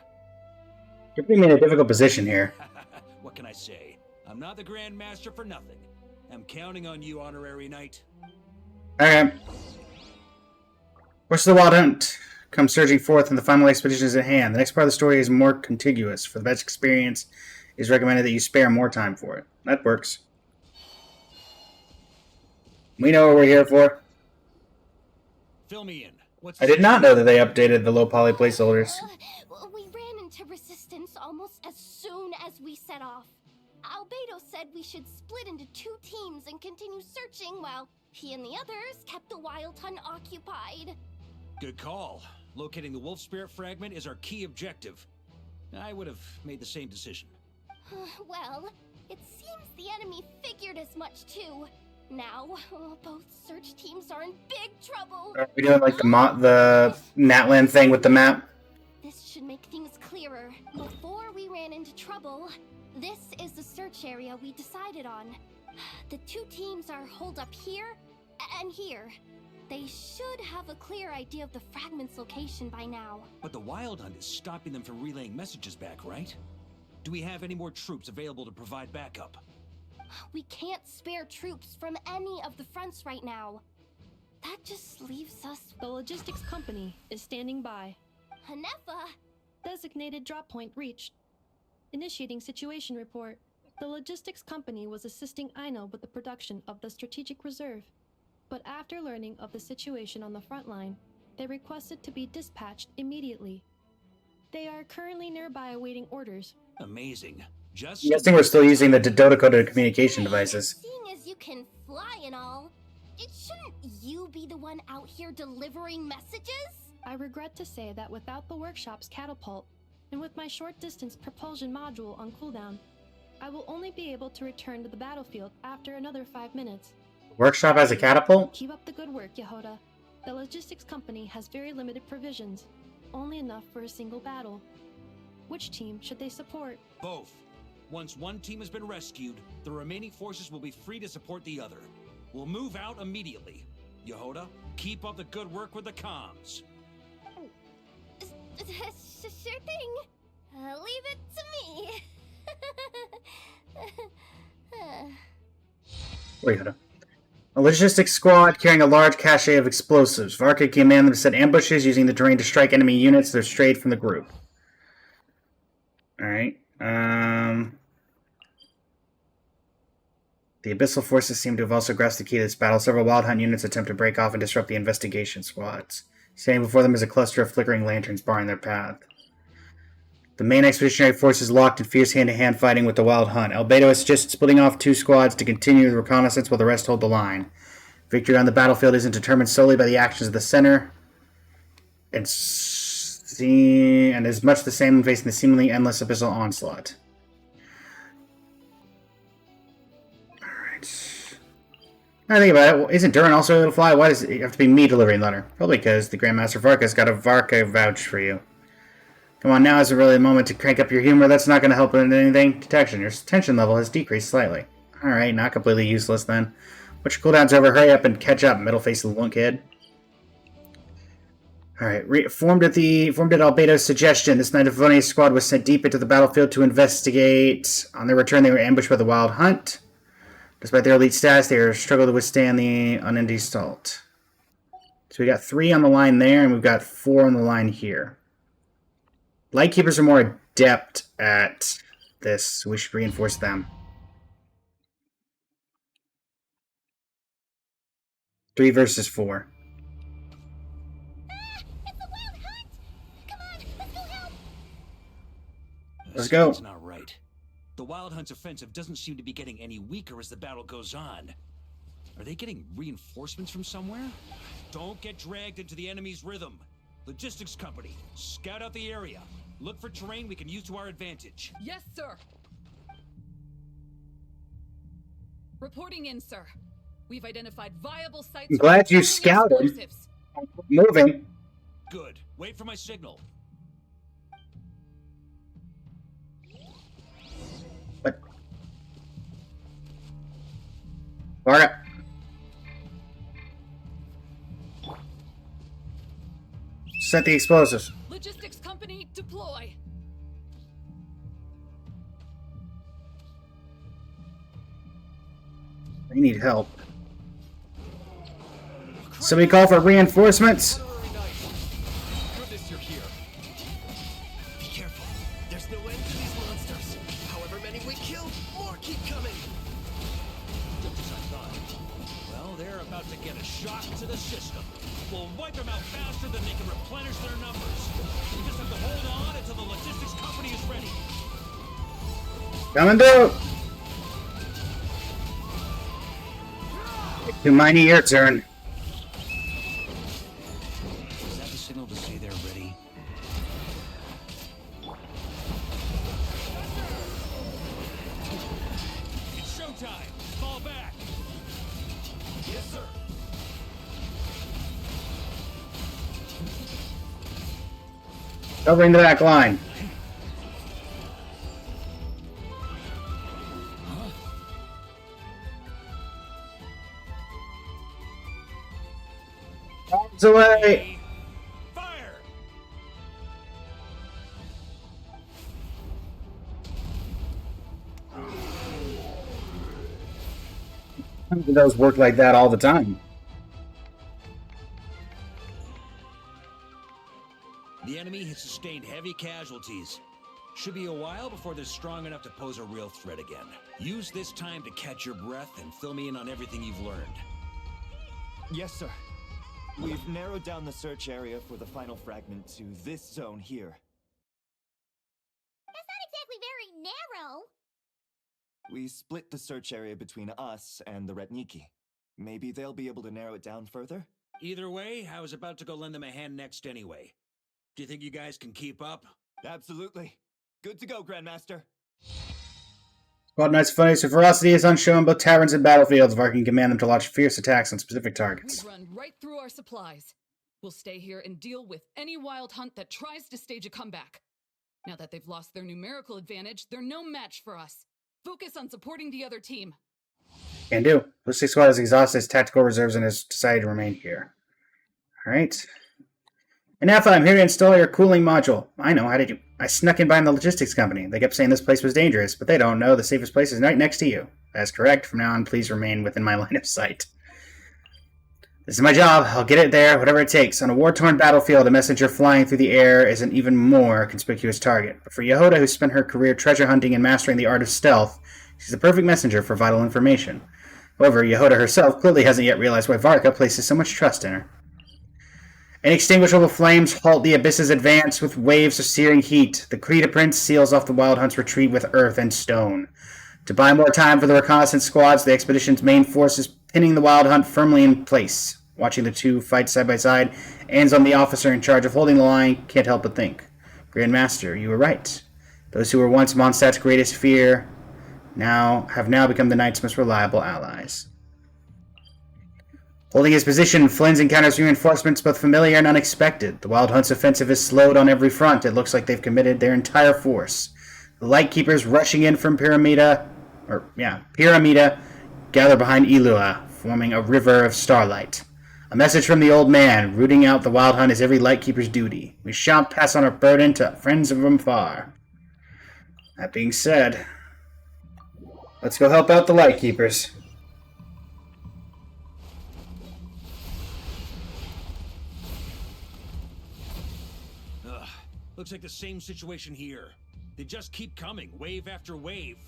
Speaker 1: You're putting me in a difficult position here.
Speaker 5: What can I say? I'm not the Grand Master for nothing. I'm counting on you, Honorary Knight.
Speaker 1: Okay. Forces of the Wild Hunt come surging forth, and the final expedition is at hand. The next part of the story is more contiguous. For the best experience, it is recommended that you spare more time for it. That works. We know what we're here for.
Speaker 5: Fill me in.
Speaker 1: I did not know that they updated the low poly placeholders.
Speaker 2: We ran into resistance almost as soon as we set off. Albedo said we should split into 2 teams and continue searching while he and the others kept the Wild Hunt occupied.
Speaker 5: Good call. Locating the wolf spirit fragment is our key objective. I would have made the same decision.
Speaker 2: Well, it seems the enemy figured as much too. Now, both search teams are in big trouble.
Speaker 1: Are we doing like the Natland thing with the map?
Speaker 2: This should make things clearer. Before we ran into trouble, this is the search area we decided on. The 2 teams are holed up here and here. They should have a clear idea of the fragment's location by now.
Speaker 5: But the Wild Hunt is stopping them from relaying messages back, right? Do we have any more troops available to provide backup?
Speaker 2: We can't spare troops from any of the fronts right now. That just leaves us...
Speaker 16: The logistics company is standing by.
Speaker 2: Hanefa!
Speaker 16: Designated drop point reached. Initiating situation report. The logistics company was assisting Aino with the production of the strategic reserve. But after learning of the situation on the front line, they requested to be dispatched immediately. They are currently nearby awaiting orders.
Speaker 5: Amazing.
Speaker 1: I'm guessing we're still using the Dodecoded communication devices.
Speaker 2: Seeing as you can fly and all, shouldn't you be the one out here delivering messages?
Speaker 16: I regret to say that without the workshop's catapult, and with my short-distance propulsion module on cooldown, I will only be able to return to the battlefield after another 5 minutes.
Speaker 1: Workshop has a catapult?
Speaker 16: Keep up the good work, Yehoda. The logistics company has very limited provisions, only enough for a single battle. Which team should they support?
Speaker 5: Both. Once one team has been rescued, the remaining forces will be free to support the other. We'll move out immediately. Yehoda, keep up the good work with the comms.
Speaker 2: Sure thing. Leave it to me.
Speaker 1: Wait, hold on. A logistics squad carrying a large cache of explosives. Varka can command them to set ambushes using the terrain to strike enemy units that are strayed from the group. Alright. The Abyssal forces seem to have also grasped the key to this battle. Several Wild Hunt units attempt to break off and disrupt the investigation squads. Standing before them is a cluster of flickering lanterns barring their path. The main expeditionary force is locked in fierce hand-to-hand fighting with the Wild Hunt. Albedo has suggested splitting off 2 squads to continue the reconnaissance while the rest hold the line. Victory on the battlefield isn't determined solely by the actions of the center, and is much the same when facing the seemingly endless Abyssal onslaught. Alright. I think about it. Isn't Durin also able to fly? Why does it have to be me delivering the letter? Probably because the Grandmaster Varka's got a Varka vouch for you. Come on, now isn't really the moment to crank up your humor. That's not going to help in anything. Detection. Your tension level has decreased slightly. Alright, not completely useless then. Put your cooldowns over. Hurry up and catch up, middle-faced lunkhead. Alright, formed at Albedo's suggestion, this Knight of Favonius squad was sent deep into the battlefield to investigate. On their return, they were ambushed by the Wild Hunt. Despite their elite stats, they struggled to withstand the unending assault. So we got 3 on the line there, and we've got 4 on the line here. Lightkeepers are more adept at this, so we should reinforce them. 3 versus 4. Let's go.
Speaker 5: That's not right. The Wild Hunt's offensive doesn't seem to be getting any weaker as the battle goes on. Are they getting reinforcements from somewhere? Don't get dragged into the enemy's rhythm. Logistics company, scout out the area. Look for terrain we can use to our advantage.
Speaker 8: Yes, sir. Reporting in, sir. We've identified viable sites.
Speaker 1: I'm glad you scouted. Moving.
Speaker 5: Good. Wait for my signal.
Speaker 1: What? Varka. Set the explosives.
Speaker 8: Logistics company, deploy.
Speaker 1: We need help. Somebody call for reinforcements.
Speaker 7: Goodness, you're here. Be careful. There's no end to these monsters. However many we kill, more keep coming.
Speaker 5: Just as I thought. Well, they're about to get a shock to the system. We'll wipe them out faster than they can replenish their numbers. We just have to hold on until the logistics company is ready.
Speaker 1: Coming through. To Miney, your turn.
Speaker 5: Is that the signal to say they're ready? It's showtime. Fall back. Yes, sir.
Speaker 1: Covering the back line. Arms away.
Speaker 5: Fire!
Speaker 1: Those work like that all the time.
Speaker 5: The enemy has sustained heavy casualties. Should be a while before they're strong enough to pose a real threat again. Use this time to catch your breath and fill me in on everything you've learned.
Speaker 22: Yes, sir. We've narrowed down the search area for the final fragment to this zone here.
Speaker 2: That's not exactly very narrow.
Speaker 22: We split the search area between us and the Retniki. Maybe they'll be able to narrow it down further?
Speaker 5: Either way, I was about to go lend them a hand next anyway. Do you think you guys can keep up?
Speaker 22: Absolutely. Good to go, Grandmaster.
Speaker 1: Squad Knight's Funniest ferocity is unshown both taverns and battlefields. Varka can command them to launch fierce attacks on specific targets.
Speaker 8: We run right through our supplies. We'll stay here and deal with any wild hunt that tries to stage a comeback. Now that they've lost their numerical advantage, they're no match for us. Focus on supporting the other team.
Speaker 1: Can do. Ballistic Squad has exhausted its tactical reserves and has decided to remain here. Alright. And Alpha, I'm here to install your cooling module. I know, how did you... I snuck in behind the logistics company. They kept saying this place was dangerous, but they don't know the safest place is right next to you. That's correct. From now on, please remain within my line of sight. This is my job. I'll get it there, whatever it takes. On a war-torn battlefield, a messenger flying through the air is an even more conspicuous target. But for Yehoda, who spent her career treasure hunting and mastering the art of stealth, she's the perfect messenger for vital information. However, Yehoda herself clearly hasn't yet realized why Varka places so much trust in her. Inextinguishable flames halt the Abyss's advance with waves of searing heat. The Krita Prince seals off the Wild Hunt's retreat with earth and stone. To buy more time for the reconnaissance squads, the expedition's main force is pinning the Wild Hunt firmly in place. Watching the two fight side by side, Anne's the officer in charge of holding the line, can't help but think. Grandmaster, you were right. Those who were once Mondstadt's greatest fear have now become the Knight's most reliable allies. Holding his position, Flynn's encounters reinforcements both familiar and unexpected. The Wild Hunt's offensive is slowed on every front. It looks like they've committed their entire force. The Lightkeepers rushing in from Pyramida, gather behind Ilua, forming a river of starlight. A message from the old man, rooting out the Wild Hunt is every Lightkeeper's duty. We shan't pass on our burden to friends from far. That being said, let's go help out the Lightkeepers.
Speaker 5: Looks like the same situation here. They just keep coming, wave after wave.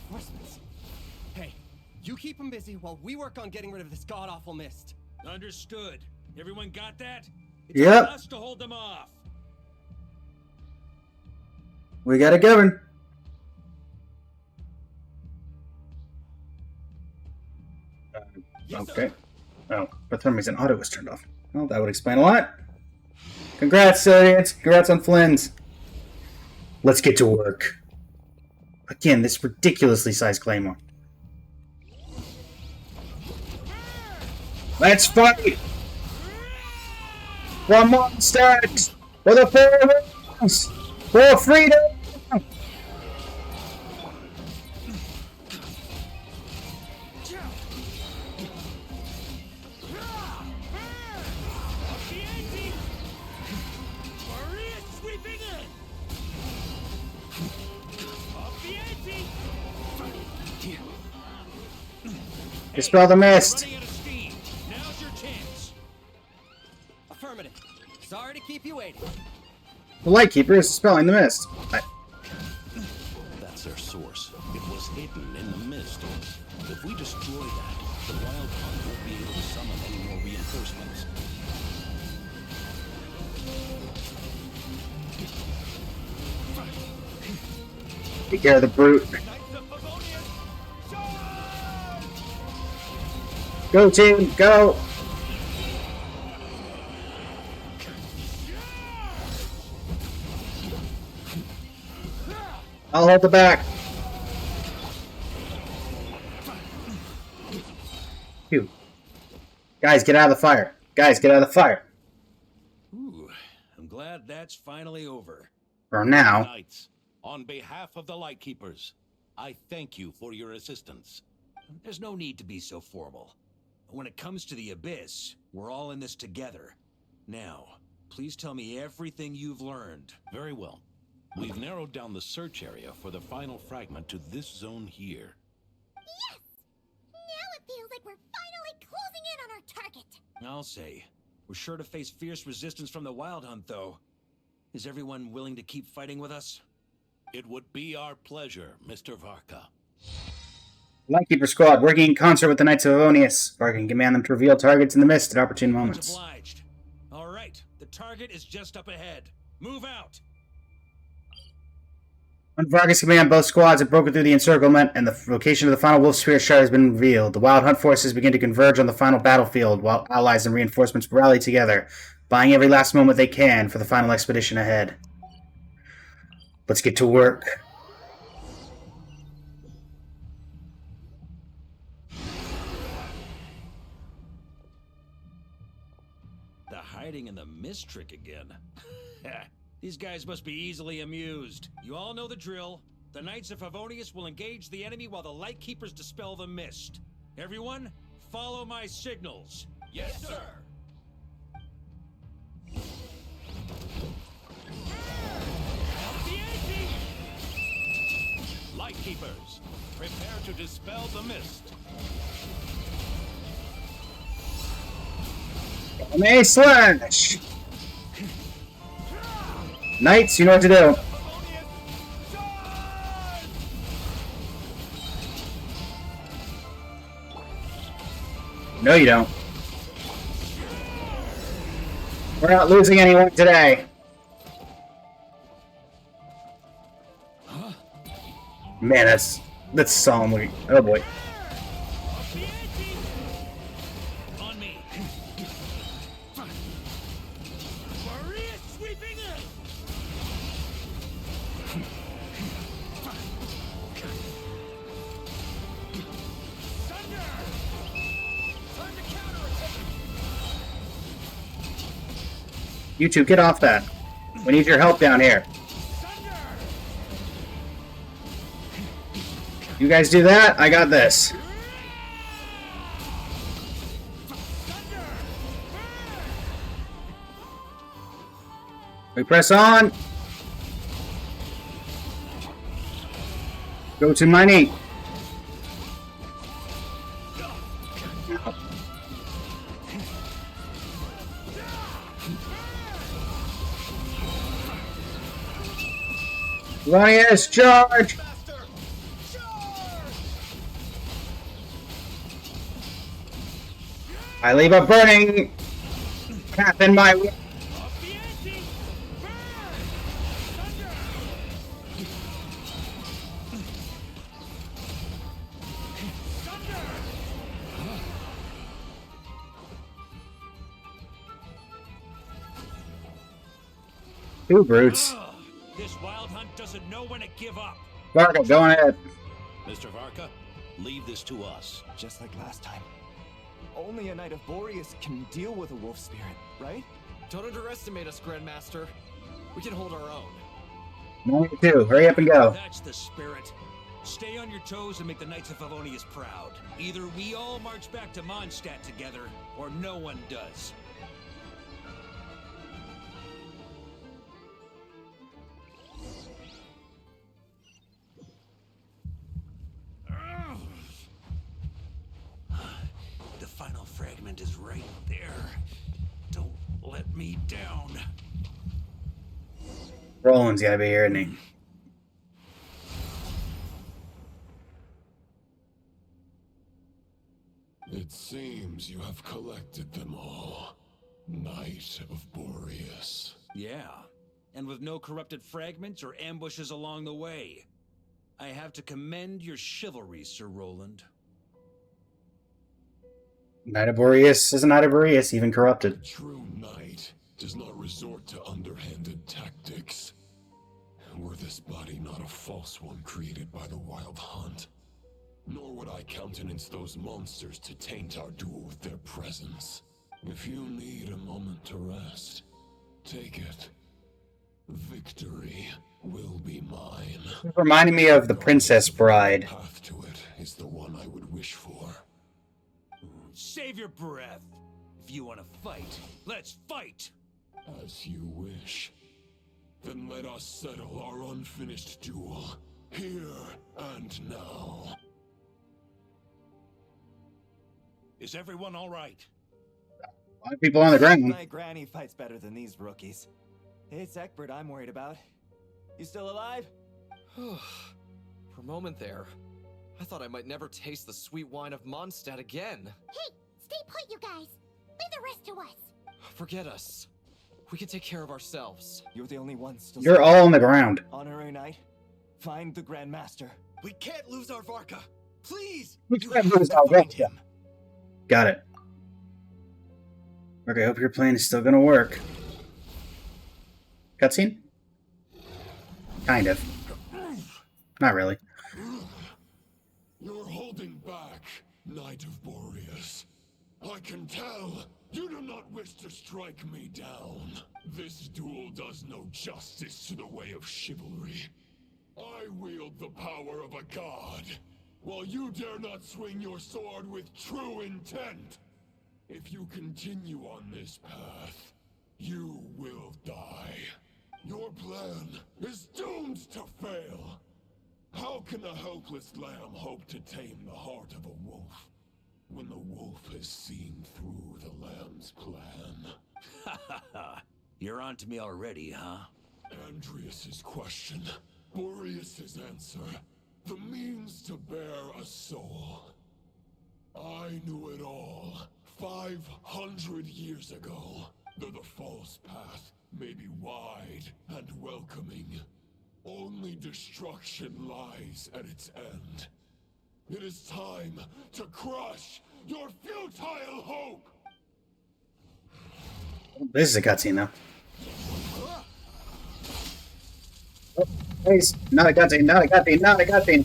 Speaker 7: Reinforcements. Hey, you keep them busy while we work on getting rid of this god-awful mist.
Speaker 5: Understood. Everyone got that? It's
Speaker 1: Yep.
Speaker 5: up to us to hold them off.
Speaker 1: We gotta govern. Okay. Oh, but for some reason auto was turned off. Well, that would explain a lot. Congrats, Silians. Congrats on Flynn's. Let's get to work. Again, this ridiculously sized claymore. Let's fight! For Mondstadt! For the Four Rings! For freedom! Dispel the mist!
Speaker 7: Affirmative. Sorry to keep you waiting.
Speaker 1: The Lightkeeper is dispelling the mist.
Speaker 9: That's their source. It was hidden in the mist. If we destroy that, the Wild Hunt won't be able to summon any more reinforcements.
Speaker 1: Take care of the brute. Go team, go! I'll hold the back. Phew. Guys, get out of the fire. Guys, get out of the fire.
Speaker 5: Ooh, I'm glad that's finally over.
Speaker 1: For now.
Speaker 9: Knights, on behalf of the Lightkeepers, I thank you for your assistance.
Speaker 5: There's no need to be so formal. When it comes to the Abyss, we're all in this together. Now, please tell me everything you've learned.
Speaker 9: Very well. We've narrowed down the search area for the final fragment to this zone here.
Speaker 2: Yes! Now it feels like we're finally closing in on our target.
Speaker 5: I'll say. We're sure to face fierce resistance from the Wild Hunt, though. Is everyone willing to keep fighting with us?
Speaker 9: It would be our pleasure, Mr. Varka.
Speaker 1: Lightkeeper squad, working in concert with the Knights of Avonius. Varka can command them to reveal targets in the mist at opportune moments.
Speaker 5: Much obliged. All right, the target is just up ahead. Move out!
Speaker 1: On Varka's command, both squads have broken through the encirclement, and the location of the final Wolf Spear Shard has been revealed. The Wild Hunt forces begin to converge on the final battlefield, while allies and reinforcements rally together, buying every last moment they can for the final expedition ahead. Let's get to work.
Speaker 5: The hiding in the mist trick again. These guys must be easily amused. You all know the drill. The Knights of Favonius will engage the enemy while the Lightkeepers dispel the mist. Everyone, follow my signals.
Speaker 9: Yes, sir. Lightkeepers, prepare to dispel the mist.
Speaker 1: May slash! Knights, you know what to do. No, you don't. We're not losing anyone today. Man, that's solemnly. Oh boy.
Speaker 5: On me. Maria sweeping in. Thunder. Time to counterattack.
Speaker 1: You two, get off that. We need your help down here. You guys do that, I got this. We press on. Go to mining. Yes, charge! I leave a burning path in my way. Two brutes.
Speaker 5: This wild hunt doesn't know when to give up.
Speaker 1: Varka, go ahead.
Speaker 10: Mr. Varka, leave this to us.
Speaker 22: Just like last time. Only a Knight of Boreas can deal with a wolf spirit, right?
Speaker 6: Don't underestimate us, Grandmaster. We can hold our own.
Speaker 1: 92, hurry up and go.
Speaker 5: That's the spirit. Stay on your toes and make the Knights of Favonius proud. Either we all march back to Mondstadt together, or no one does. The final fragment is right there. Don't let me down.
Speaker 1: Roland's gotta be here, isn't he?
Speaker 9: It seems you have collected them all. Knight of Boreas.
Speaker 5: Yeah, and with no corrupted fragments or ambushes along the way. I have to commend your chivalry, Sir Roland.
Speaker 1: Knight of Boreas is a Knight of Boreas, even corrupted.
Speaker 9: A true knight does not resort to underhanded tactics. Were this body not a false one created by the Wild Hunt, nor would I countenance those monsters to taint our duel with their presence. If you need a moment to rest, take it. Victory will be mine.
Speaker 1: Reminding me of the Princess Bride.
Speaker 9: The path to it is the one I would wish for.
Speaker 5: Save your breath. If you want to fight, let's fight!
Speaker 9: As you wish. Then let us settle our unfinished duel, here and now.
Speaker 5: Is everyone all right?
Speaker 1: A lot of people on the ground.
Speaker 22: My granny fights better than these rookies. It's Egbert I'm worried about. You still alive?
Speaker 6: For a moment there, I thought I might never taste the sweet wine of Mondstadt again.
Speaker 2: Hey, stay put, you guys. Leave the rest to us.
Speaker 6: Forget us. We can take care of ourselves.
Speaker 22: You're the only one still.
Speaker 1: You're all on the ground.
Speaker 22: Honorary Knight, find the Grand Master.
Speaker 7: We can't lose our Varka. Please.
Speaker 1: We can't lose our Varka. Got it. Okay, I hope your plan is still gonna work. Cutscene? Kind of. Not really.
Speaker 9: You're holding back, Knight of Boreas. I can tell you do not wish to strike me down. This duel does no justice to the way of chivalry. I wield the power of a god, while you dare not swing your sword with true intent. If you continue on this path, you will die. Your plan is doomed to fail. How can a helpless lamb hope to tame the heart of a wolf, when the wolf has seen through the lamb's plan?
Speaker 5: Ha ha ha. You're on to me already, huh?
Speaker 9: Andreas's question, Boreas's answer, the means to bear a soul. I knew it all 500 years ago. Though the false path may be wide and welcoming, only destruction lies at its end. It is time to crush your futile hope!
Speaker 1: This is a cutscene, though. Oh, please. Not a cutscene, not a cutscene, not a cutscene.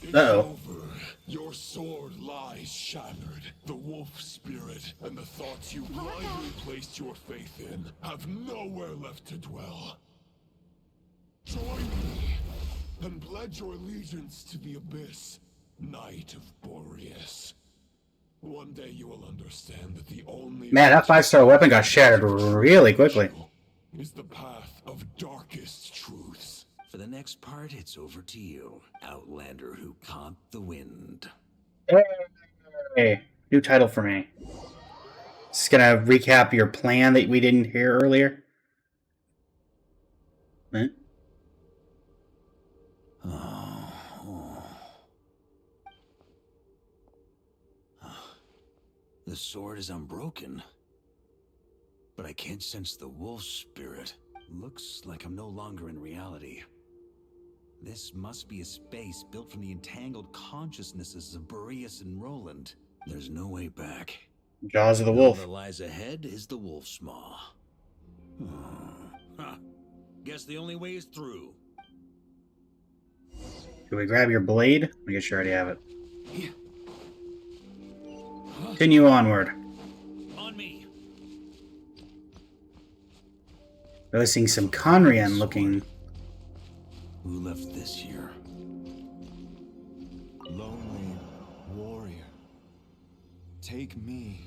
Speaker 9: It's
Speaker 1: Uh-oh.
Speaker 9: over, Your sword lies shattered. The wolf spirit and the thoughts you blindly placed your faith in have nowhere left to dwell. Join me and pledge your allegiance to the Abyss, Knight of Boreas. One day you will understand that the only
Speaker 1: Man, that 5-star weapon got shattered really quickly.
Speaker 9: is the path of darkest truths.
Speaker 5: For the next part, it's over to you, Outlander who caught the wind.
Speaker 1: Hey, new title for me. Just gonna recap your plan that we didn't hear earlier. Huh?
Speaker 5: The sword is unbroken, but I can't sense the wolf spirit. Looks like I'm no longer in reality. This must be a space built from the entangled consciousnesses of Boreas and Roland. There's no way back.
Speaker 1: Jaws of the wolf.
Speaker 5: All that lies ahead is the wolf's maw. Guess the only way is through.
Speaker 1: Can we grab your blade? I guess you already have it. Continue onward.
Speaker 5: On me.
Speaker 1: Noticing some Conrian looking.
Speaker 5: Who left this here?
Speaker 22: Lonely warrior. Take me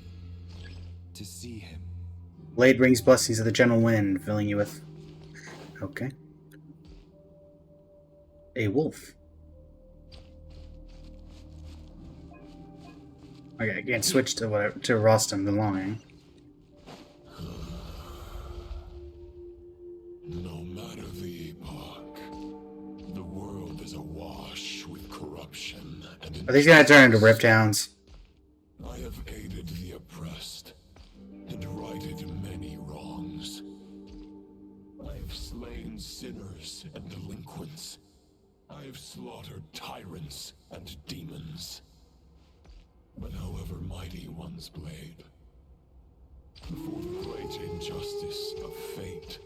Speaker 22: to see him.
Speaker 1: Blade brings blessings of the gentle wind, filling you with. Okay. A wolf. Okay, I can't switch to whatever to Rostam the Longing.
Speaker 9: No matter the epoch, the world is awash with corruption and
Speaker 1: Are these gonna turn into Rifthounds?
Speaker 9: I have aided the oppressed and righted many wrongs. I have slain sinners and delinquents. I have slaughtered tyrants and demons. But however mighty one's blade, before the great injustice of fate,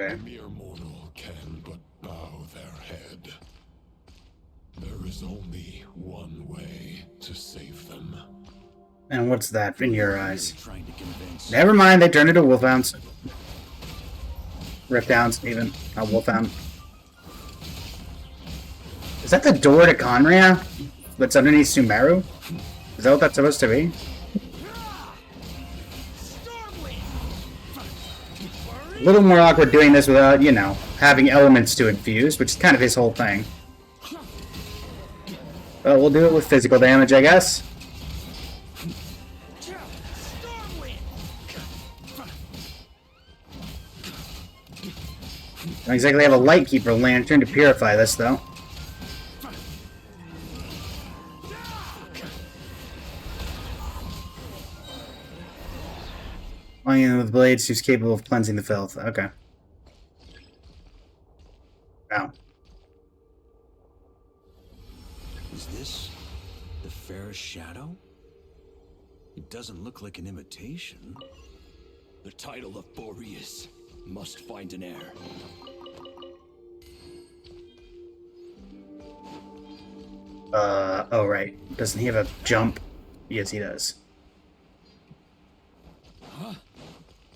Speaker 9: a mere mortal can but bow their head. There is only one way to save them.
Speaker 1: And what's that in your eyes? Never mind, they turned into Wolfhounds. Rifthounds, even. Not Wolfhound. Is that the door to Conria? That's underneath Sumeru? Is that what that's supposed to be? A little more awkward doing this without, you know, having elements to infuse, which is kind of his whole thing. But we'll do it with physical damage, I guess. Don't exactly have a Lightkeeper lantern to purify this, though. Lion with blades who's capable of cleansing the filth. Okay. Now.
Speaker 5: Is this the fairest shadow? It doesn't look like an imitation.
Speaker 7: The title of Boreas must find an heir.
Speaker 1: Oh right. Doesn't he have a jump? Yes, he does.
Speaker 5: Huh?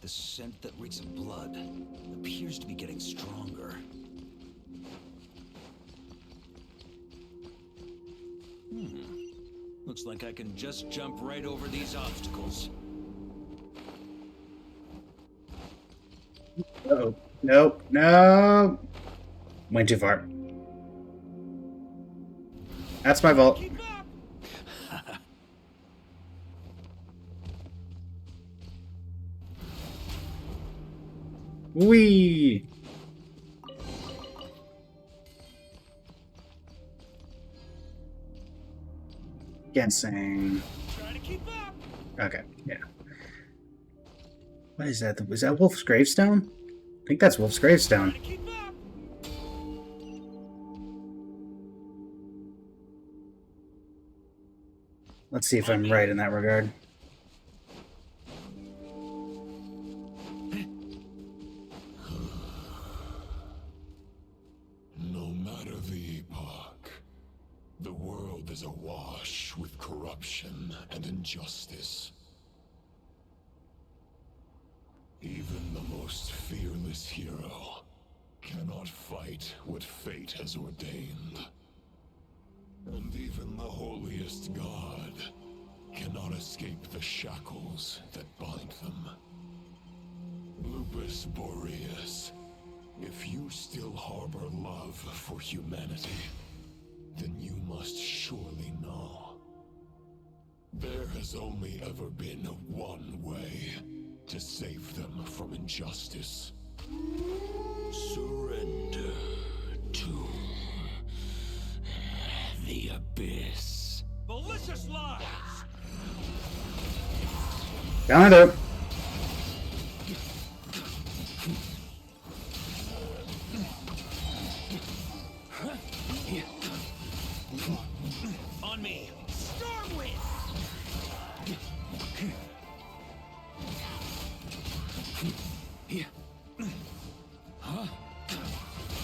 Speaker 5: The scent that reeks of blood appears to be getting stronger. Looks like I can just jump right over these obstacles.
Speaker 1: Uh-oh. Nope. No. Went too far. That's my fault. Whee! Guessing. Okay, yeah. What is that? Was that Wolf's gravestone? I think that's Wolf's gravestone. Let's see if I'm right in that regard.
Speaker 9: No matter the epoch, The world is awash with corruption and injustice. Even the most fearless hero cannot fight what fate has ordained. And even the holiest god cannot escape the shackles that bind them. Lupus Boreas, if you still harbor love for humanity, then you must surely know. There has only ever been one way to save them from injustice. Surrender to the abyss.
Speaker 5: Malicious lies!
Speaker 1: Got it.
Speaker 5: On me! Stormwind!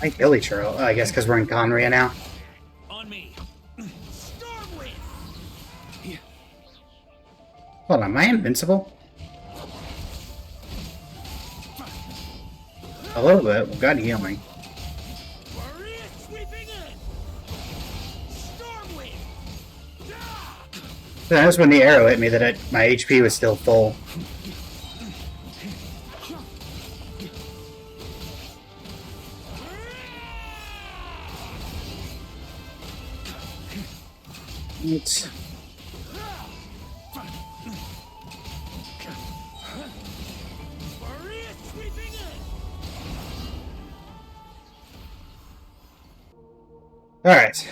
Speaker 1: I kill each other. I guess because we're in Conria now.
Speaker 5: On me! Stormwind!
Speaker 1: Hold on, am I invincible? A little bit. Well, God healing. That's when the arrow hit me that my HP was still full. It's... Alright.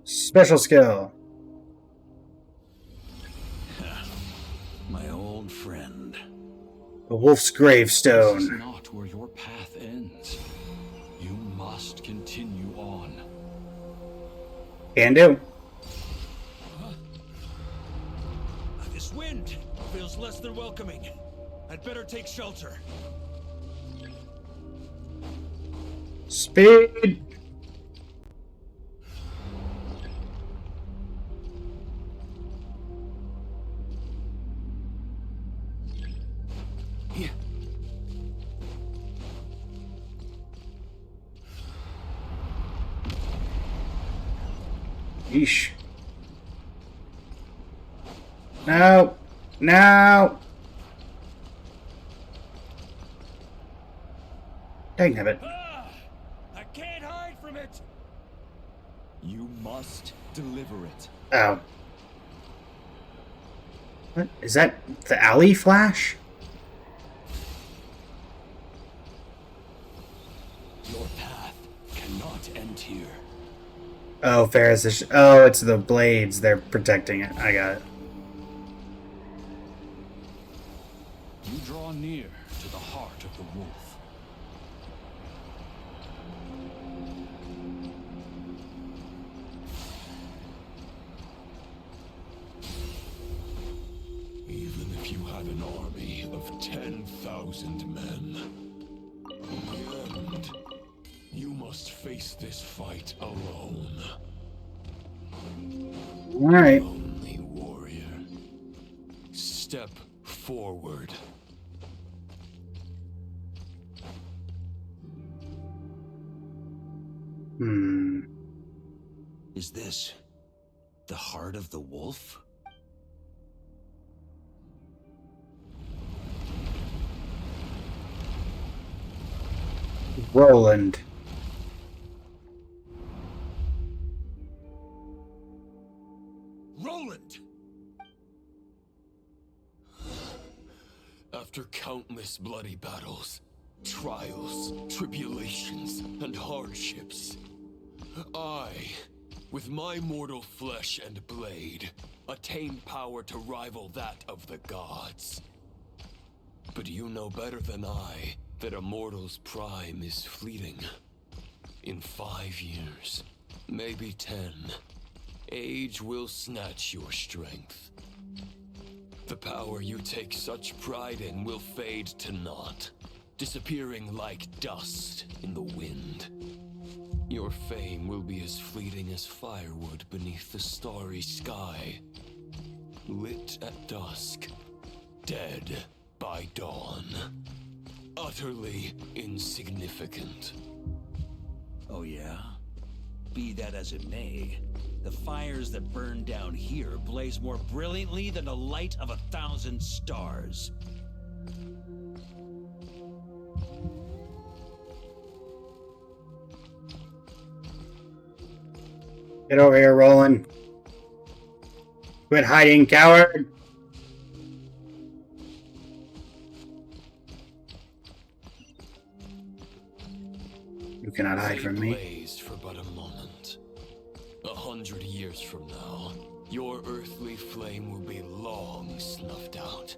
Speaker 1: Special skill.
Speaker 10: My old friend.
Speaker 1: The Wolf's Gravestone.
Speaker 19: This is not where your path ends. You must continue on.
Speaker 1: Can do.
Speaker 5: This wind feels less than welcoming. I'd better take shelter.
Speaker 1: Speed. Yeesh. No. No. Dang it.
Speaker 5: I can't hide from it.
Speaker 22: You must deliver it.
Speaker 1: Oh. What? Is that the alley flash?
Speaker 19: Your path cannot end here.
Speaker 1: Oh, Ferris is... Oh, it's the blades. They're protecting it. I got it.
Speaker 19: You draw near to the heart of the wolf.
Speaker 9: Even if you had an army of 10,000 men, in the end, you must face this fight alone.
Speaker 1: All right.
Speaker 9: Lonely warrior. Step forward.
Speaker 10: Is this the heart of the wolf?
Speaker 1: Roland.
Speaker 5: Roland!
Speaker 9: After countless bloody battles, trials, tribulations, and hardships, I, with my mortal flesh and blade, attained power to rival that of the gods. But you know better than I that a mortal's prime is fleeting. In 5 years, maybe 10, age will snatch your strength. The power you take such pride in will fade to naught, disappearing like dust in the wind. Your Your fame will be as fleeting as firewood beneath the starry sky. Lit at dusk, dead by dawn. Utterly insignificant.
Speaker 5: Oh yeah? Be that as it may, the fires that burn down here blaze more brilliantly than the light of 1,000 stars.
Speaker 1: Get over here, Roland. Quit hiding, coward! You cannot hide from me.
Speaker 9: Blaze for but a moment. 100 years from now, your earthly flame will be long snuffed out.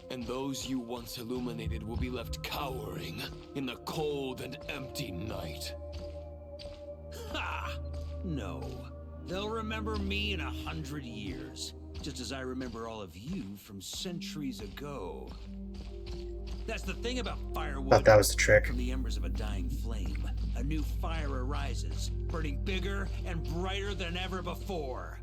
Speaker 9: And those you once illuminated will be left cowering in the cold and empty night.
Speaker 5: Ha! No. They'll remember me in 100 years, just as I remember all of you from centuries ago. That's the thing about firewood.
Speaker 1: Thought that was the trick.
Speaker 5: From the embers of a dying flame, a new fire arises, burning bigger and brighter than ever before.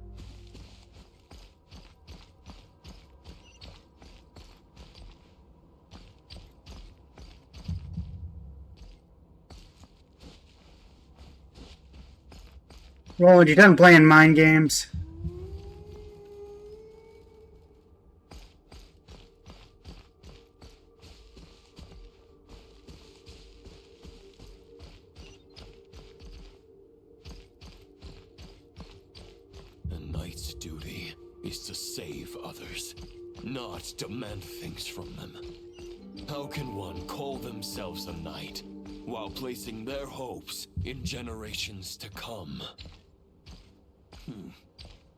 Speaker 1: Roland, you done playing mind games?
Speaker 9: A knight's duty is to save others, not demand things from them. How can one call themselves a knight while placing their hopes in generations to come?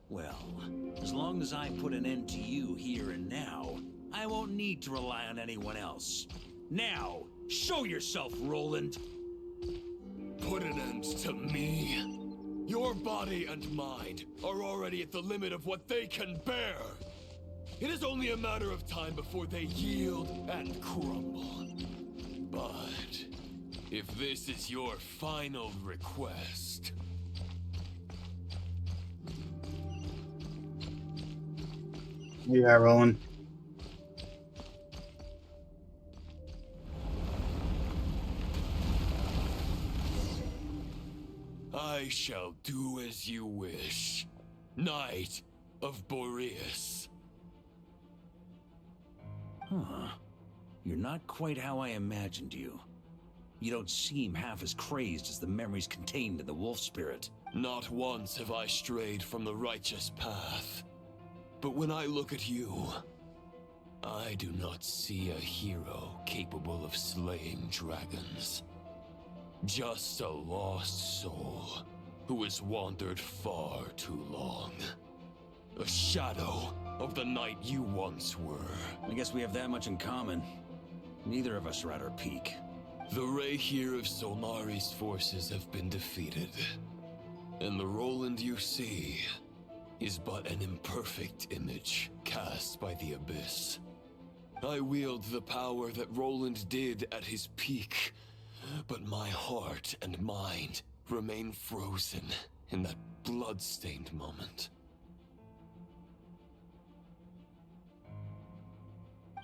Speaker 5: Well, as long as I put an end to you here and now, I won't need to rely on anyone else. Now, show yourself, Roland!
Speaker 9: Put an end to me? Your body and mind are already at the limit of what they can bear. It is only a matter of time before they yield and crumble. But if this is your final request...
Speaker 1: Yeah, Roland.
Speaker 9: I shall do as you wish, Knight of Boreas.
Speaker 5: Huh. You're not quite how I imagined you. You don't seem half as crazed as the memories contained in the wolf spirit.
Speaker 9: Not once have I strayed from the righteous path. But when I look at you, I do not see a hero capable of slaying dragons. Just a lost soul who has wandered far too long. A shadow of the knight you once were.
Speaker 5: I guess we have that much in common. Neither of us are at our peak.
Speaker 9: The Rahyr of Solnari's forces have been defeated. And the Roland you see is but an imperfect image cast by the Abyss. I wield the power that Roland did at his peak, but my heart and mind remain frozen in that blood-stained moment.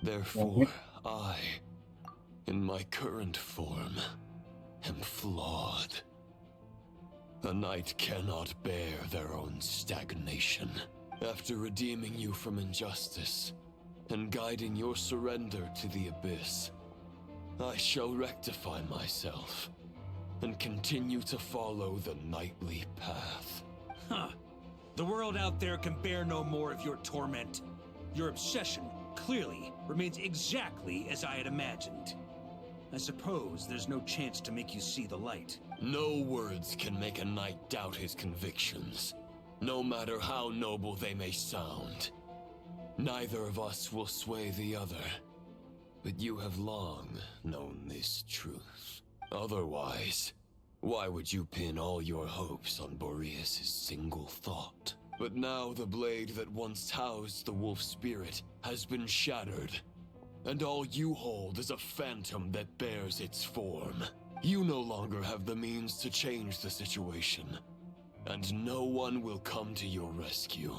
Speaker 9: Therefore, I, in my current form, am flawed. A knight cannot bear their own stagnation. After redeeming you from injustice and guiding your surrender to the Abyss, I shall rectify myself and continue to follow the knightly path.
Speaker 5: Huh. The world out there can bear no more of your torment. Your obsession, clearly, remains exactly as I had imagined. I suppose there's no chance to make you see the light.
Speaker 9: No words can make a knight doubt his convictions, no matter how noble they may sound. Neither of us will sway the other, but you have long known this truth. Otherwise, why would you pin all your hopes on Boreas' single thought? But now the blade that once housed the wolf spirit has been shattered, and all you hold is a phantom that bears its form. You no longer have the means to change the situation, and no one will come to your rescue.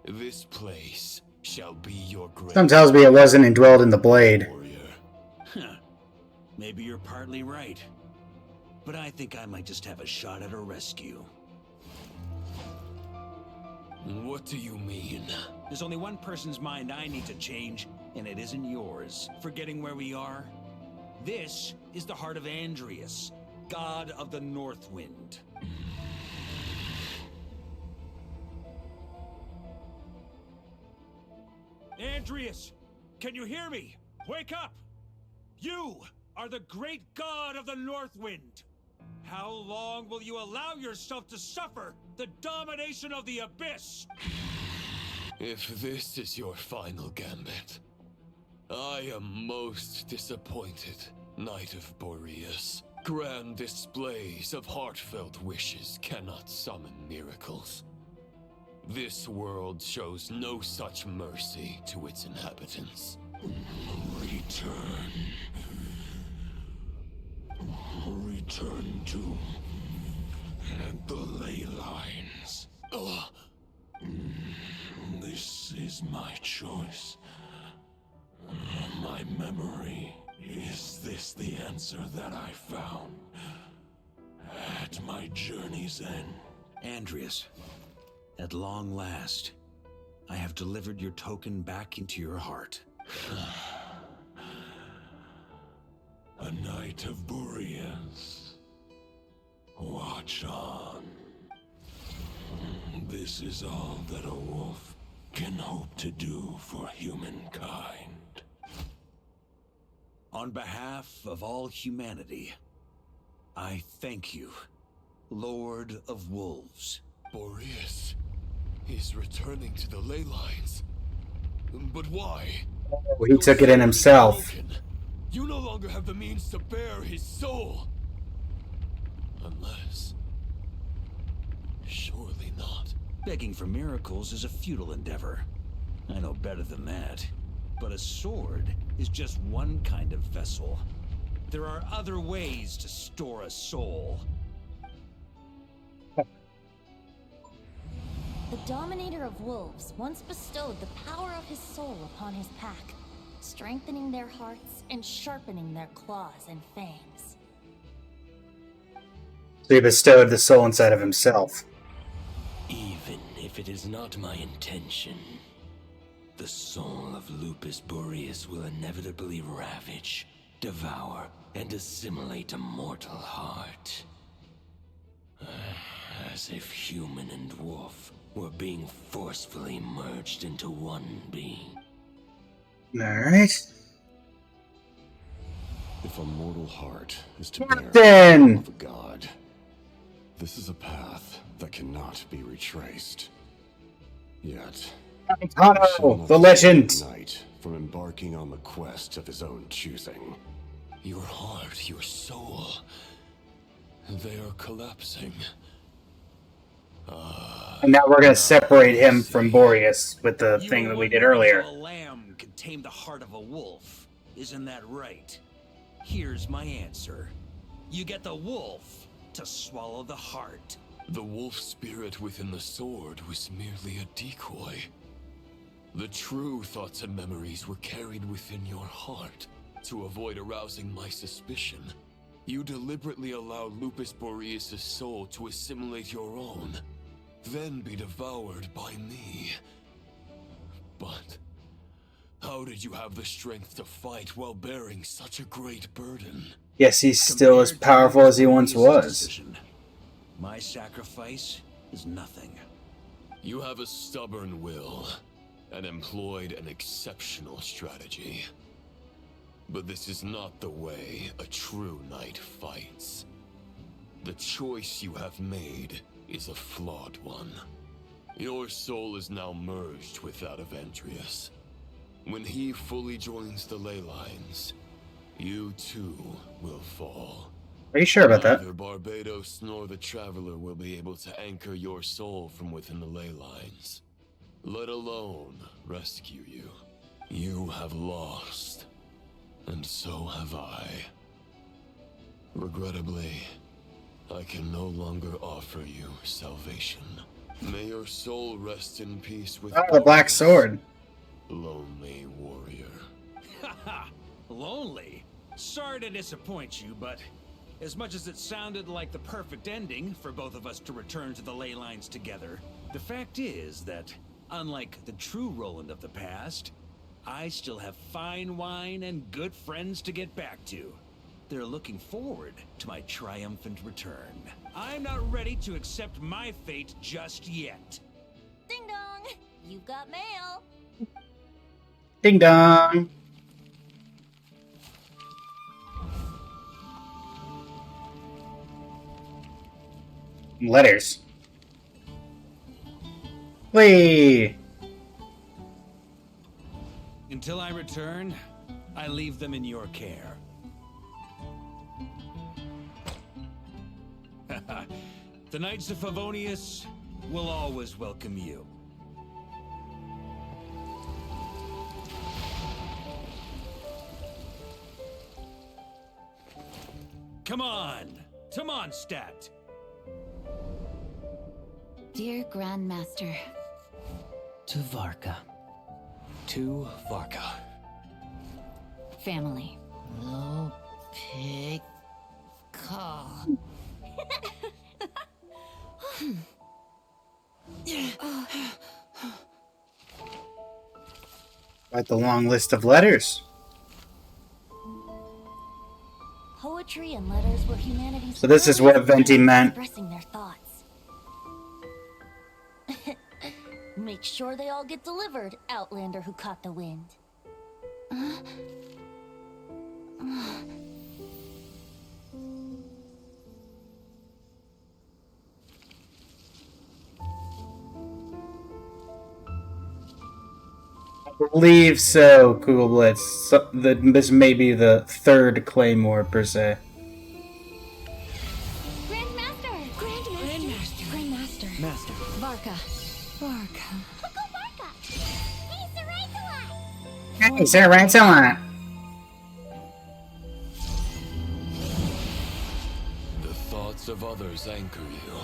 Speaker 9: This place shall be your grave.
Speaker 1: Some tells me it wasn't indwelled in the blade.
Speaker 5: Huh. Maybe you're partly right. But I think I might just have a shot at a rescue.
Speaker 9: What do you mean?
Speaker 5: There's only one person's mind I need to change, and it isn't yours. Forgetting where we are? This is the heart of Andrias, god of the North Wind. Andrias, can you hear me? Wake up! You are the great god of the North Wind. How long will you allow yourself to suffer the domination of the Abyss?
Speaker 9: If this is your final gambit, I am most disappointed, Knight of Boreas. Grand displays of heartfelt wishes cannot summon miracles. This world shows no such mercy to its inhabitants. Return. Return to the ley lines. This is my choice. My memory. Is this the answer that I found at my journey's end?
Speaker 5: Andrias, at long last, I have delivered your token back into your heart.
Speaker 9: A Knight of Boreas. Watch on. This is all that a wolf can hope to do for humankind.
Speaker 5: On behalf of all humanity, I thank you, Lord of Wolves.
Speaker 9: Boreas is returning to the ley lines. But why?
Speaker 1: Oh, he took it in himself.
Speaker 9: You no longer have the means to bear his soul. Unless... surely not.
Speaker 5: Begging for miracles is a futile endeavor. I know better than that. But a sword is just one kind of vessel. There are other ways to store a soul.
Speaker 3: The Dominator of Wolves once bestowed the power of his soul upon his pack, strengthening their hearts and sharpening their claws and fangs.
Speaker 1: So he bestowed the soul inside of himself.
Speaker 9: Even if it is not my intention, the soul of Lupus Boreas will inevitably ravage, devour, and assimilate a mortal heart. As if human and wolf were being forcefully merged into one being.
Speaker 1: Alright.
Speaker 11: If a mortal heart is to bear
Speaker 1: Captain!
Speaker 11: the of a god, this is a path that cannot be retraced. Yet,
Speaker 1: Hano, the legend!
Speaker 11: Knight from embarking on the quest of his own choosing.
Speaker 9: Your heart, your soul, they are collapsing.
Speaker 1: And now we're gonna separate him from Boreas with the thing that we did earlier.
Speaker 5: A lamb can tame the heart of a wolf. Isn't that right? Here's my answer. You get the wolf to swallow the heart.
Speaker 9: The wolf spirit within the sword was merely a decoy. The true thoughts and memories were carried within your heart. To avoid arousing my suspicion, you deliberately allowed Lupus Boreas' soul to assimilate your own, then be devoured by me. But how did you have the strength to fight while bearing such a great burden?
Speaker 1: Yes, he's still as powerful as he once was.
Speaker 5: My sacrifice is nothing.
Speaker 9: You have a stubborn will and employed an exceptional strategy. But this is not the way a true knight fights. The choice you have made is a flawed one. Your soul is now merged with that of Andrias. When he fully joins the ley lines, you too will fall.
Speaker 1: Are you sure about that?
Speaker 9: Neither Barbados nor the Traveler will be able to anchor your soul from within the ley lines, let alone rescue you. You have lost, and so have I. Regrettably, I can no longer offer you salvation. May your soul rest in peace with
Speaker 1: the black sword.
Speaker 9: Lonely warrior.
Speaker 5: Haha, lonely? Sorry to disappoint you, but as much as it sounded like the perfect ending for both of us to return to the ley lines together, the fact is that, unlike the true Roland of the past, I still have fine wine and good friends to get back to. They're looking forward to my triumphant return. I'm not ready to accept my fate just yet.
Speaker 3: Ding dong! You've got mail!
Speaker 1: Ding dong! Letters. Whee!
Speaker 5: Until I return, I leave them in your care. The Knights of Favonius will always welcome you. Come on, to Mondstadt.
Speaker 14: Dear Grandmaster.
Speaker 17: To Varka. To Varka.
Speaker 14: Family.
Speaker 12: No pig call.
Speaker 1: Quite the long list of letters.
Speaker 3: Poetry and letters were humanity's
Speaker 1: So this is what
Speaker 3: earliest way
Speaker 1: Venti
Speaker 3: of
Speaker 1: meant.
Speaker 3: expressing their thoughts. Make sure they all get delivered, Outlander who caught the wind.
Speaker 1: I believe so, Kugelblitz. So, this may be the third Claymore, per se.
Speaker 2: Grandmaster!
Speaker 14: Grandmaster.
Speaker 17: Master.
Speaker 14: Varka.
Speaker 2: Uncle Varka! Hey, Sir Lancelot!
Speaker 1: Hey, Sir Lancelot!
Speaker 9: The thoughts of others anchor you,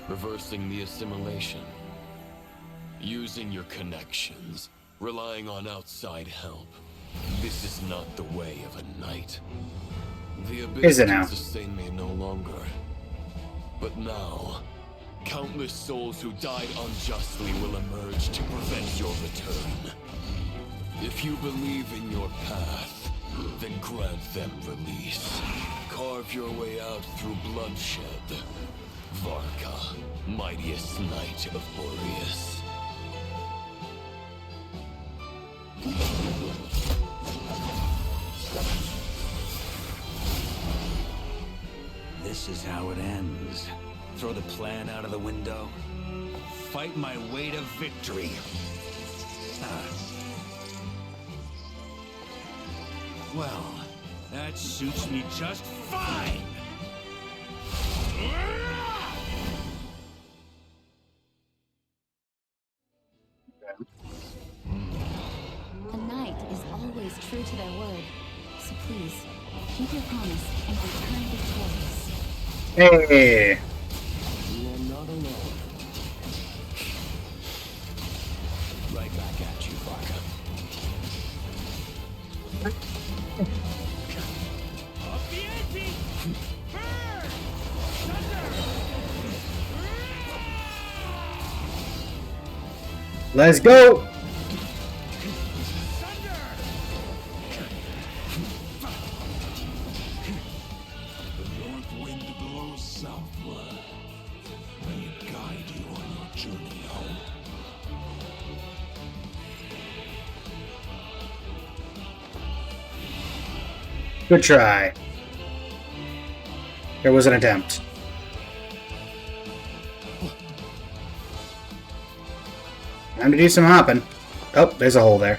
Speaker 9: reversing the assimilation. Using your connections, relying on outside help. This is not the way of a knight. The abyss
Speaker 1: Is it now?
Speaker 9: can sustain me no longer. But now, countless souls who died unjustly will emerge to prevent your return. If you believe in your path, then grant them release. Carve your way out through bloodshed. Varka, mightiest knight of Boreas.
Speaker 5: This is how it ends. Throw the plan out of the window. Fight my way to victory. Well, that suits me just fine!
Speaker 14: A knight is always true to their word. So please, keep your promise and return victorious.
Speaker 1: Hey!
Speaker 9: You are not alone. Right back at you, Varka.
Speaker 1: Let's go!
Speaker 9: The north wind blows southward. May it guide you on your journey home.
Speaker 1: Good try. There was an attempt. Time to do some hopping. Oh, there's a hole there.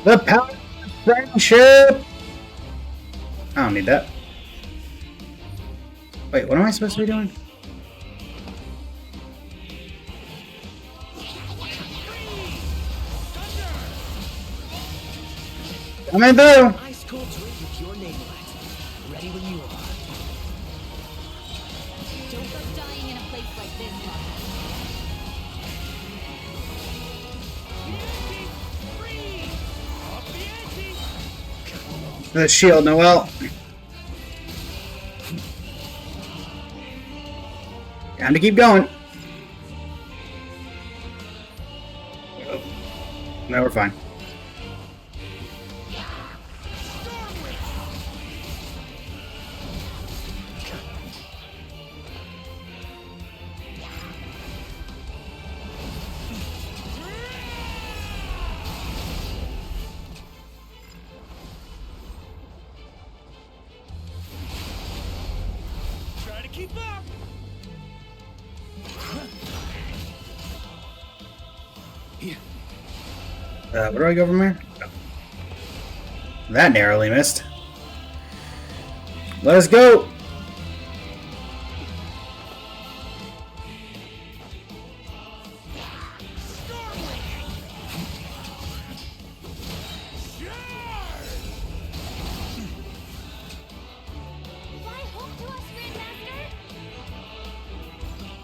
Speaker 1: The power of friendship! Oh, don't need that. Wait, what am I supposed to be doing? Coming through!
Speaker 7: Ice cold drink with your name on it. Ready when you are.
Speaker 14: Don't go dying in a place like this,
Speaker 1: The shield, Noel. Time to keep going. No, we're fine.
Speaker 5: Try to keep up.
Speaker 1: Where do I go from here? That narrowly missed. Let's go!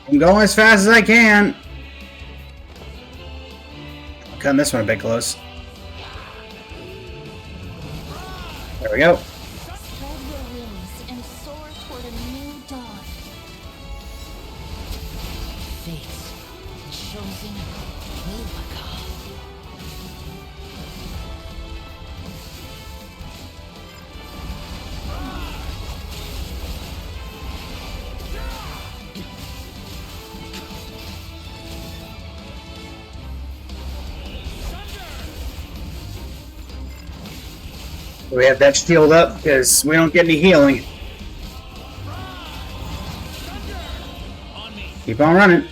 Speaker 1: I'm going as fast as I can. Cutting this one a bit close. There we go.
Speaker 3: Spread your wings and soar toward a new dawn. Fate, the chosen Varka.
Speaker 1: We have that shield up because we don't get any healing. Keep on running.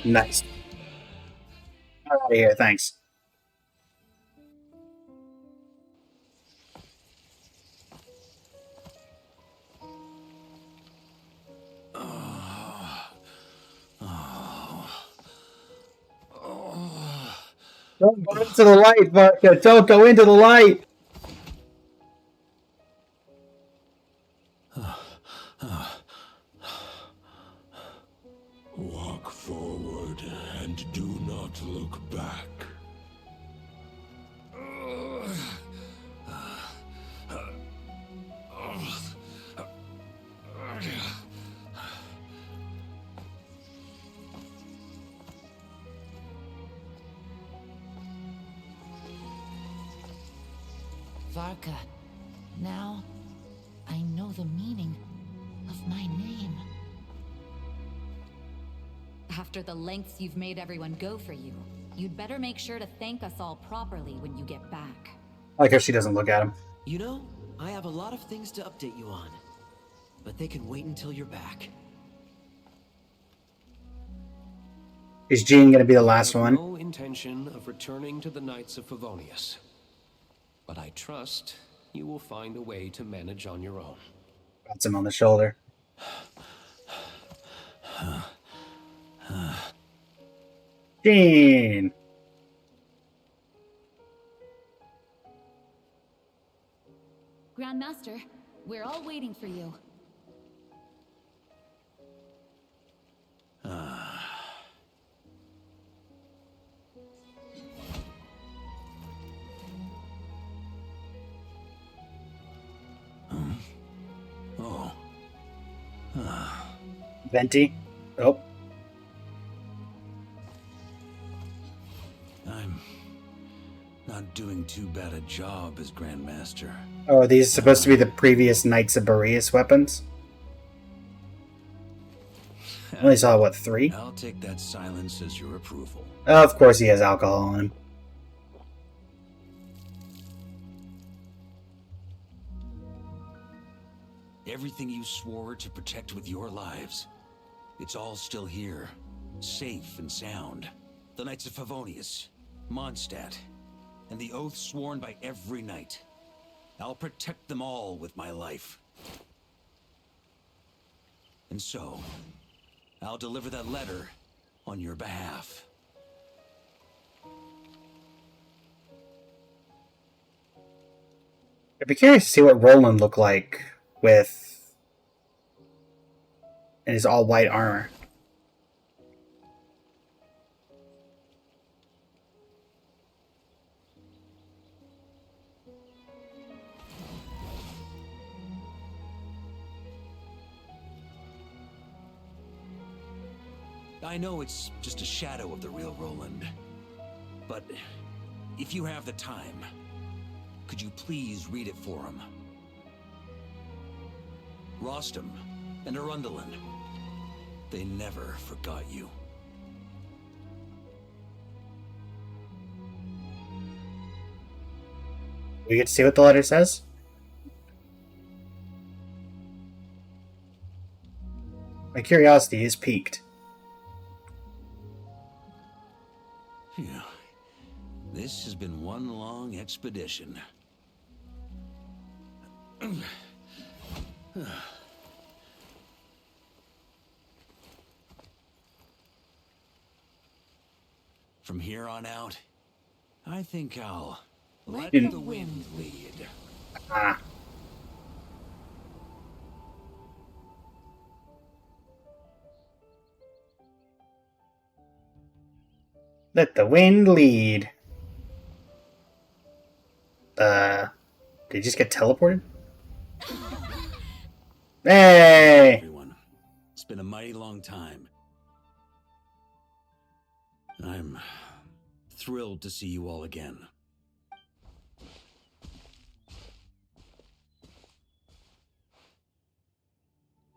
Speaker 1: Nice. Out of here, thanks. Don't go into the light, Varka. Don't go into the light.
Speaker 9: Walk forward and do not look back.
Speaker 12: Varka, now I know the meaning of my name.
Speaker 14: After the lengths you've made everyone go for you, you'd better make sure to thank us all properly when you get back.
Speaker 1: I like how she doesn't look at him.
Speaker 7: You know, I have a lot of things to update you on. But they can wait until you're back.
Speaker 1: Is Jean going to be the last one?
Speaker 6: No intention of returning to the Knights of Favonius. But I trust you will find a way to manage on your own.
Speaker 1: Pats him on the shoulder. Jean!
Speaker 14: Grandmaster, we're all waiting for you.
Speaker 1: Venti? Oh.
Speaker 10: I'm not doing too bad a job as Grandmaster.
Speaker 1: Oh, are these supposed to be the previous Knights of Boreas weapons? I only saw, what, 3?
Speaker 10: I'll take that silence as your approval.
Speaker 1: Of course he has alcohol on him.
Speaker 5: Everything you swore to protect with your lives. It's all still here, safe and sound. The Knights of Favonius, Mondstadt, and the oath sworn by every knight. I'll protect them all with my life. And so, I'll deliver that letter on your behalf.
Speaker 1: I'd be curious to see what Roland looked like with in his all-white armor.
Speaker 5: I know it's just a shadow of the real Roland, but if you have the time, could you please read it for him? Rostam and Arundelen, they never forgot you.
Speaker 1: We get to see what the letter says? My curiosity is piqued.
Speaker 5: Phew. This has been one long expedition. From here on out, I think I'll let the wind lead.
Speaker 1: Ah. Let the wind lead. Did he just get teleported? Hey!
Speaker 5: Everyone, it's been a mighty long time. I'm thrilled to see you all again.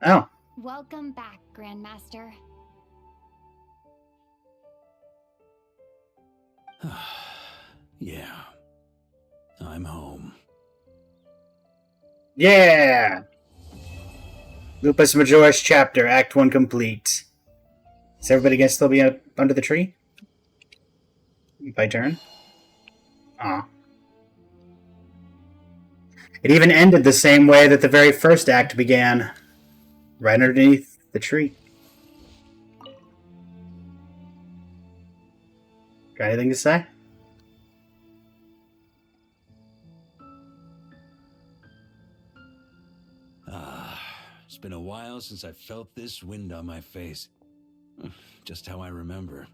Speaker 1: Oh.
Speaker 14: Welcome back, Grandmaster.
Speaker 5: Yeah, I'm home.
Speaker 1: Yeah! Lupus Majoris chapter, Act 1 complete. Is everybody gonna still be under the tree? By turn? Aw. It even ended the same way that the very first act began. Right underneath the tree. Got anything to say?
Speaker 5: It's been a while since I felt this wind on my face. Just how I remember.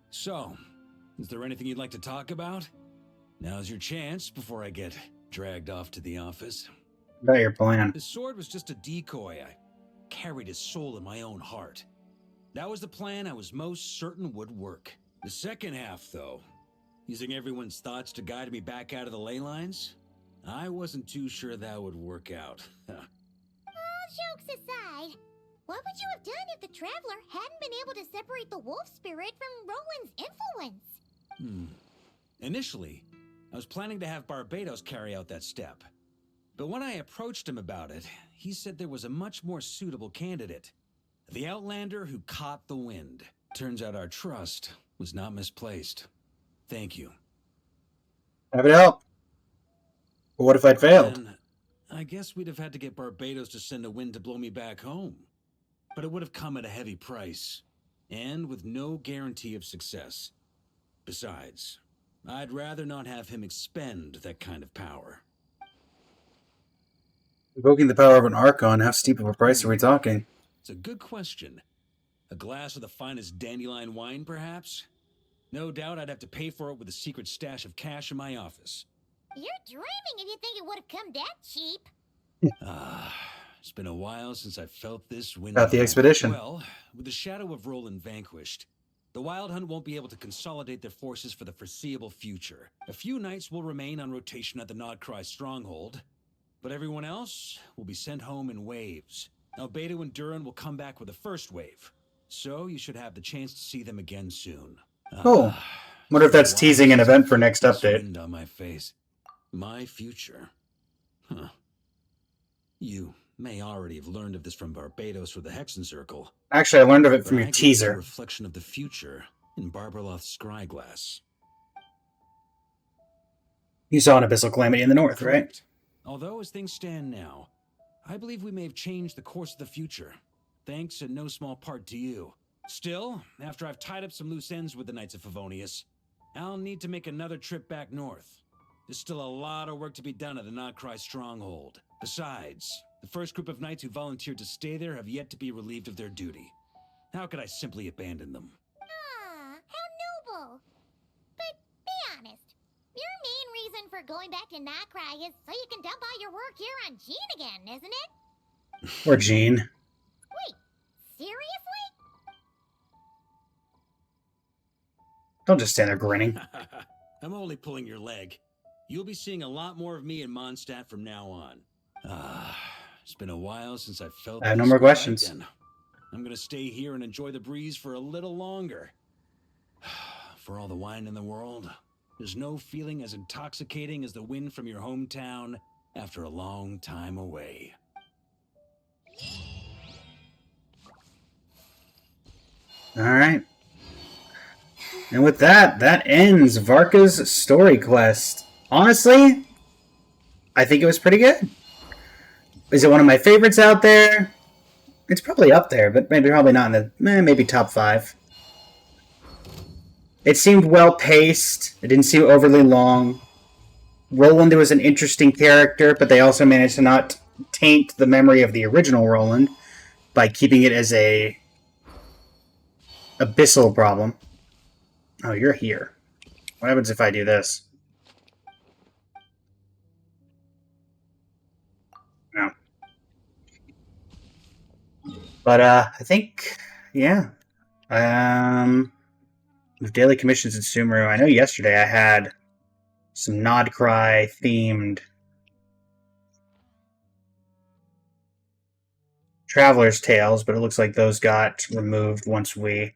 Speaker 5: So, is there anything you'd like to talk about? Now's your chance before I get dragged off to the office.
Speaker 1: About your plan.
Speaker 5: His sword was just a decoy. I carried his soul in my own heart. That was the plan I was most certain would work. The second half, though, using everyone's thoughts to guide me back out of the ley lines, I wasn't too sure that would work out.
Speaker 2: All jokes aside, what would you have done if the Traveler hadn't been able to separate the wolf spirit from Roland's influence?
Speaker 5: Initially, I was planning to have Barbados carry out that step. But when I approached him about it, he said there was a much more suitable candidate. The Outlander who caught the wind. Turns out our trust was not misplaced. Thank you.
Speaker 1: Happy to help. But what if I'd failed?
Speaker 5: Then, I guess we'd have had to get Barbados to send a wind to blow me back home. But it would have come at a heavy price, and with no guarantee of success. Besides, I'd rather not have him expend that kind of power.
Speaker 1: Invoking the power of an Archon, how steep of a price are we talking?
Speaker 5: It's a good question. A glass of the finest dandelion wine, perhaps? No doubt I'd have to pay for it with a secret stash of cash in my office.
Speaker 2: You're dreaming if you think it would have come that cheap.
Speaker 5: It's been a while since I felt this wind.
Speaker 1: About the expedition.
Speaker 5: Well, with the shadow of Roland vanquished, the Wild Hunt won't be able to consolidate their forces for the foreseeable future. A few knights will remain on rotation at the Nodcry stronghold, but everyone else will be sent home in waves. Albedo and Duran will come back with the first wave, so you should have the chance to see them again soon.
Speaker 1: Cool. Wonder if that's teasing an event for next update.
Speaker 5: Wind on my face. My future. Huh. You May already have learned of this from Barbados or the Hexen Circle.
Speaker 1: Actually, I learned of it from
Speaker 5: But
Speaker 1: your
Speaker 5: I glimpsed
Speaker 1: teaser.
Speaker 5: a reflection of the future in Barbarloth's scryglass.
Speaker 1: You saw an abyssal calamity in the north, right?
Speaker 5: Correct. Although, as things stand now, I believe we may have changed the course of the future, thanks in no small part to you. Still, after I've tied up some loose ends with the Knights of Favonius, I'll need to make another trip back north. There's still a lot of work to be done at the Nodcry stronghold. Besides, the first group of knights who volunteered to stay there have yet to be relieved of their duty. How could I simply abandon them?
Speaker 2: Ah, how noble. But be honest, your main reason for going back to Nodcry is so you can dump all your work here on Jean again, isn't it?
Speaker 1: Or Jean.
Speaker 2: Wait, seriously?
Speaker 1: Don't just stand there grinning.
Speaker 5: I'm only pulling your leg. You'll be seeing a lot more of me in Mondstadt from now on. It's been a while since I've felt
Speaker 1: I have no
Speaker 5: this
Speaker 1: more
Speaker 5: way
Speaker 1: questions.
Speaker 5: again. I'm gonna stay here and enjoy the breeze for a little longer. For all the wine in the world, there's no feeling as intoxicating as the wind from your hometown after a long time away.
Speaker 1: Alright. And with that, that ends Varka's story quest. Honestly, I think it was pretty good. Is it one of my favorites out there? It's probably up there, but probably not in the maybe top 5. It seemed well paced. It didn't seem overly long. Roland was an interesting character, but they also managed to not taint the memory of the original Roland by keeping it as a abyssal problem. Oh, you're here. What happens if I do this? No. But, I think, yeah. With daily commissions in Sumeru, I know yesterday I had some Nodcry themed Traveler's Tales, but it looks like those got removed once we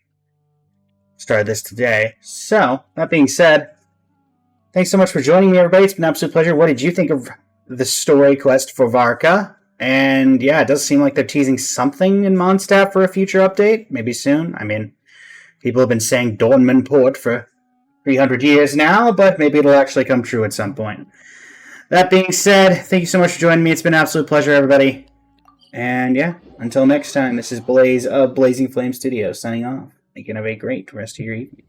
Speaker 1: started this today. So, that being said, thanks so much for joining me, everybody. It's been an absolute pleasure. What did you think of the story quest for Varka? And yeah, it does seem like they're teasing something in Mondstadt for a future update. Maybe soon. I mean, people have been saying Dornman Port for 300 years now, but maybe it'll actually come true at some point. That being said, thank you so much for joining me. It's been an absolute pleasure, everybody. And yeah, until next time, this is Blaze of Blazing Flame Studios signing off. You can have a great rest of your evening.